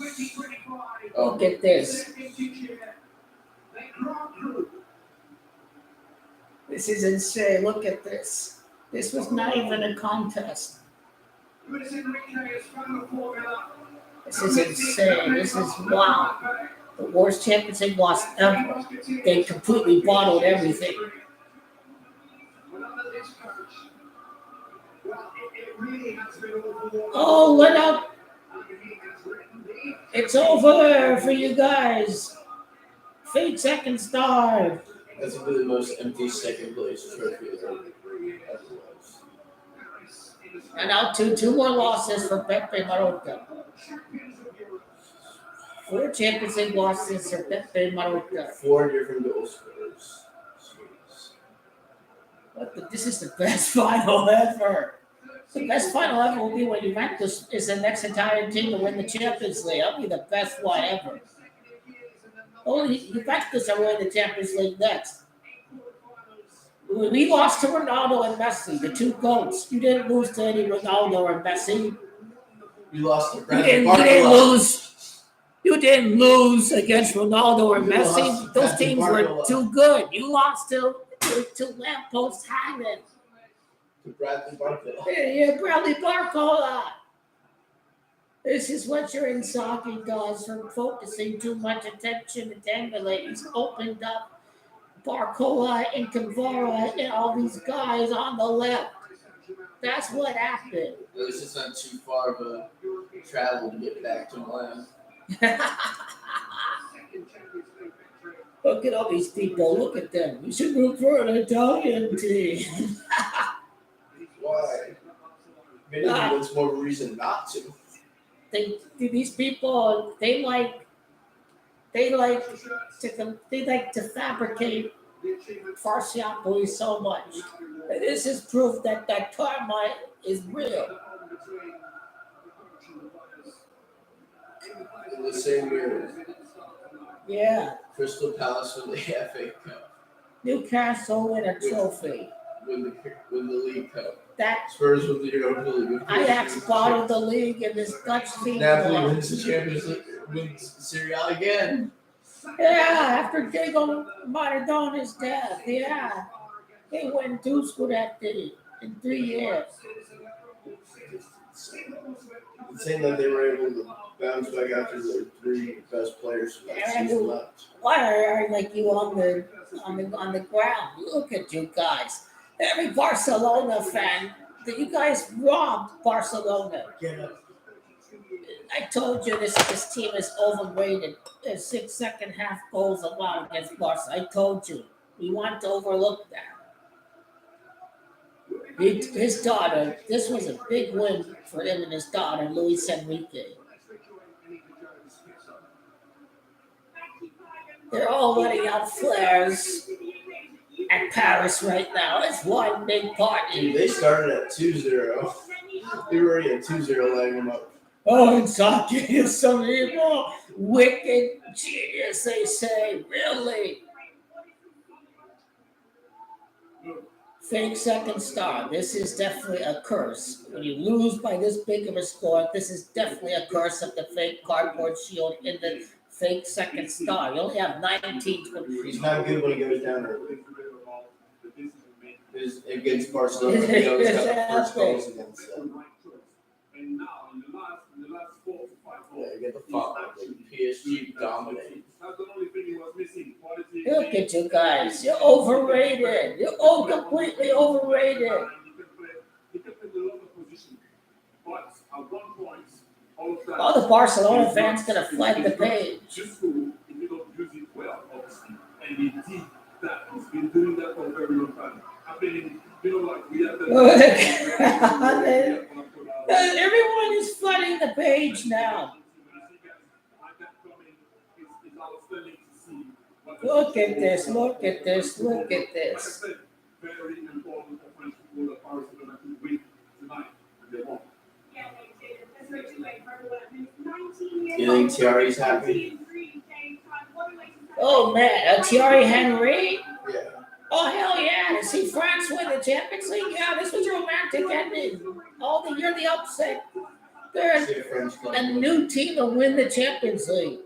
Look at this. This is insane. Look at this. This was not even a contest. This is insane. This is wow. The worst Champions League loss ever. They completely bottled everything. Oh, let out. It's over for you guys. Fate second star. That's gonna be the most empty second place trophy ever was. And now two more losses for Pepe Marotta. 4 Champions League losses for Pepe Marotta. 4 different goal scorers. Jeez. This is the best final ever. The best final ever will be when Juventus is the next Italian team to win the Champions League. That'll be the best one ever. Only Juventus are winning the Champions League next. We lost to Ronaldo and Messi, the 2 GOATs. You didn't lose to any Ronaldo or Messi. You lost to You didn't lose against Ronaldo or Messi. Those teams were too good. You lost to Lamppost Hyman. To Bradley Barcola. Yeah, Bradley Barcola. This is what your Inzaghi does for focusing too much attention and Dembele. He's opened up Barcola and Cavara and all these guys on the left. That's what happened. At least it's not too far of a travel to get back to Milan. Look at all these people. Look at them. You should root for an Italian team. Why? Maybe that's more reason not to. These people, they like to fabricate Farciopoli so much. This is proof that that karma is real. In the same year, Yeah. Crystal Palace won the FA Cup. Newcastle win a trophy. Win the League Cup. That Spurs win the Europa League. Ajax bottled the league in this Dutch league. Napoli wins the Champions League, wins Serie A again. Yeah, after Diego Maradona's death. Yeah. They win 2 Scudetti in 3 years. It's saying that they were able to bounce back after their 3 best players from that season left. Why are like you on the ground? Look at you guys. Every Barcelona fan, you guys robbed Barcelona. Get up. I told you this team is overrated. There's 6 second half goals allowed against Barca. I told you. We want to overlook that. His daughter, this was a big win for him and his daughter, Luis Enrique. They're all letting out flares at Paris right now. It's one big party. They started at 2-0. They were already at 2-0 laying them up. Oh, Inzaghi is some evil, wicked genius, they say. Really? Fake second star. This is definitely a curse. When you lose by this big of a score, this is definitely a curse of the fake cardboard shield in the fake second star. You only have 19. He's not good when he goes down early. Against Barcelona, he always got the first goals against them. Yeah, get the fuck out. PSG dominated. Look at you guys. You're overrated. You're all completely overrated. All the Barcelona fans gonna flood the page. Everyone is flooding the page now. Look at this, look at this, look at this. You think Thierry's happy? Oh man, Thierry Henry? Yeah. Oh hell yeah! To see France win the Champions League? Yeah, this was a romantic ending. Oh, you're the upset. There's a new team to win the Champions League.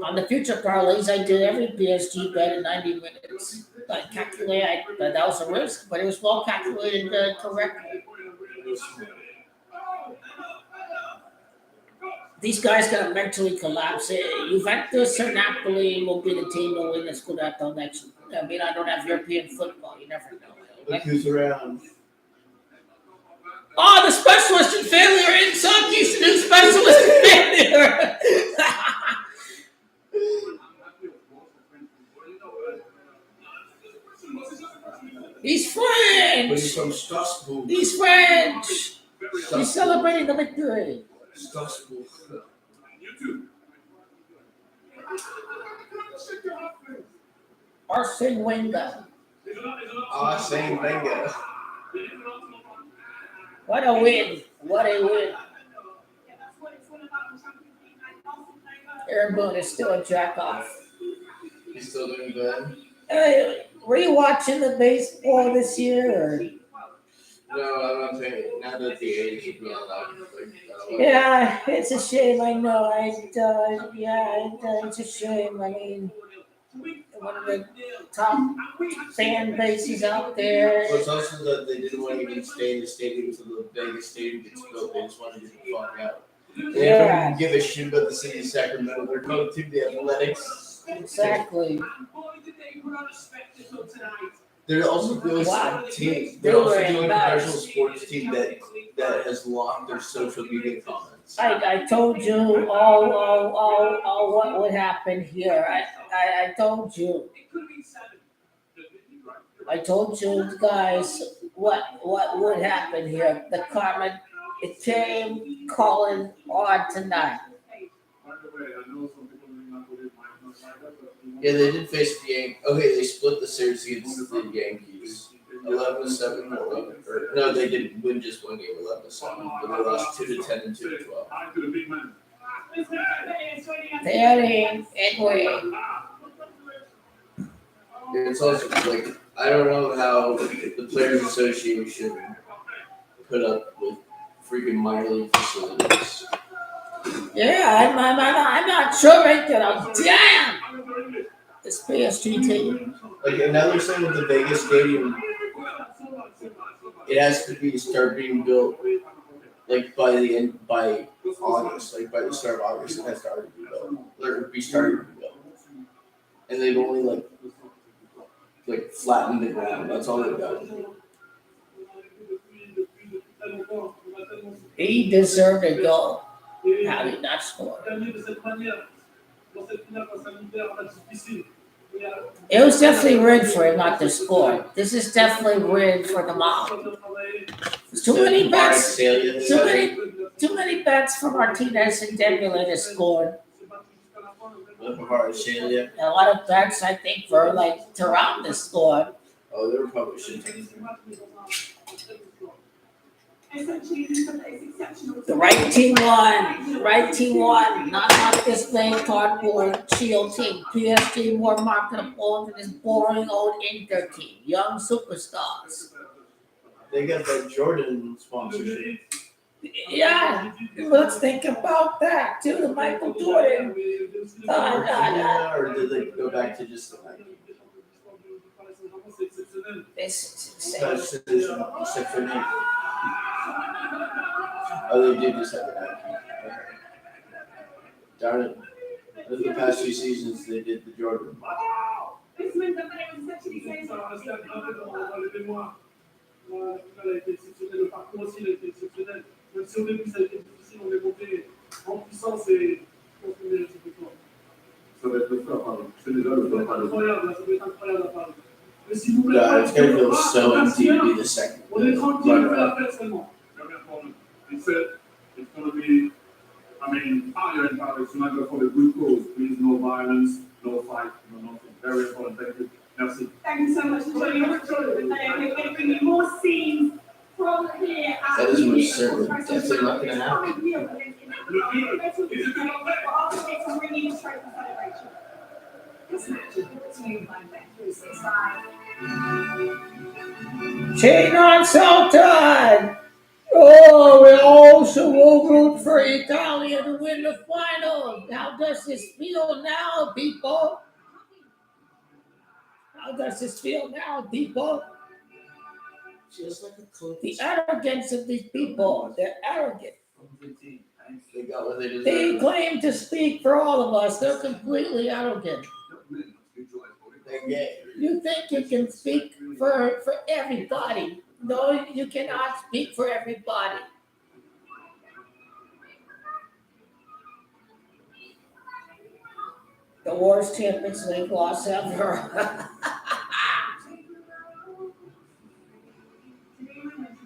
On the future parlays, I did every PSG bet in 90 minutes. I calculated, that was a risk, but it was well calculated correctly. These guys got to mentally collapse. Juventus or Napoli will be the team to win the Scudetto next year. I mean, I don't have European football. You never know. Look who's around. Oh, the specialist in failure. Inzaghi's the new specialist in failure. He's French. But he's from Strasbourg. He's French. He's celebrating the victory. Strasbourg. Arsene Wenger. Arsene Wenger. What a win. What a win. Aaron Boone is still a jack off. He's still doing good. Were you watching the baseball this year? Or? No, I'm not saying it. Now that the age is not allowed. Yeah, it's a shame. I know. It's a shame. I mean, one of the top fan bases out there. Well, it's also that they didn't want to even stay in the stadium until the Vegas stadium gets built. They just wanted to get the fuck out. They don't give a shit about the city of Sacramento. They're going to the Athletics. Exactly. They're also doing Wow. team. They're also doing a professional sports team that has locked their social media comments. I told you all what would happen here. I told you. I told you guys what would happen here. The comment, it came calling on tonight. Yeah, they did face the Yankees. Okay, they split the series against the Yankees. 11-7. No, they didn't win just one game, 11-7. But they lost 2-10 and 2-12. Terry, Edwin. It's also like I don't know how the Players Association put up with freaking minor league facilities. Yeah, I'm not sure right now. Damn! This PSG team. Like, and now they're saying with the Vegas Stadium, it has to start being built like by August, like by the start of August, it has to already be built. Or be started to be built. And they've only like flattened the ground. That's all they've done. He deserved a goal. How did he not score? It was definitely rigged for him not to score. This is definitely rigged for the mob. There's too many bets. Too many bets for Martinez and Dembele to score. A lot of bets, I think, for like Thuram to score. Oh, they were probably shit. The right team won. The right team won. Not this lame cardboard shield team. PSG more marketable than this boring old Inter team. Young superstars. They got that Jordan sponsorship. Yeah, let's think about that too. The Michael Jordan. Or did they go back to just the Nike? This is Except for Nike. Oh, they did just have the Nike. Okay. Darn it. Over the past few seasons, they did the Jordan. God, it's gonna feel so empty to be the second. He said it's going to be, fire and Paris, you're not going to for the good cause. Please, no violence, no fight, no nothing. Very important. Thank you. Merci. Thank you so much for joining us. We're going to bring you more scenes from here. That is most certainly definitely not going to happen. Chain on Sultan. Oh, we also will root for Italia to win the final. How does this feel now, people? How does this feel now, people? Just like a close. The arrogance of these people. They're arrogant. They got what they deserve. They claim to speak for all of us. They're completely arrogant. You think you can speak for everybody. No, you cannot speak for everybody. The worst Champions League loss ever.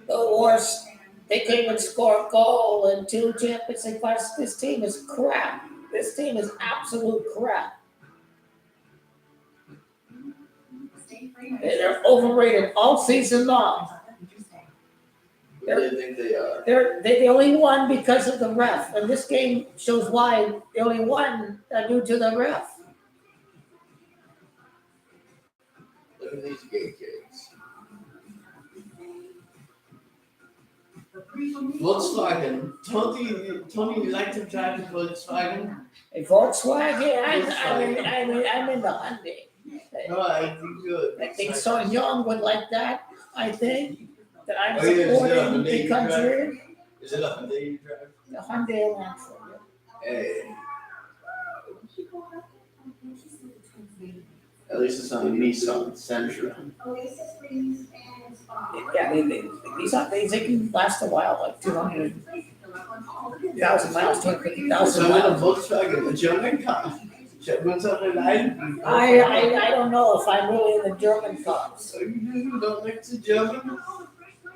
The worst. They can't even score a goal in 2 Champions League finals. This team is crap. This team is absolute crap. They're overrated all season long. Who do they think they are? They only won because of the ref, and this game shows why they only won due to the ref. Look at these gay kids. Volkswagen. Tony, you like to drive a Volkswagen? A Volkswagen? I'm in the Hyundai. No, I think good. I think so young would like that. I think that I'm Oh, yeah, supporting the country. Is it a Hyundai you drive? The Hyundai Elantra. Hey. At least it's on a Nissan Sentra. Yeah, they can last a while, like 200,000 miles, 250,000 So miles. a Volkswagen, a German car. Germans are alive. I don't know if I'm really in the German cars. So you don't like the German?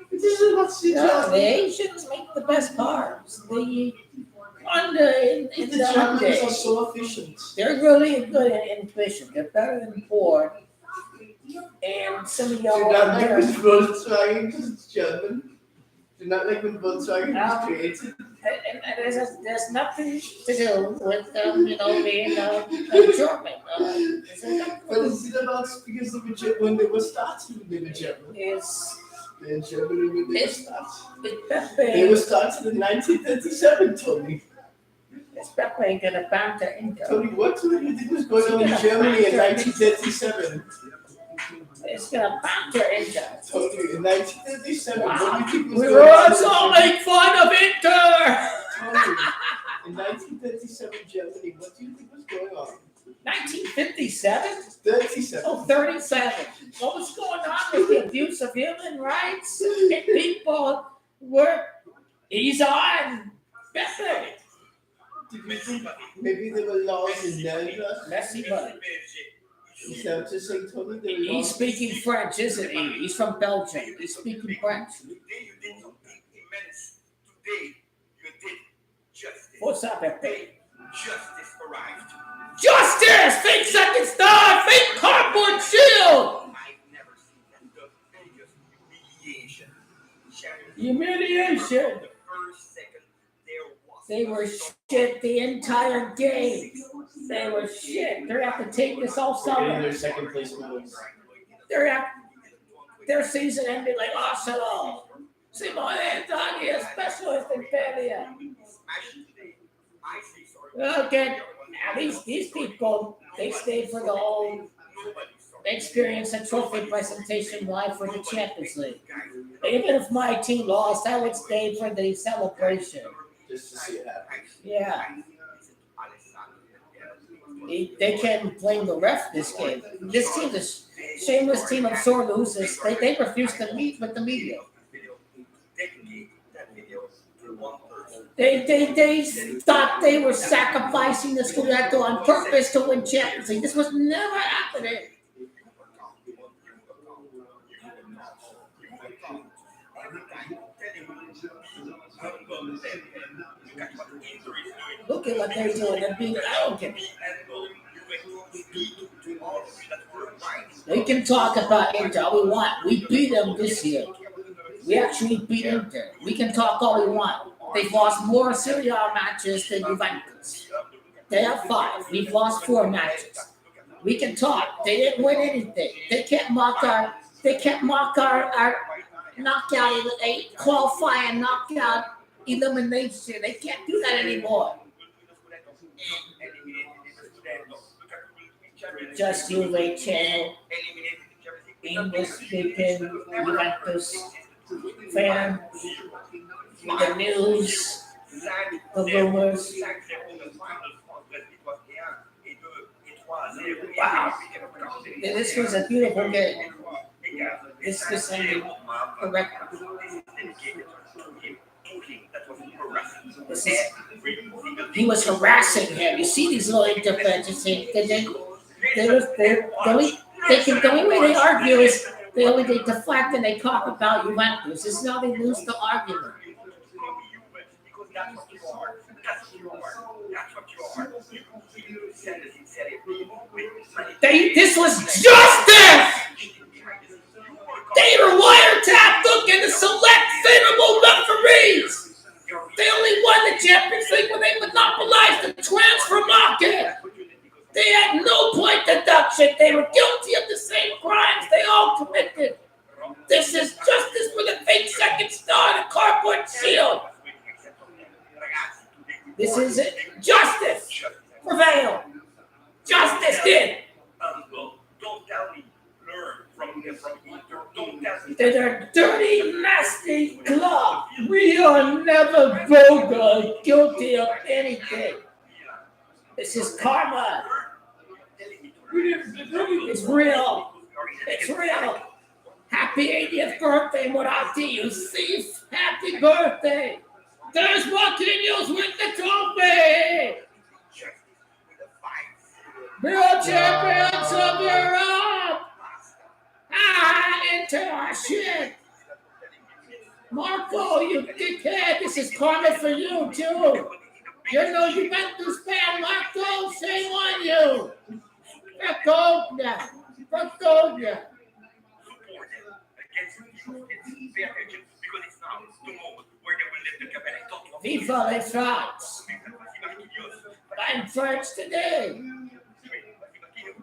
It isn't what's the No, German. the Asians make the best cars. The in The the Germans Hyundai. are so efficient. They're really good in fishing. They're better than Ford. And some of Do y'all not like when Americans. Volkswagen because it's German. Do not like when Volkswagen was created. And there's nothing to do with being German. But it's about because they were German when they were started. They were German. It's They're in Germany when they were started. it's They were started in 1937, Tony. It's Pepe gonna banter into. Tony, what do you think was going on in Germany in 1937? It's gonna banter into. Tony, in 1937, what do you think was We going were on? also make fun of Inter. Tony, in 1937 Germany, what do you think was going on? 1957? 37. Oh, 37. What was going on with the abuse of human rights? And people were, he's on. Pepe. Do you think maybe there were laws in Netherlands? Messy buddy. Is that what you're saying, Tony? There were He's laws? speaking French, isn't he? He's from Belgium. He's speaking French. Today you did something immense. Today you did justice. What's up, Pepe? Today justice arrived. Justice! Fake second star! Fake cardboard shield! I've never seen that. The biggest humiliation. Humiliation! The first second there was. They were shit the entire game. They were shit. They're have to take this all They're getting summer. their second place medals. Their season ended like Arsenal. Simone Inzaghi, a specialist in failure. Okay, at least these people, they stayed for the whole. They experienced a trophy presentation live for the Champions League. Even if my team lost, I would stay for the celebration. Just to see it happen. Yeah. They can't blame the ref this game. This team, this shameless team of sore losers, they refuse to meet with the media. They thought they were sacrificing the Scudetto on purpose to win Champions League. This was never happening. Look at what they're doing. They're being arrogant. They can talk about Inter all we want. We beat them this year. We actually beat Inter. We can talk all we want. They've lost more Serie A matches than Juventus. They have 5. We've lost 4 matches. We can talk. They didn't win anything. They can't mock our knockout, qualifying knockout elimination. They can't do that anymore. Just Juve channel, English speaking, Juventus fan, the news, the rumors. Wow, this was a beautiful game. This ended correctly. He was harassing him. You see these little interventions. The only way they argue is they deflect and they talk about Juventus. This is how they lose the argument. This was justice! They were wiretapped looking to select favorable referees. They only won the Champions League when they monopolized the transfer market. They had no point deduction. They were guilty of the same crimes they all committed. This is justice for the fake second star, the cardboard shield. This is it. Justice prevailed. Justice did. Don't tell me. Learn from Inter. Don't tell me. They're a dirty, nasty club. We are never vulgar, guilty of anything. This is karma. It's real. It's real. Happy 80th birthday, Morati, you thief. Happy birthday. There's Marquinhos with the trophy. Real champions of Europe. Into our shit. Marco, you dickhead. This is karma for you, too. You know Juventus fan, Marco, shame on you. Vergogna. Vergogna. Viva les France. I'm French today.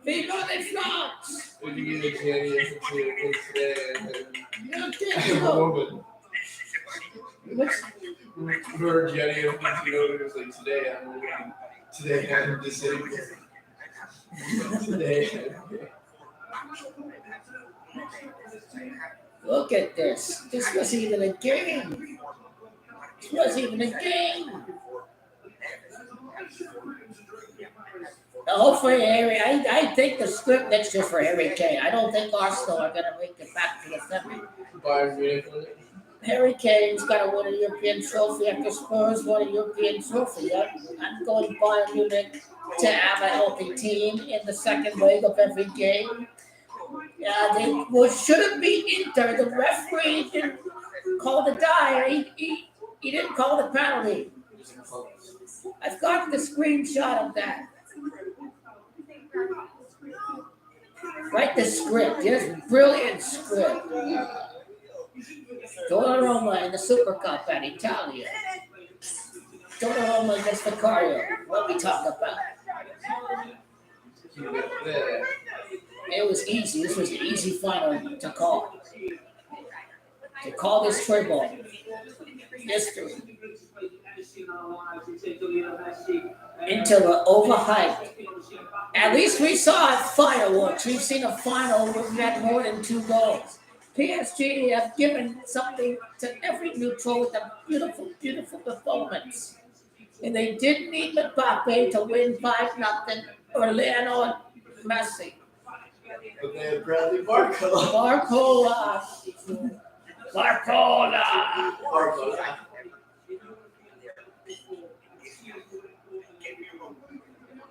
Viva les France. Would you get a chance today? You think so? What's For Jenny, it was like today I'm disabled. Today. Look at this. This wasn't even a game. This wasn't even a game. Hopefully, Harry, I think the script next year for Harry Kane. I don't think Arsenal are going to make it back to the semi. Bayern Munich won it. Harry Kane's got to win a European trophy after Spurs won a European trophy. I'm going Bayern Munich to have a healthy team in the second leg of every game. They shouldn't be Inter. The referee didn't call the die. He didn't call the penalty. I've got the screenshot of that. Write the script. Yes, brilliant script. Donnarumma in the Super Cup at Italia. Donnarumma against Vicario. What we talk about? It was easy. This was an easy final to call. To call this treble. History. Until the overhyped. At least we saw fireworks. We've seen a final where we had more than 2 goals. PSG have given something to every neutral with a beautiful, beautiful performance. And they didn't need Mbappe to win 5-0 or Lionel Messi. But they had Bradley Barcola. Barcola.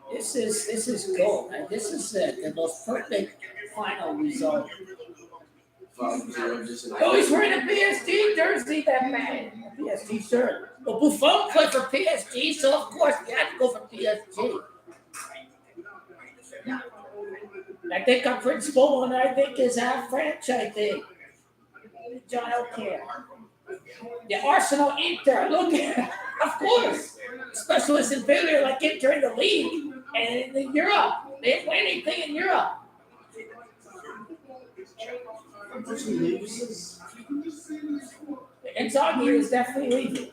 This is gold. Man. This is the most perfect final result. Oh, he's wearing a PSG jersey, that man. A PSG shirt. Well, Buffon played for PSG, so of course we had to go for PSG. I think our principal and I think is half French, I think. John O'Care. The Arsenal Inter, look at of course. Specialist in failure like Inter in the league and in Europe. They didn't win anything in Europe. Inzaghi is definitely leaving.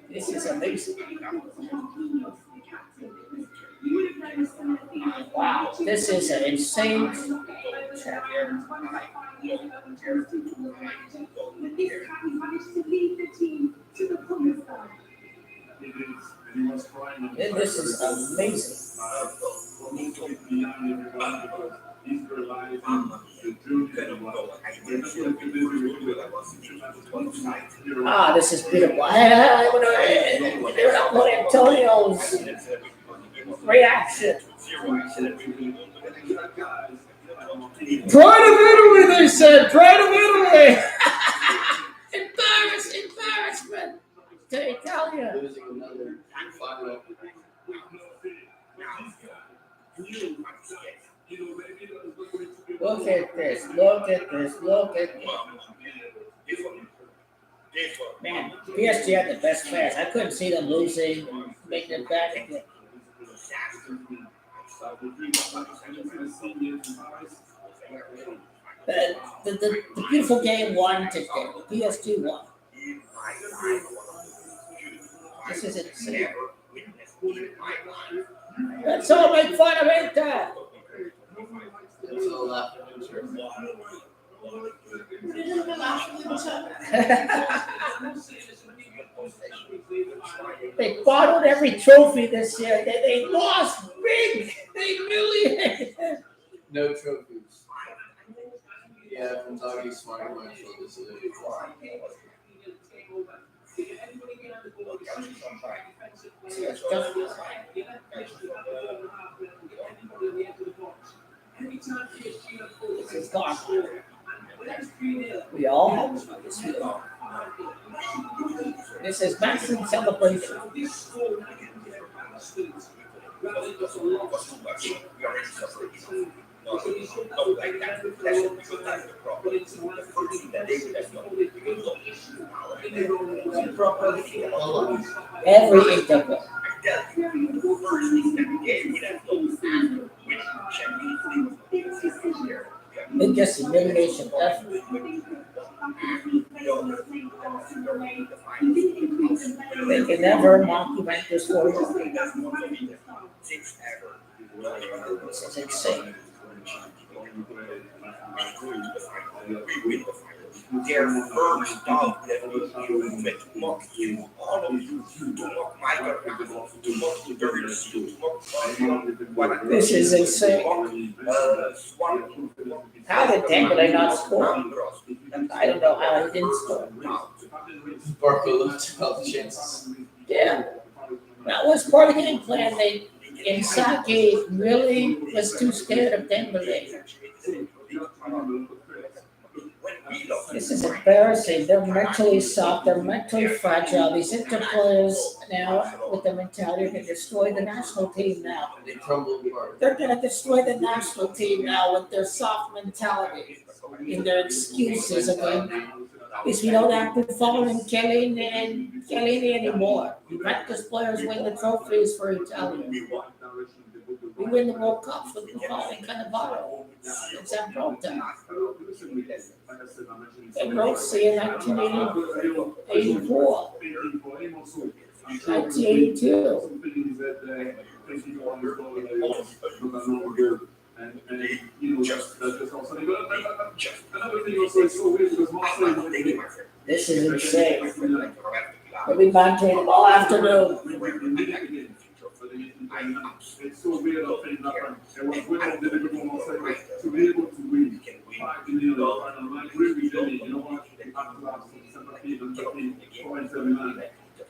This is amazing. Wow, this is an insane. And this is amazing. This is beautiful. They're not putting Antonio's reaction. Pride of Italy, they said. Pride of Italy. Embarrassment to Italia. Losing another final. Look at this. Look at this. Look at this. Man, PSG had the best players. I couldn't see them losing, making it back again. The beautiful game won today. PSG won. This is insane. Let's all make fun of it. It's all laughing. They bottled every trophy this year. They lost big. They humiliated. No trophies. Yeah, from talking smart Marshall this is This is gone. We all have them. Yes, we are. This is massive celebration. Not like that. That's what because that's the problem. The first thing that they would have done because Every interval. I tell you, the first thing that they would have done with Champions League. Biggest humiliation ever. They can never mock Juventus for you. This is insane. Their first dog that to mock you, all of you, to mock Michael, to mock Darius, to mock This is insane. How did Dembele not score? I don't know how he didn't score. Barco left out the chances. Yeah, that was part of the game plan. Inzaghi really was too scared of Dembele. This is embarrassing. They're mentally soft. They're mentally fragile. These Inter players now, with the mentality to destroy the national team now. They crumble apart. They're going to destroy the national team now with their soft mentality and their excuses again. Because we don't have to follow Chiellini anymore. Juventus players win the trophies for Italia. We win the World Cup with Buffon and Cannavaro. It's that Brota. And Rossi in 1984. 1982. And another thing also is so weird because Marseille. This is insane. We'll be monitoring them all afternoon. It's so weird of things happen. And what women did it before Marseille to be able to win 5-0 and I agree with Jenny, you know what? They have to have some sympathy and sympathy for Inter Milan.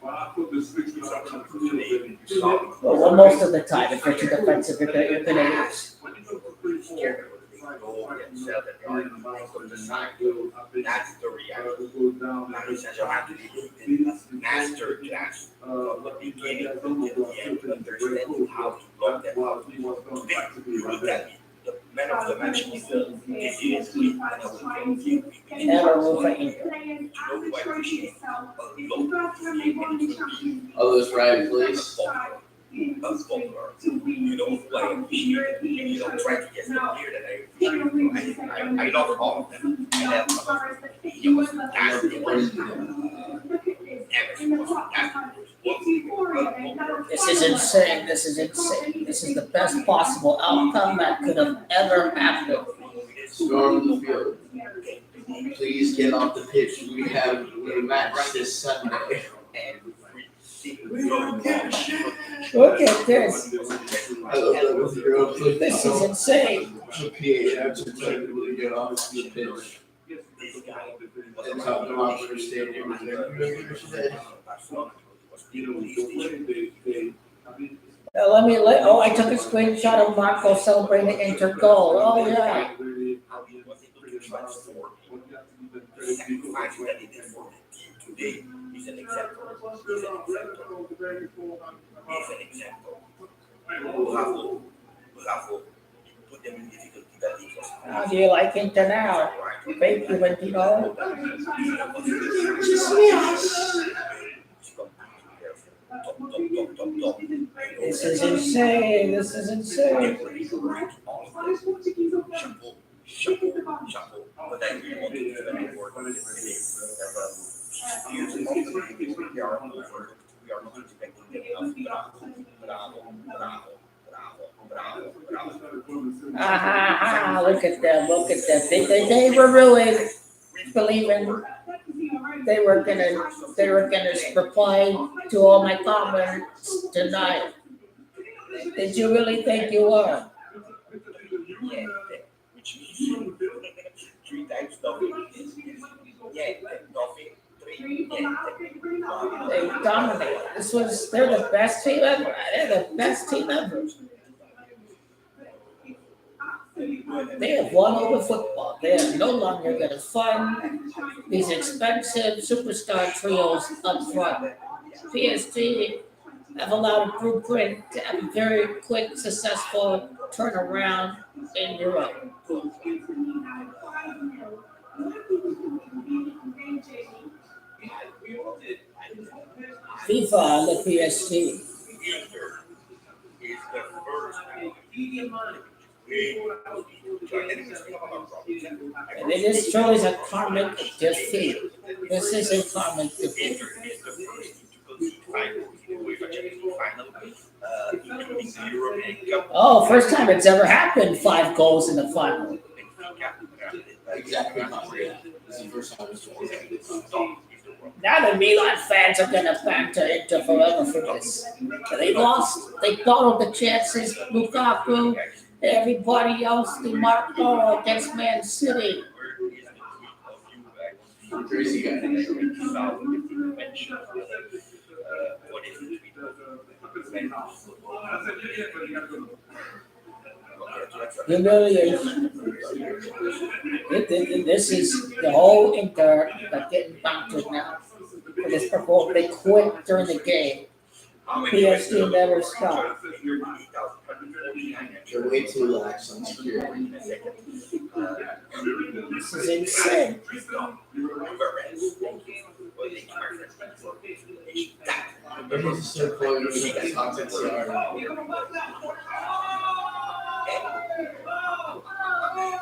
But I thought the switch would happen at 2-0. Well, most of the time, if you're too defensive, you're going to lose. That's the reality. Paris Saint-Germain mastered that from the beginning to the end, understanding how to block them out. Today, look at me. The man of the match is easily and I will give you. Never will for Inter. You know why we should All those riot police. You know why I'm here. You know, try to get them here that I love all of them. I have some. It was fantastic. This is insane. This is insane. This is the best possible outcome that could have ever happened. Storm the field. Please get off the pitch. We have a match this Sunday. Look at this. I love that with your own play. This is insane. Okay, that's a technical to get off the pitch. And top them off their stadium. I took a screenshot of Marco celebrating Inter goal. Oh, yeah. Today is an example. He's an example. Bravo. Put them in difficulty that it was. How do you like Inter now? Fake Juventino? This is insane. This is insane. Chapeau. But I really want to do that anymore. We are not expecting them enough. Bravo. Look at them. They were really believing they were gonna reply to all my comments tonight. Did you really think you were? Yeah, which means 3 times nothing. Yeah, nothing. 3. Yeah. They dominated. They're the best team ever. They're the best team ever. They have won over football. They are no longer going to fund these expensive superstar trios up front. PSG have allowed a blueprint to have a very quick, successful turnaround in Europe. FIFA, the PSG. Inter is the first And it is truly a karmic defeat. This is a karmic defeat. Inter is the first to concede 5 goals in the UEFA Champions League final, including the European Cup. Oh, first time it's ever happened, 5 goals in the final. Exactly. This is the first time it's happened. Now the Milan fans are gonna banter Inter forever for this. They lost, they bottled the chances, Lukaku, everybody else, they marked goal against Man City. Crazy guy. Humiliation. This is the whole Inter that getting bantered now. For this performance, they quit during the game. PSG never stopped. They're way too lax on security. This is insane. But he's so close to the content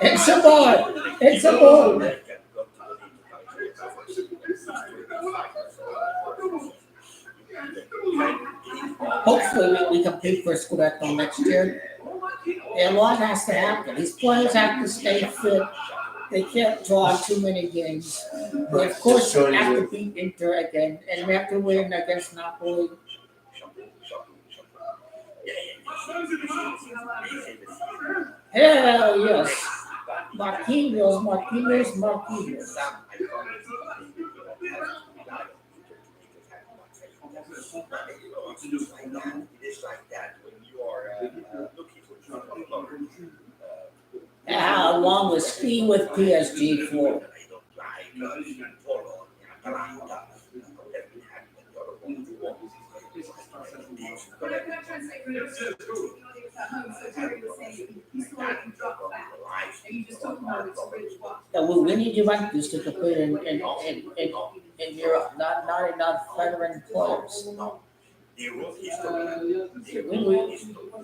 It's a ball. It's a ball. Hopefully we compete for Scudetto next year. And a lot has to happen. These players have to stay fit. They can't draw too many games. They of course have to beat Inter again, and we have to win against Napoli. Hell yes. Marquinhos. It is like that when you are looking for How long was he with PSG for? We need Juventus to compete in Europe, not enough veteran players.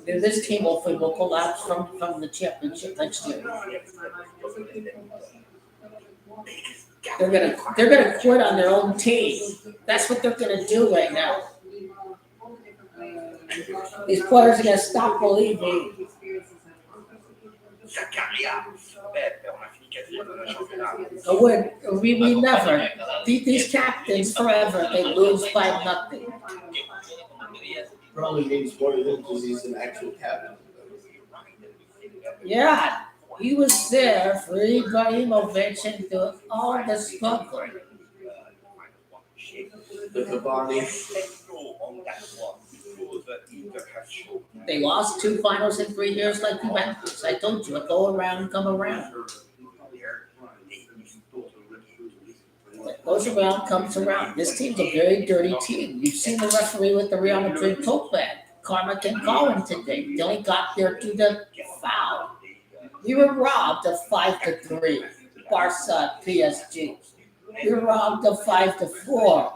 This team will collapse from the championship next year. They're gonna quit on their own team. That's what they're gonna do right now. These players are gonna stop believing. We never. These captains forever. They lose by nothing. Probably means more to him because he's an actual captain. Yeah, he was there for Ibrahimovic and all the struggle. The Cavani. They lost 2 finals in 3 years like Juventus. I told you, go around, come around. What goes around, comes around. This team's a very dirty team. You've seen the referee with the Real Madrid tote bag. Karma can call him today. They only got there to the foul. We were robbed of 5-3. Barca, PSG. We were robbed of 5-4.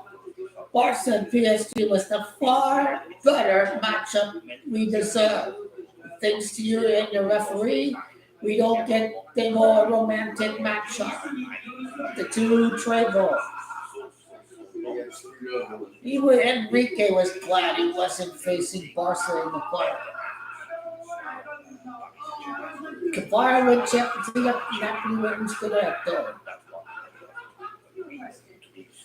Barca and PSG was the far better matchup we deserve. Thanks to you and your referee, we don't get the more romantic matchup. The 2 treble. Enrique was glad he wasn't facing Barca in the final. Kabara went Champions League, Napoli went Scudetto.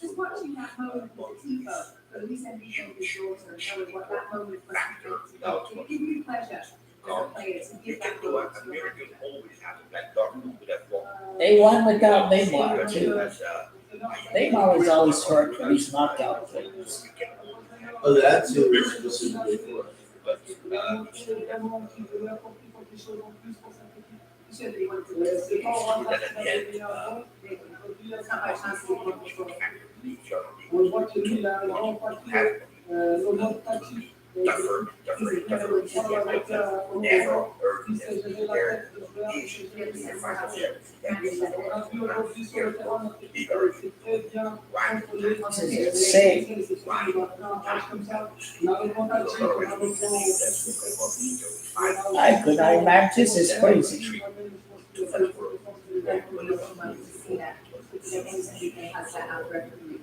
Just watching that moment with Tebow, when we send his daughter and knowing what that moment was like, it gives me pleasure as a player to give that moment to her. They won without Neymar too. Neymar was always hurt for these knockout games. Oh, that's who we're specifically for. said that he wanted to C'est listen. pas vraiment That at the end, It's not by chance that he wanted to listen. on voit que lui, il a vraiment pas fait le mode tactique. tougher, Il s'est géré la tête de joueur, il s'est géré on a vu aujourd'hui sur le terrain, c'est très bien contrôlé. Un match comme ça, la remontation, I could not imagine. This is crazy.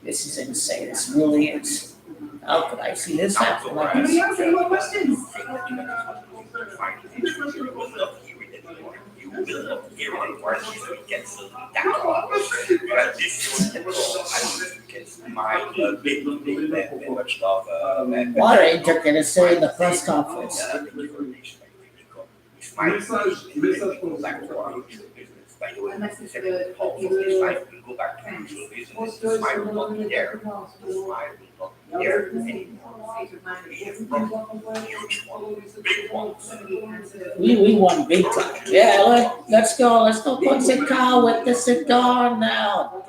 This is insane. This really is. How could I see this happen like Anybody this? else? Any more questions? What are they going to say in the press conference? Message pour A message for the Go back to pense que c'est le moment de there. We won big time. Yeah, let's go. Let's go put cigar with the cigar now.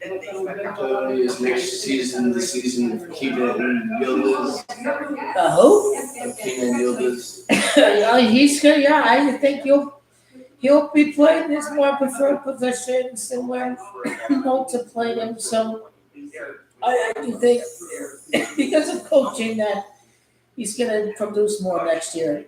Tony is next season, the season of Keenan Yildiz. Who? Keenan Yildiz. He's good. Yeah, I think he'll be playing his more preferred positions and when not to play them. So I do think because of coaching that he's going to produce more next year.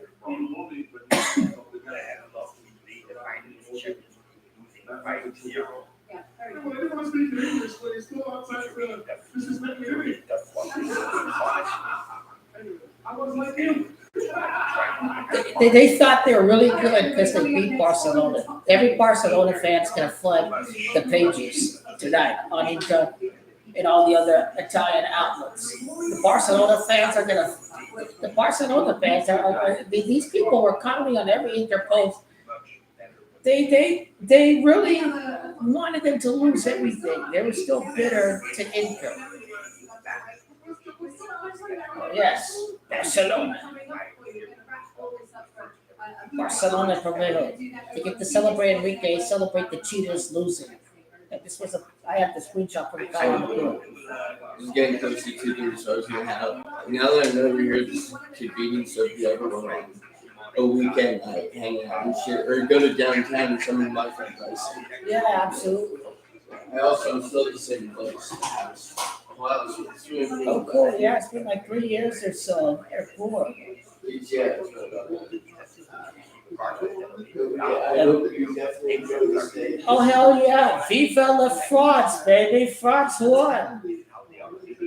They thought they were really good because they beat Barcelona. Every Barcelona fan's going to flood the pages tonight on Inter and all the other Italian outlets. The Barcelona fans are going to. The Barcelona fans are. These people were commenting on every Inter post. They really wanted them to lose everything. They were still bitter to Inter. Yes, Barcelona prevailed. They get to celebrate Enrique, celebrate the cheaters losing. And this was I have the screenshot from the guy on the field. This is getting close to 2:30, so I was gonna have. Now that I know we're here, this convenience of the other one on a weekend night, hang out and shit, or go to downtown with some of my friends I see. Yeah, absolutely. I also am still at the same place. Wow, Oh, cool. Yeah, it's been like 3 years or so. Or 4. Yeah, I hope that you definitely enjoy the stay. Oh, hell yeah. Viva la France, baby. France won.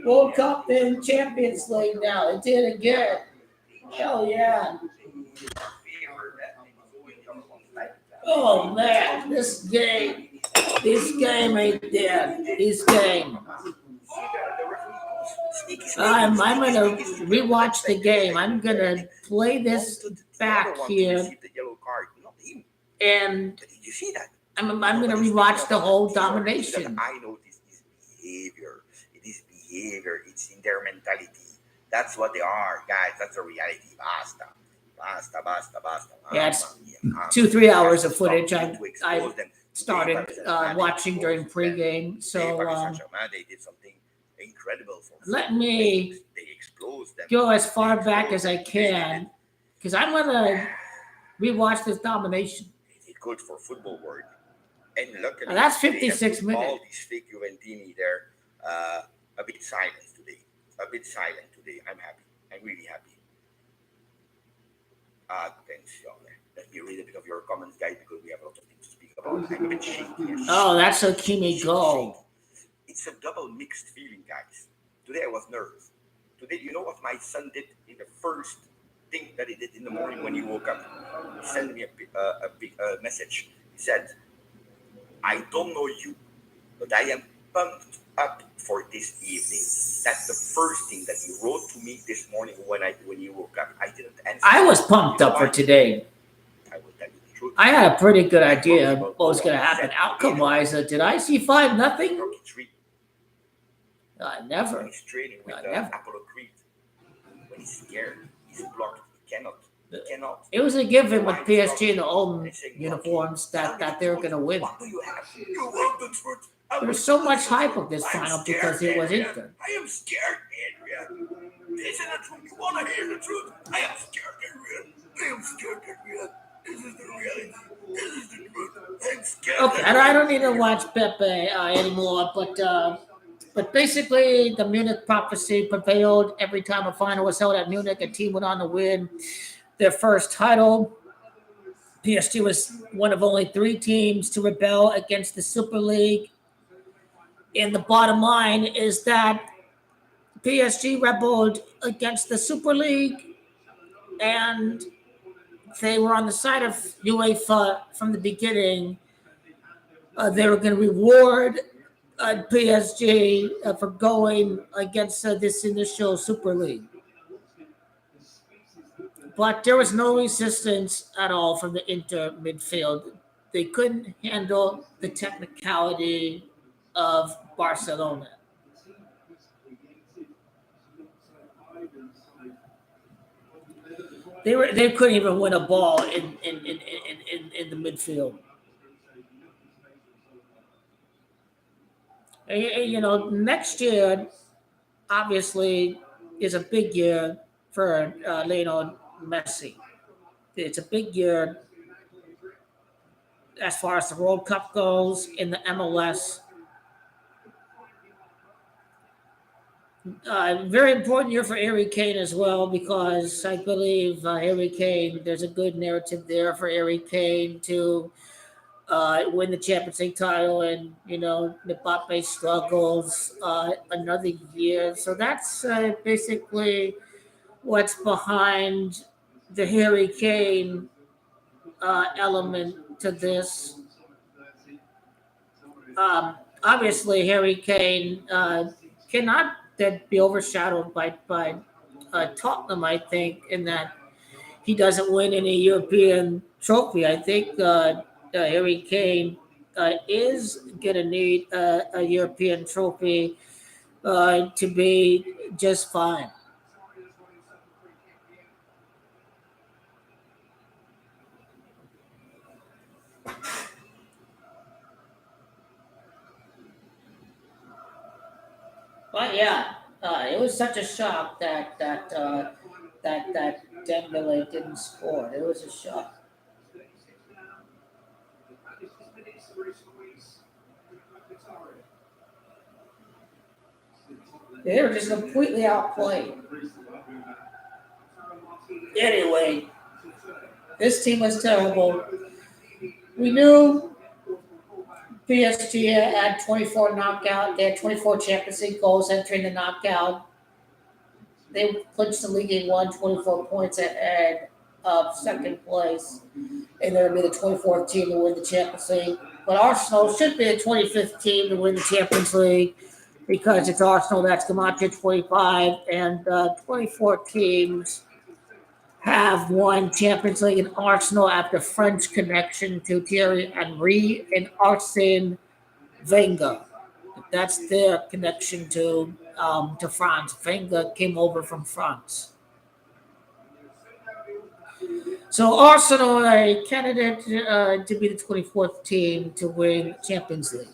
World Cup and Champions League now. It did again. Hell yeah. Oh, man. This game ain't dead. This game. I'm gonna rewatch the game. I'm gonna play this back here, and I'm gonna rewatch the whole domination. I know this is behavior. It is behavior. It's in their mentality. That's what they are, guys. That's the reality. Basta. Yeah, it's 2-3 hours of footage. I started watching during pregame, so they did something incredible. let me go as far back as I can, because I'm gonna rewatch this domination. It's good for football world, and look at That's 56 minutes. All these fake Juventini, they're a bit silent today. I'm happy. I'm really happy. Attention. Let me read a bit of your comments, guys, because we have a lot of things to speak about. I'm a bit shaky. Oh, that's a Kimi goal. It's a double mixed feeling, guys. Today I was nervous. Today, you know what my son did in the first thing that he did in the morning when he woke up? He sent me a big message. He said, I don't know you, but I am pumped up for this evening. That's the first thing that he wrote to me this morning when he woke up. I didn't answer. I was pumped up for today. I will tell you the truth. I had a pretty good idea of what was going to happen outcome-wise. Did I see 5-0? Never. When he's training with Never. Apollo Creed, when he's scared, he's blocked. He cannot. It was a given with PSG in the old uniforms that they were going to win. What do you have? You want the truth? There was so much hype of this final because it was Inter. I am scared, Adrian. This is the truth. You want to hear the truth? I am scared, Adrian. I am scared, Adrian. This is the reality. This is the truth. I'm scared. Okay, I don't need to watch Pepe anymore, but basically the Munich prophecy prevailed. Every time a final was held at Munich, a team went on to win their first title. PSG was one of only 3 teams to rebel against the Super League. And the bottom line is that PSG rebelled against the Super League, and they were on the side of UEFA from the beginning. They were going to reward PSG for going against this initial Super League. But there was no resistance at all from the Inter midfield. They couldn't handle the technicality of Barcelona. They couldn't even win a ball in the midfield. You know, next year obviously is a big year for Lionel Messi. It's a big year as far as the World Cup goes in the MLS. Very important year for Harry Kane as well, because I believe Harry Kane, there's a good narrative there for Harry Kane to win the Champions League title, and you know Mbappe struggles another year. So that's basically what's behind the Harry Kane element to this. Obviously, Harry Kane cannot be overshadowed by Tottenham, I think, in that he doesn't win any European trophy. I think Harry Kane is going to need a European trophy to be just fine. But yeah, it was such a shock that Dembele didn't score. It was a shock. They were just completely outplayed. Anyway, this team was terrible. We knew PSG had 24 knockout. They had 24 Champions League goals entering the knockout. They clinched the league and won 24 points ahead of second place. And they're going to be the 24th team to win the Champions League. But Arsenal should be the 25th team to win the Champions League, because it's Arsenal that's come out to 25, and 24 teams have won Champions League in Arsenal after French connection to Thierry Henry and Arsene Wenger. That's their connection to France. Wenger came over from France. So Arsenal are a candidate to be the 24th team to win Champions League.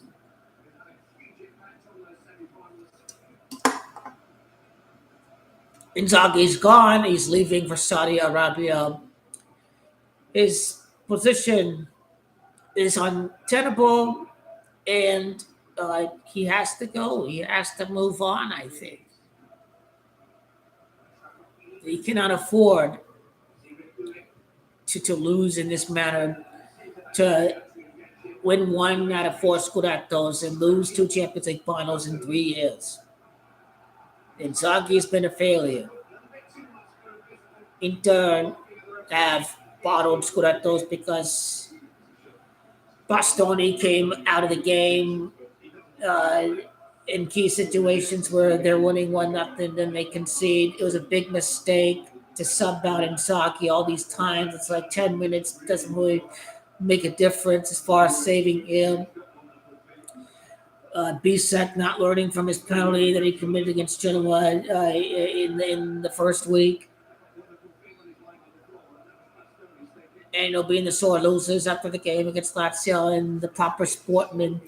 Inzaghi's gone. He's leaving for Saudi Arabia. His position is untenable, and he has to go. He has to move on, I think. He cannot afford to lose in this manner, to win 1 out of 4 Scudettos and lose 2 Champions League finals in 3 years. Inzaghi's been a failure. Inter have bottled Scudettos because Bastoni came out of the game in key situations where they're winning 1-0, then they concede. It was a big mistake to sub out Inzaghi all these times. It's like 10 minutes, doesn't really make a difference as far as saving him. Bisek not learning from his penalty that he committed against Genoa in the first week. And being the sore losers after the game against Lazio, and the proper sportsman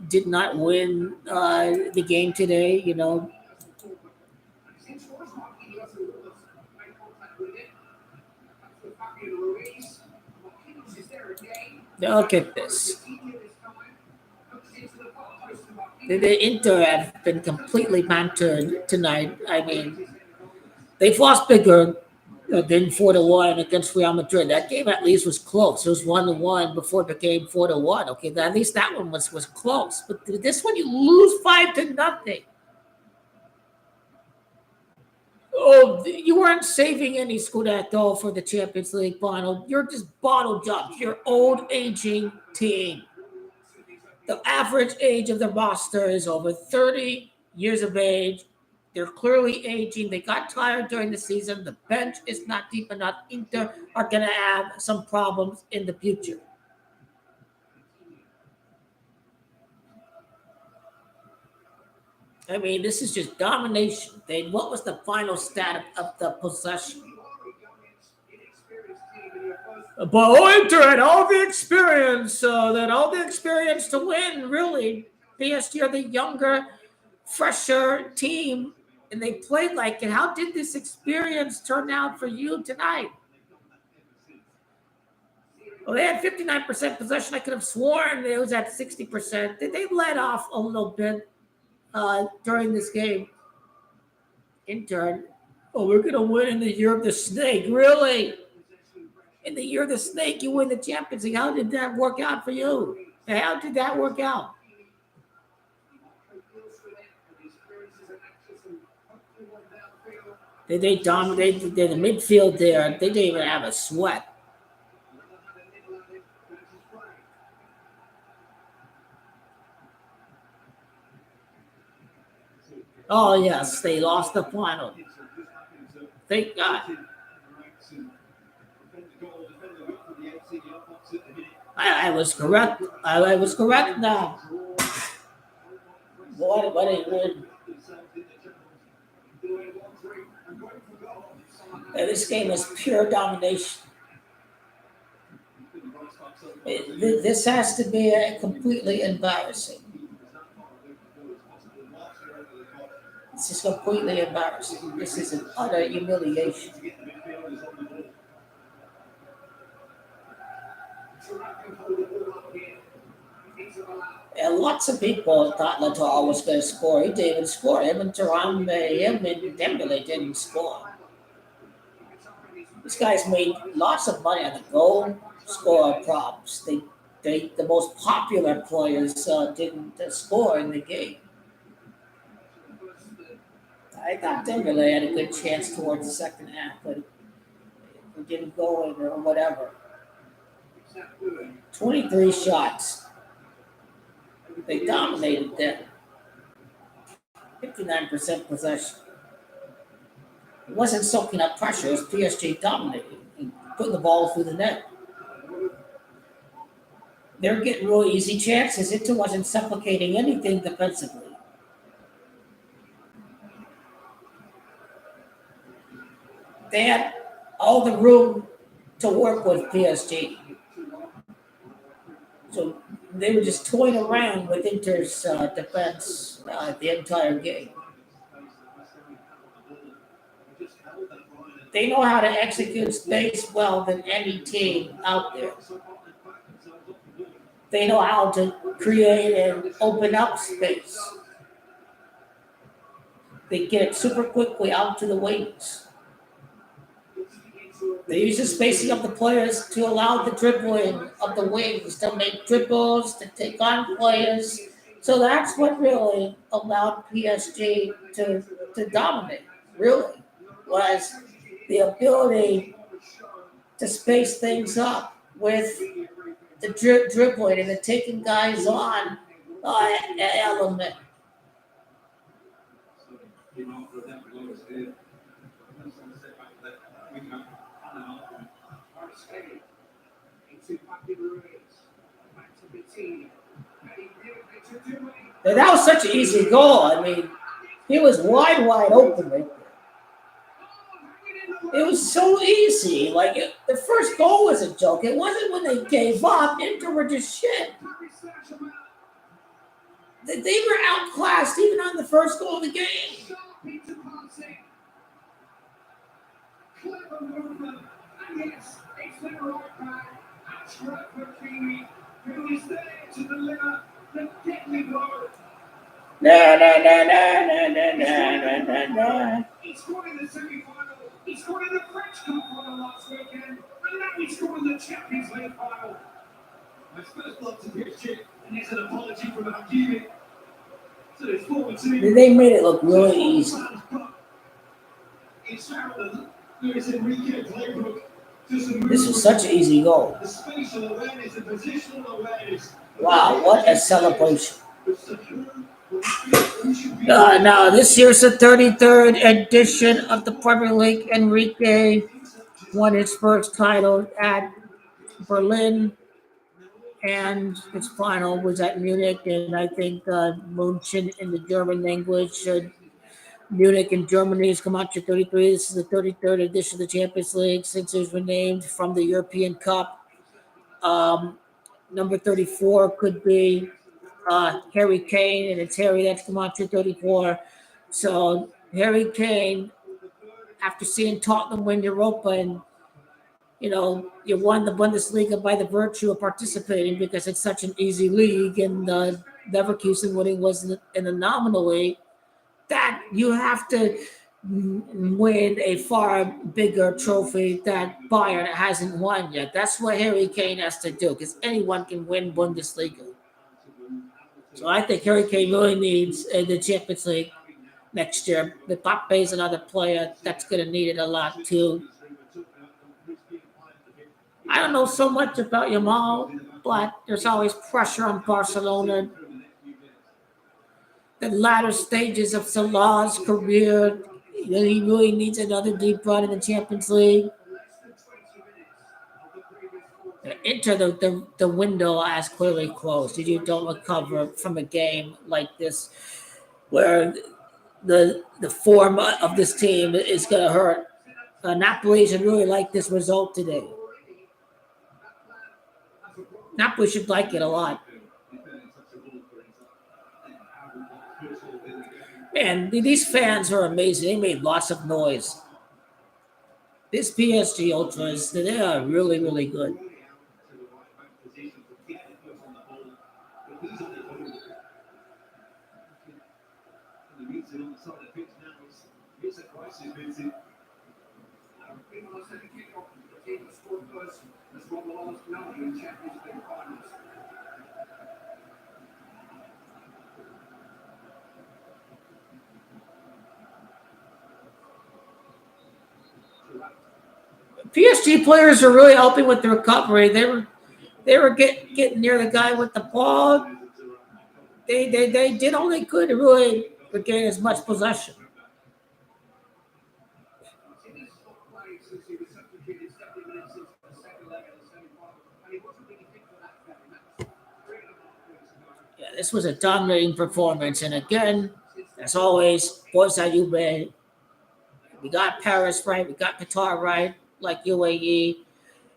did not win the game today, Look at this. The Inter have been completely bantered tonight. I mean, they've lost bigger than 4-1 against Real Madrid. That game at least was close. It was 1-1 before it became 4-1. Okay, at least that one was close. But this one, you lose 5-0. Oh, you weren't saving any Scudetto for the Champions League final. You're just bottle jobs. You're old, aging team. The average age of the roster is over 30 years of age. They're clearly aging. They got tired during the season. The bench is not deep enough. Inter are going to have some problems in the future. I mean, this is just domination. What was the final stat of the possession? But Inter had all the experience, to win, really. PSG are the younger, fresher team, and they played like it. How did this experience turn out for you tonight? Well, they had 59% possession. I could have sworn it was at 60%. They let off a little bit during this game. Inter, we're going to win in the year of the snake. Really? In the year of the snake, you win the Champions League. How did that work out for you? How did that work out? They dominated the midfield there. They didn't even have a sweat. Oh, yes, they lost the final. Thank God. I was correct. I was correct now. What a win. This game is pure domination. This has to be completely embarrassing. This is completely embarrassing. This is an utter humiliation. And lots of people thought Latar was going to score. He didn't even score. Him and Dembele didn't score. These guys made lots of money on the goal score props. The most popular players didn't score in the game. I thought Dembele had a good chance towards the second half, but it didn't go in or whatever. 23 shots. They dominated them. 59% possession. It wasn't soaking up pressure. It was PSG dominating and putting the ball through the net. They're getting really easy chances. Inter wasn't suffocating anything defensively. They had all the room to work with PSG. So they were just toying around with Inter's defense the entire game. They know how to execute space well than any team out there. They know how to create and open up space. They get it super quickly out to the wings. They use the spacing of the players to allow the dribbling of the wings to make dribbles, to take on players. So that's what really allowed PSG to dominate, really, was the ability to space things up with the dribbling and the taking guys on element. And that was such an easy goal. I mean, he was wide open right there. It was so easy. Like, the first goal was a joke. It wasn't when they gave up. Inter were just shit. They were outclassed even on the first goal of the game. Clever movement, and yes, it's the right back, who is there to deliver the deadly blow. He scored in the semi-final, he scored in the French Cup final last weekend, and now he scored in the Champions League final. My first blood to PSG, and here's an apology from Hakimi to his former team. They made it look really easy. It's Maryland. Luis Enrique playbook. This was such an easy goal. The spatial awareness, the positional awareness. Wow, what a celebration. Now, this year's the 33rd edition of the Premier League. Enrique won his first title at Berlin, and its final was at Munich, and I think München in the German language. Munich in Germany has come out to 33. This is the 33rd edition of the Champions League since it was renamed from the European Cup. Number 34 could be Harry Kane, and it's Harry that's come out to 34. So Harry Kane, after seeing Tottenham win Europa, and you won the Bundesliga by the virtue of participating because it's such an easy league, and Leverkusen winning was in the nominally. That you have to win a far bigger trophy that Bayern hasn't won yet. That's what Harry Kane has to do, because anyone can win Bundesliga. So I think Harry Kane really needs the Champions League next year. Mbappe is another player that's going to need it a lot too. I don't know so much about Yamal, but there's always pressure on Barcelona. The latter stages of Salah's career, he really needs another deep run in the Champions League. Enter the window has clearly closed. You don't recover from a game like this, where the form of this team is going to hurt. Napoli should really like this result today. Napoli should like it a lot. Man, these fans are amazing. They made lots of noise. This PSG Ultras, they are really, really good. PSG players are really helping with the recovery. They were getting near the guy with the ball. They did all they could to really regain as much possession. Yeah, this was a dominating performance, and again, as always, FORZA JUVE. We got Paris right, we got Qatar right, like UAE,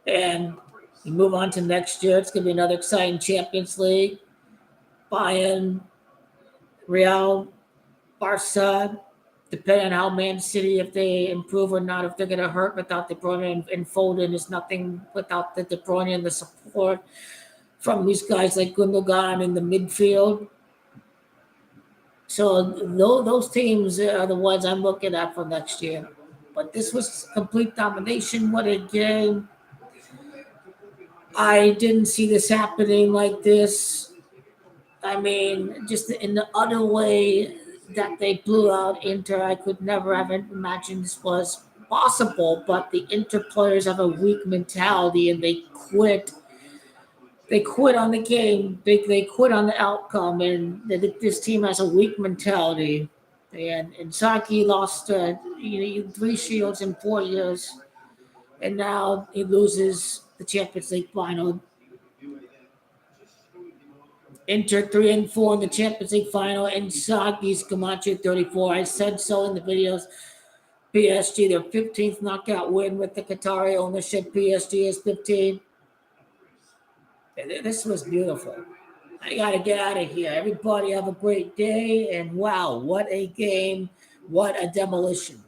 and we move on to next year. It's going to be another exciting Champions League. Bayern, Real, Barca, depending on how Man City, if they improve or not, if they're going to hurt without De Bruyne, and Foden is nothing without the De Bruyne and the support from these guys like Gundogan in the midfield. So those teams are the ones I'm looking at for next year. But this was complete domination. What a game. I didn't see this happening like this. I mean, just in the other way that they blew out Inter, I could never have imagined this was possible. But the Inter players have a weak mentality, and they quit. They quit on the game. They quit on the outcome, and this team has a weak mentality. And Inzaghi lost 3 shields in 4 years, and now he loses the Champions League final. Inter 3-4 in the Champions League final. Inzaghi's Camacho 34. I said so in the videos. PSG, their 15th knockout win with the Qatari ownership. PSG is 15. This was beautiful. I got to get out of here. Everybody have a great day. And wow, what a game. What a demolition.